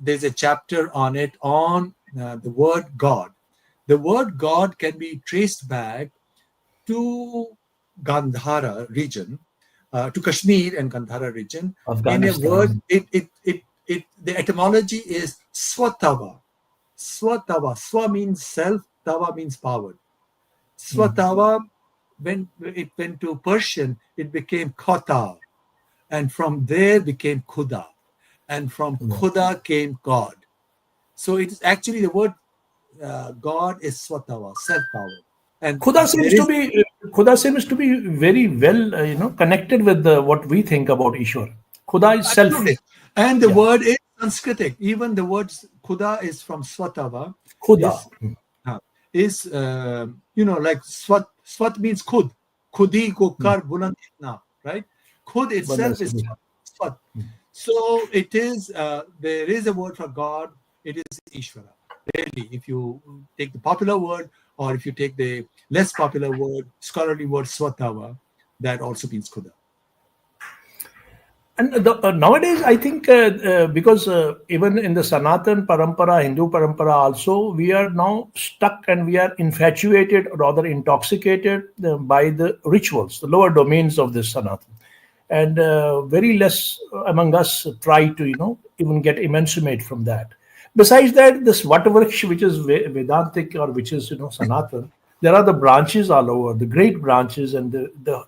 [SPEAKER 3] There's a chapter on it on the word God. The word God can be traced back to Gandhara region, to Kashmir and Gandhara region. In a word,
[SPEAKER 1] Afghanistan.
[SPEAKER 3] the etymology is Swatava. Swatava. Swa means self, Tava means power. Swatava, when it went to Persian, it became Khota. And from there became Khuda. And from
[SPEAKER 1] Yeah.
[SPEAKER 3] Khuda came God. So it is actually the word God is Swatava, self power. And
[SPEAKER 1] Khuda
[SPEAKER 3] there
[SPEAKER 1] seems to
[SPEAKER 3] is
[SPEAKER 1] be Khuda seems to be very well, connected with what we think about Ishwar. Khuda is self.
[SPEAKER 3] absolutely. And the
[SPEAKER 1] Yeah.
[SPEAKER 3] word is Sanskritic. Even the word Khuda is from Swatava,
[SPEAKER 1] Khuda.
[SPEAKER 3] is like Swat means khud. Khudi ko kar buland itna, right? Khud
[SPEAKER 1] Banda
[SPEAKER 3] itself is
[SPEAKER 1] Singh.
[SPEAKER 3] Swat. So it is, there is a word for God, it is Ishvara. Really, if you take the popular word or if you take the less popular word, scholarly word Swatava, that also means Khuda.
[SPEAKER 1] And nowadays, I think because even in the Sanatan Parampara, Hindu Parampara also, we are now stuck and we are infatuated, rather intoxicated by the rituals, the lower domains of this Sanatan. And very less among us try to, even get emancipate from that. Besides that, this Vatavriksha, which is Vedantic or which is, Sanatan, there are the branches all over, the great branches, and the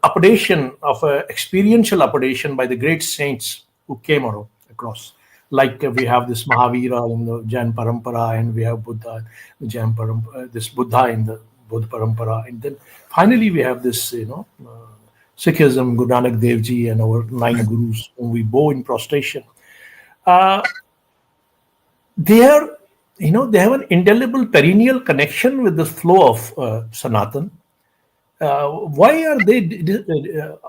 [SPEAKER 1] updation of experiential updation by the great saints who came across. Like we have this Mahavira in the Jain Parampara, and we have Buddha, the Jain Parampara, this Buddha in the Buddha Parampara, and then finally we have this, Sikhism, Guru Nanak Dev Ji, and our nine gurus whom we bow in prostration. Uh, they are, they have an indelible perennial connection with the flow of Sanatan. Why are they,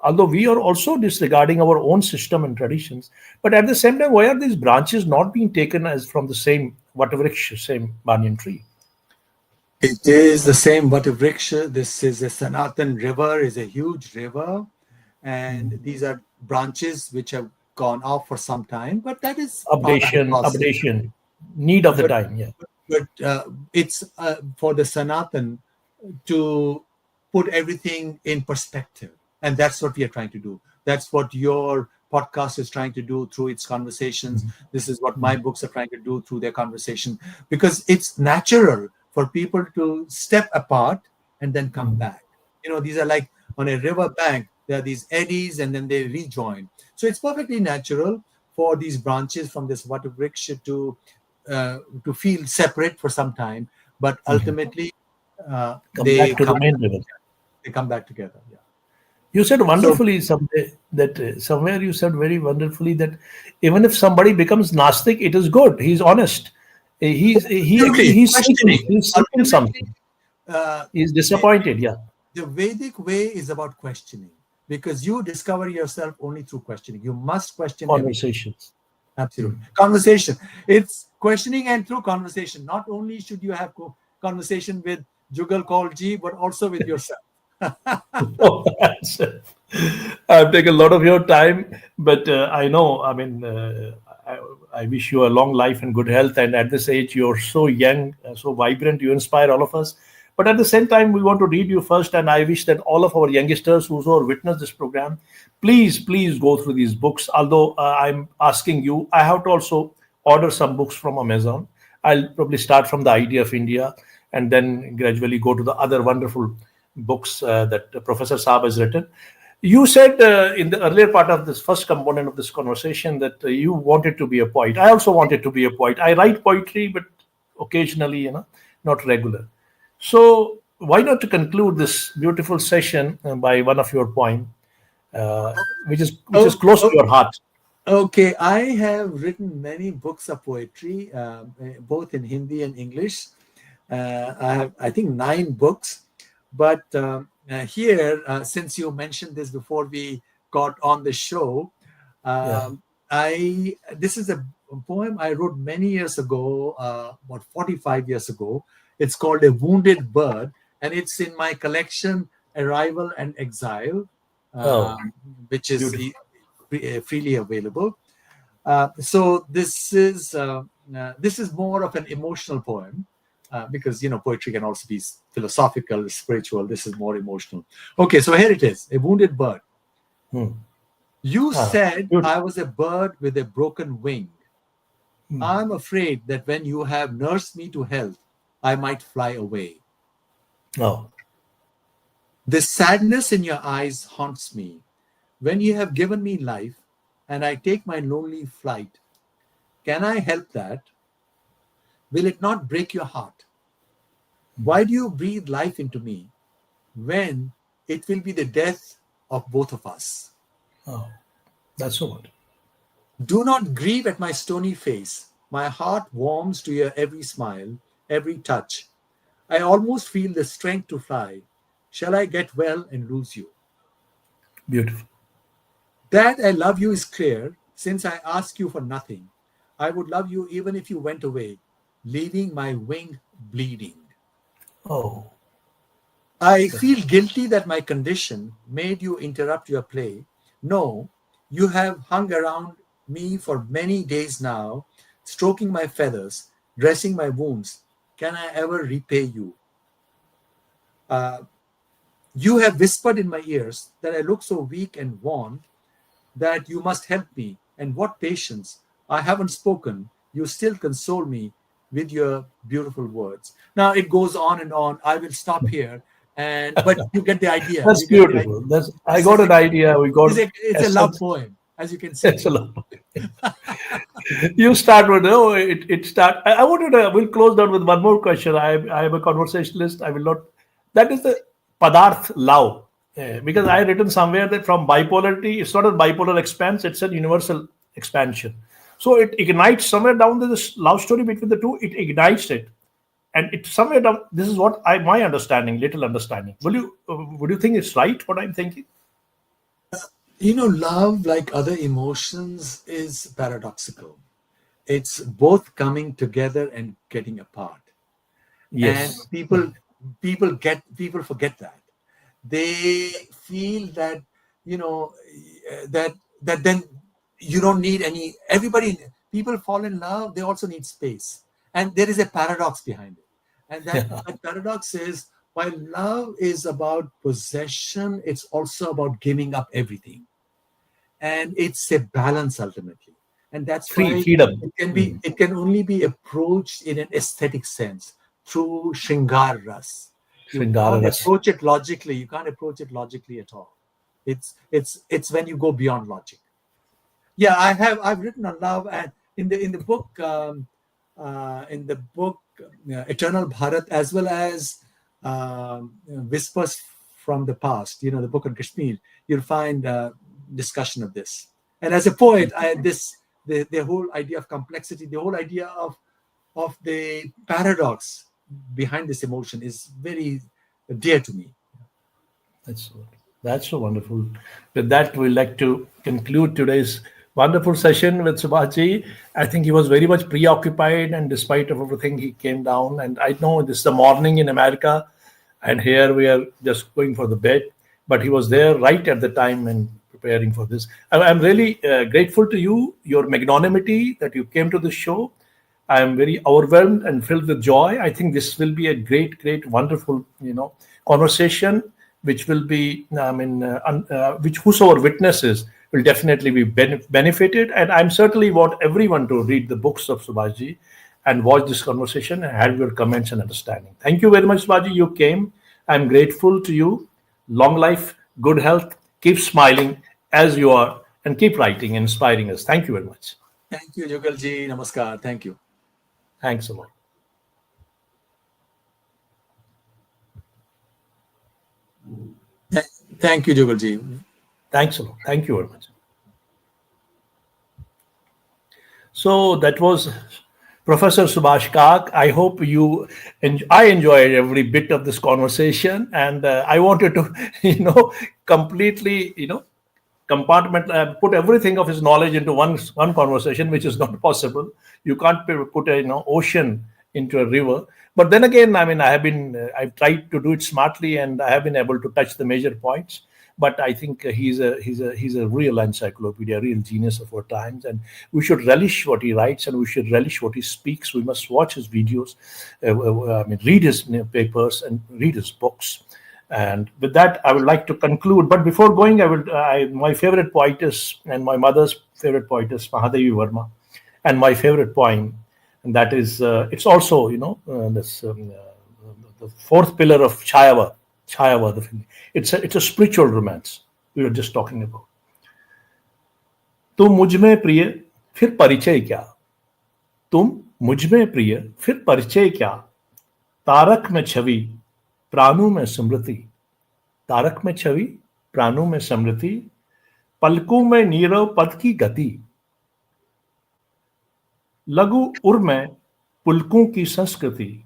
[SPEAKER 1] although we are also disregarding our own system and traditions, but at the same time, why are these branches not being taken as from the same Vatavriksha, same banyan tree?
[SPEAKER 3] It is the same Vatavriksha. This is a Sanatan river, is a huge river. And these are branches which have gone off for some time, but that is part of the process.
[SPEAKER 1] Updation, need of the
[SPEAKER 3] But
[SPEAKER 1] time, yeah.
[SPEAKER 3] it's for the Sanatan to put everything in perspective. And that's what we are trying to do. That's what your podcast is trying to do through its conversations. This is what my books are trying to do through their conversation, because it's natural for people to step apart and then come back. These are like on a river bank, there are these eddies and then they rejoin. So it's perfectly natural for these branches from this Vatavriksha to feel separate for some time, but ultimately
[SPEAKER 1] Come back to the main river.
[SPEAKER 3] they come back together. Yeah.
[SPEAKER 1] You said
[SPEAKER 3] So
[SPEAKER 1] wonderfully someday that somewhere you said very wonderfully that even if somebody becomes Gnostic, it is good. He's honest.
[SPEAKER 3] absolutely questioning.
[SPEAKER 1] He's seeking
[SPEAKER 3] Ultimately,
[SPEAKER 1] something.
[SPEAKER 3] uh,
[SPEAKER 1] He's
[SPEAKER 3] the,
[SPEAKER 1] disappointed. Yeah,
[SPEAKER 3] the Vedic way is about questioning, because you discover yourself only through questioning. You must question everything.
[SPEAKER 1] conversations.
[SPEAKER 3] Absolutely. Conversation. It's questioning and through conversation. Not only should you have conversation with Jugal Koul ji, but also with yourself.
[SPEAKER 1] Oh, I've taken a lot of your time, but I know. I mean, I wish you a long life and good health. And at this age, you're so young, so vibrant. You inspire all of us. But at the same time, we want to read you first, and I wish that all of our youngsters who are witness this program, please go through these books. Although I'm asking you, I have to also order some books from Amazon. I'll probably start from the idea of India and then gradually go to the other wonderful books that Professor Saab has written. You said in the earlier part of this first component of this conversation that you wanted to be a poet. I also wanted to be a poet. I write poetry, but occasionally, not regular. So why not to conclude this beautiful session by one of your poem, which is
[SPEAKER 3] Oh,
[SPEAKER 1] close to
[SPEAKER 3] oh,
[SPEAKER 1] your heart.
[SPEAKER 3] okay. I have written many books of poetry, both in Hindi and English. I have, I think, 9 books. But here, since you mentioned this before we got on the show,
[SPEAKER 1] Yeah.
[SPEAKER 3] I this is a poem I wrote many years ago, about 45 years ago. It's called A Wounded Bird, and it's in my collection Arrival and Exile,
[SPEAKER 1] Oh,
[SPEAKER 3] which is
[SPEAKER 1] beautiful.
[SPEAKER 3] freely available. So this is more of an emotional poem, because poetry can also be philosophical, spiritual. This is more emotional. Okay, so here it is: A Wounded Bird.
[SPEAKER 1] Hmm.
[SPEAKER 3] You
[SPEAKER 1] Ah,
[SPEAKER 3] said
[SPEAKER 1] beautiful.
[SPEAKER 3] I was a bird with a broken wing. I'm afraid that when you have nursed me to health, I might fly away.
[SPEAKER 1] Oh,
[SPEAKER 3] The sadness in your eyes haunts me. When you have given me life and I take my lonely flight, can I help that? Will it not break your heart? Why do you breathe life into me when it will be the death of both of us?
[SPEAKER 1] oh, that's so good.
[SPEAKER 3] Do not grieve at my stony face. My heart warms to your every smile, every touch. I almost feel the strength to fly. Shall I get well and lose you?
[SPEAKER 1] Beautiful.
[SPEAKER 3] That I love you is clear, since I ask you for nothing. I would love you even if you went away, leaving my wing bleeding.
[SPEAKER 1] Oh,
[SPEAKER 3] I feel guilty that my condition made you interrupt your play. No, you have hung around me for many days now, stroking my feathers, dressing my wounds. Can I ever repay you? You have whispered in my ears that I look so weak and worn that you must help me. And what patience! I haven't spoken. You still console me with your beautiful words. Now it goes on and on. I will stop here, and but you get the idea.
[SPEAKER 1] that's
[SPEAKER 3] You get the
[SPEAKER 1] beautiful.
[SPEAKER 3] idea.
[SPEAKER 1] That's I
[SPEAKER 3] It's
[SPEAKER 1] got
[SPEAKER 3] it's
[SPEAKER 1] an
[SPEAKER 3] a
[SPEAKER 1] idea. We got
[SPEAKER 3] it's a love
[SPEAKER 1] essence.
[SPEAKER 3] poem, as you can see.
[SPEAKER 1] It's a lot. You start with it start. I wanted to. We'll close down with one more question. I am a conversationalist. I will not. That is the padarth love. Because I written somewhere that from bipolarity, it's not a bipolar expanse, it's a universal expansion. So it ignites somewhere down this love story between the two, it ignites it. And it somewhere down, this is what I my understanding, little understanding. Would you think it's right what I'm thinking?
[SPEAKER 3] Love, like other emotions, is paradoxical. It's both coming together and getting apart. And
[SPEAKER 1] Yes.
[SPEAKER 3] people forget that. They feel that you know that then you don't need any everybody. People fall in love, they also need space, and there is a paradox behind it. And that paradox is, while love is about possession, it's also about giving up everything, and it's a balance ultimately. And that's why
[SPEAKER 1] Freedom.
[SPEAKER 3] it can only be approached in an aesthetic sense through shringar ras. You
[SPEAKER 1] Shringara
[SPEAKER 3] can't
[SPEAKER 1] Ras.
[SPEAKER 3] approach it logically. You can't approach it logically at all. It's when you go beyond logic. Yeah, I've written on love, and in the book Eternal Bharat, as well as Whispers from the Past, the book on Kashmir, you'll find discussion of this. And as a poet, the whole idea of complexity, the whole idea of the paradox behind this emotion is very dear to me.
[SPEAKER 1] That's so, that's so wonderful. With that, we'd like to conclude today's wonderful session with Subhaji. I think he was very much preoccupied, and despite of everything, he came down. And I know this is the morning in America, and here we are just going for the bed. But he was there right at the time and preparing for this. I'm really grateful to you, your magnanimity that you came to the show. I am very overwhelmed and filled with joy. I think this will be a great, great, wonderful, conversation, which will be, which whosoever witnesses will definitely be benefited. And I'm certainly want everyone to read the books of Subhashji and watch this conversation and have your comments and understanding. Thank you very much, Subhashji. You came. I'm grateful to you. Long life, good health. Keep smiling as you are, and keep writing and inspiring us. Thank you very much.
[SPEAKER 3] Thank you, Jugal ji. Namaskar. Thank you.
[SPEAKER 1] Thanks a lot.
[SPEAKER 3] Thank you, Jugal ji.
[SPEAKER 1] Thanks a lot. Thank you very much. So that was Professor Subhash Kak. I hope I enjoyed every bit of this conversation, and I wanted to, completely, compartment put everything of his knowledge into one conversation, which is not possible. You can't put a ocean into a river. But then again, I've tried to do it smartly, and I have been able to touch the major points. But I think he's a real encyclopedia, a real genius of our times, and we should relish what he writes, and we should relish what he speaks. We must watch his videos, read his papers, and read his books. And with that, I would like to conclude. But before going, my favorite poetess and my mother's favorite poetess, Mahadevi Verma, and my favorite poem, and that is it's also the fourth pillar of Chayava. It's a spiritual romance we were just talking about. तुम मुझ में प्रिय फिर परिचय क्या, तुम मुझ में प्रिय फिर परिचय क्या, तारक में छवि प्राणों में स्मृति, तारक में छवि प्राणों में स्मृति, पलकों में नीरव पद की गति, लघु उर में पुलकों की संस्कृति,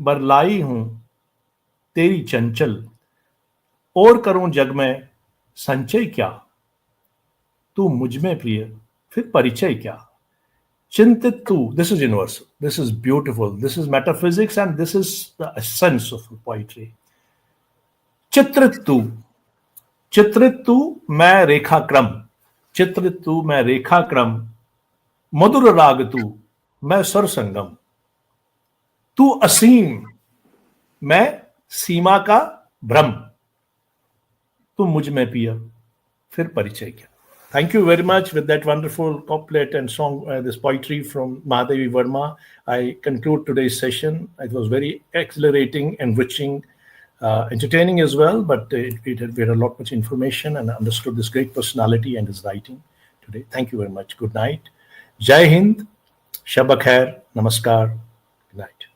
[SPEAKER 1] बरलाई हूं तेरी चंचल, और करूं जग में संचय क्या, तू मुझ में प्रिय फिर परिचय क्या, चिंतित तू. This is universal, this is beautiful, this is metaphysics, and this is the essence of poetry. चित्रित तू मैं रेखाक्रम, चित्रित तू मैं रेखाक्रम, मधुर राग तू मैं सरसंगम, तू असीम मैं सीमा का भ्रम, तू मुझ में पिया फिर परिचय क्या. Thank you very much. With that wonderful couplet and song, this poetry from Mahadevi Verma, I conclude today's session. It was very exhilarating, enriching, entertaining as well, but we had a lot much information and understood this great personality and his writing today. Thank you very much. Good night. Jai Hind. Shab Khair. Namaskar. Good night.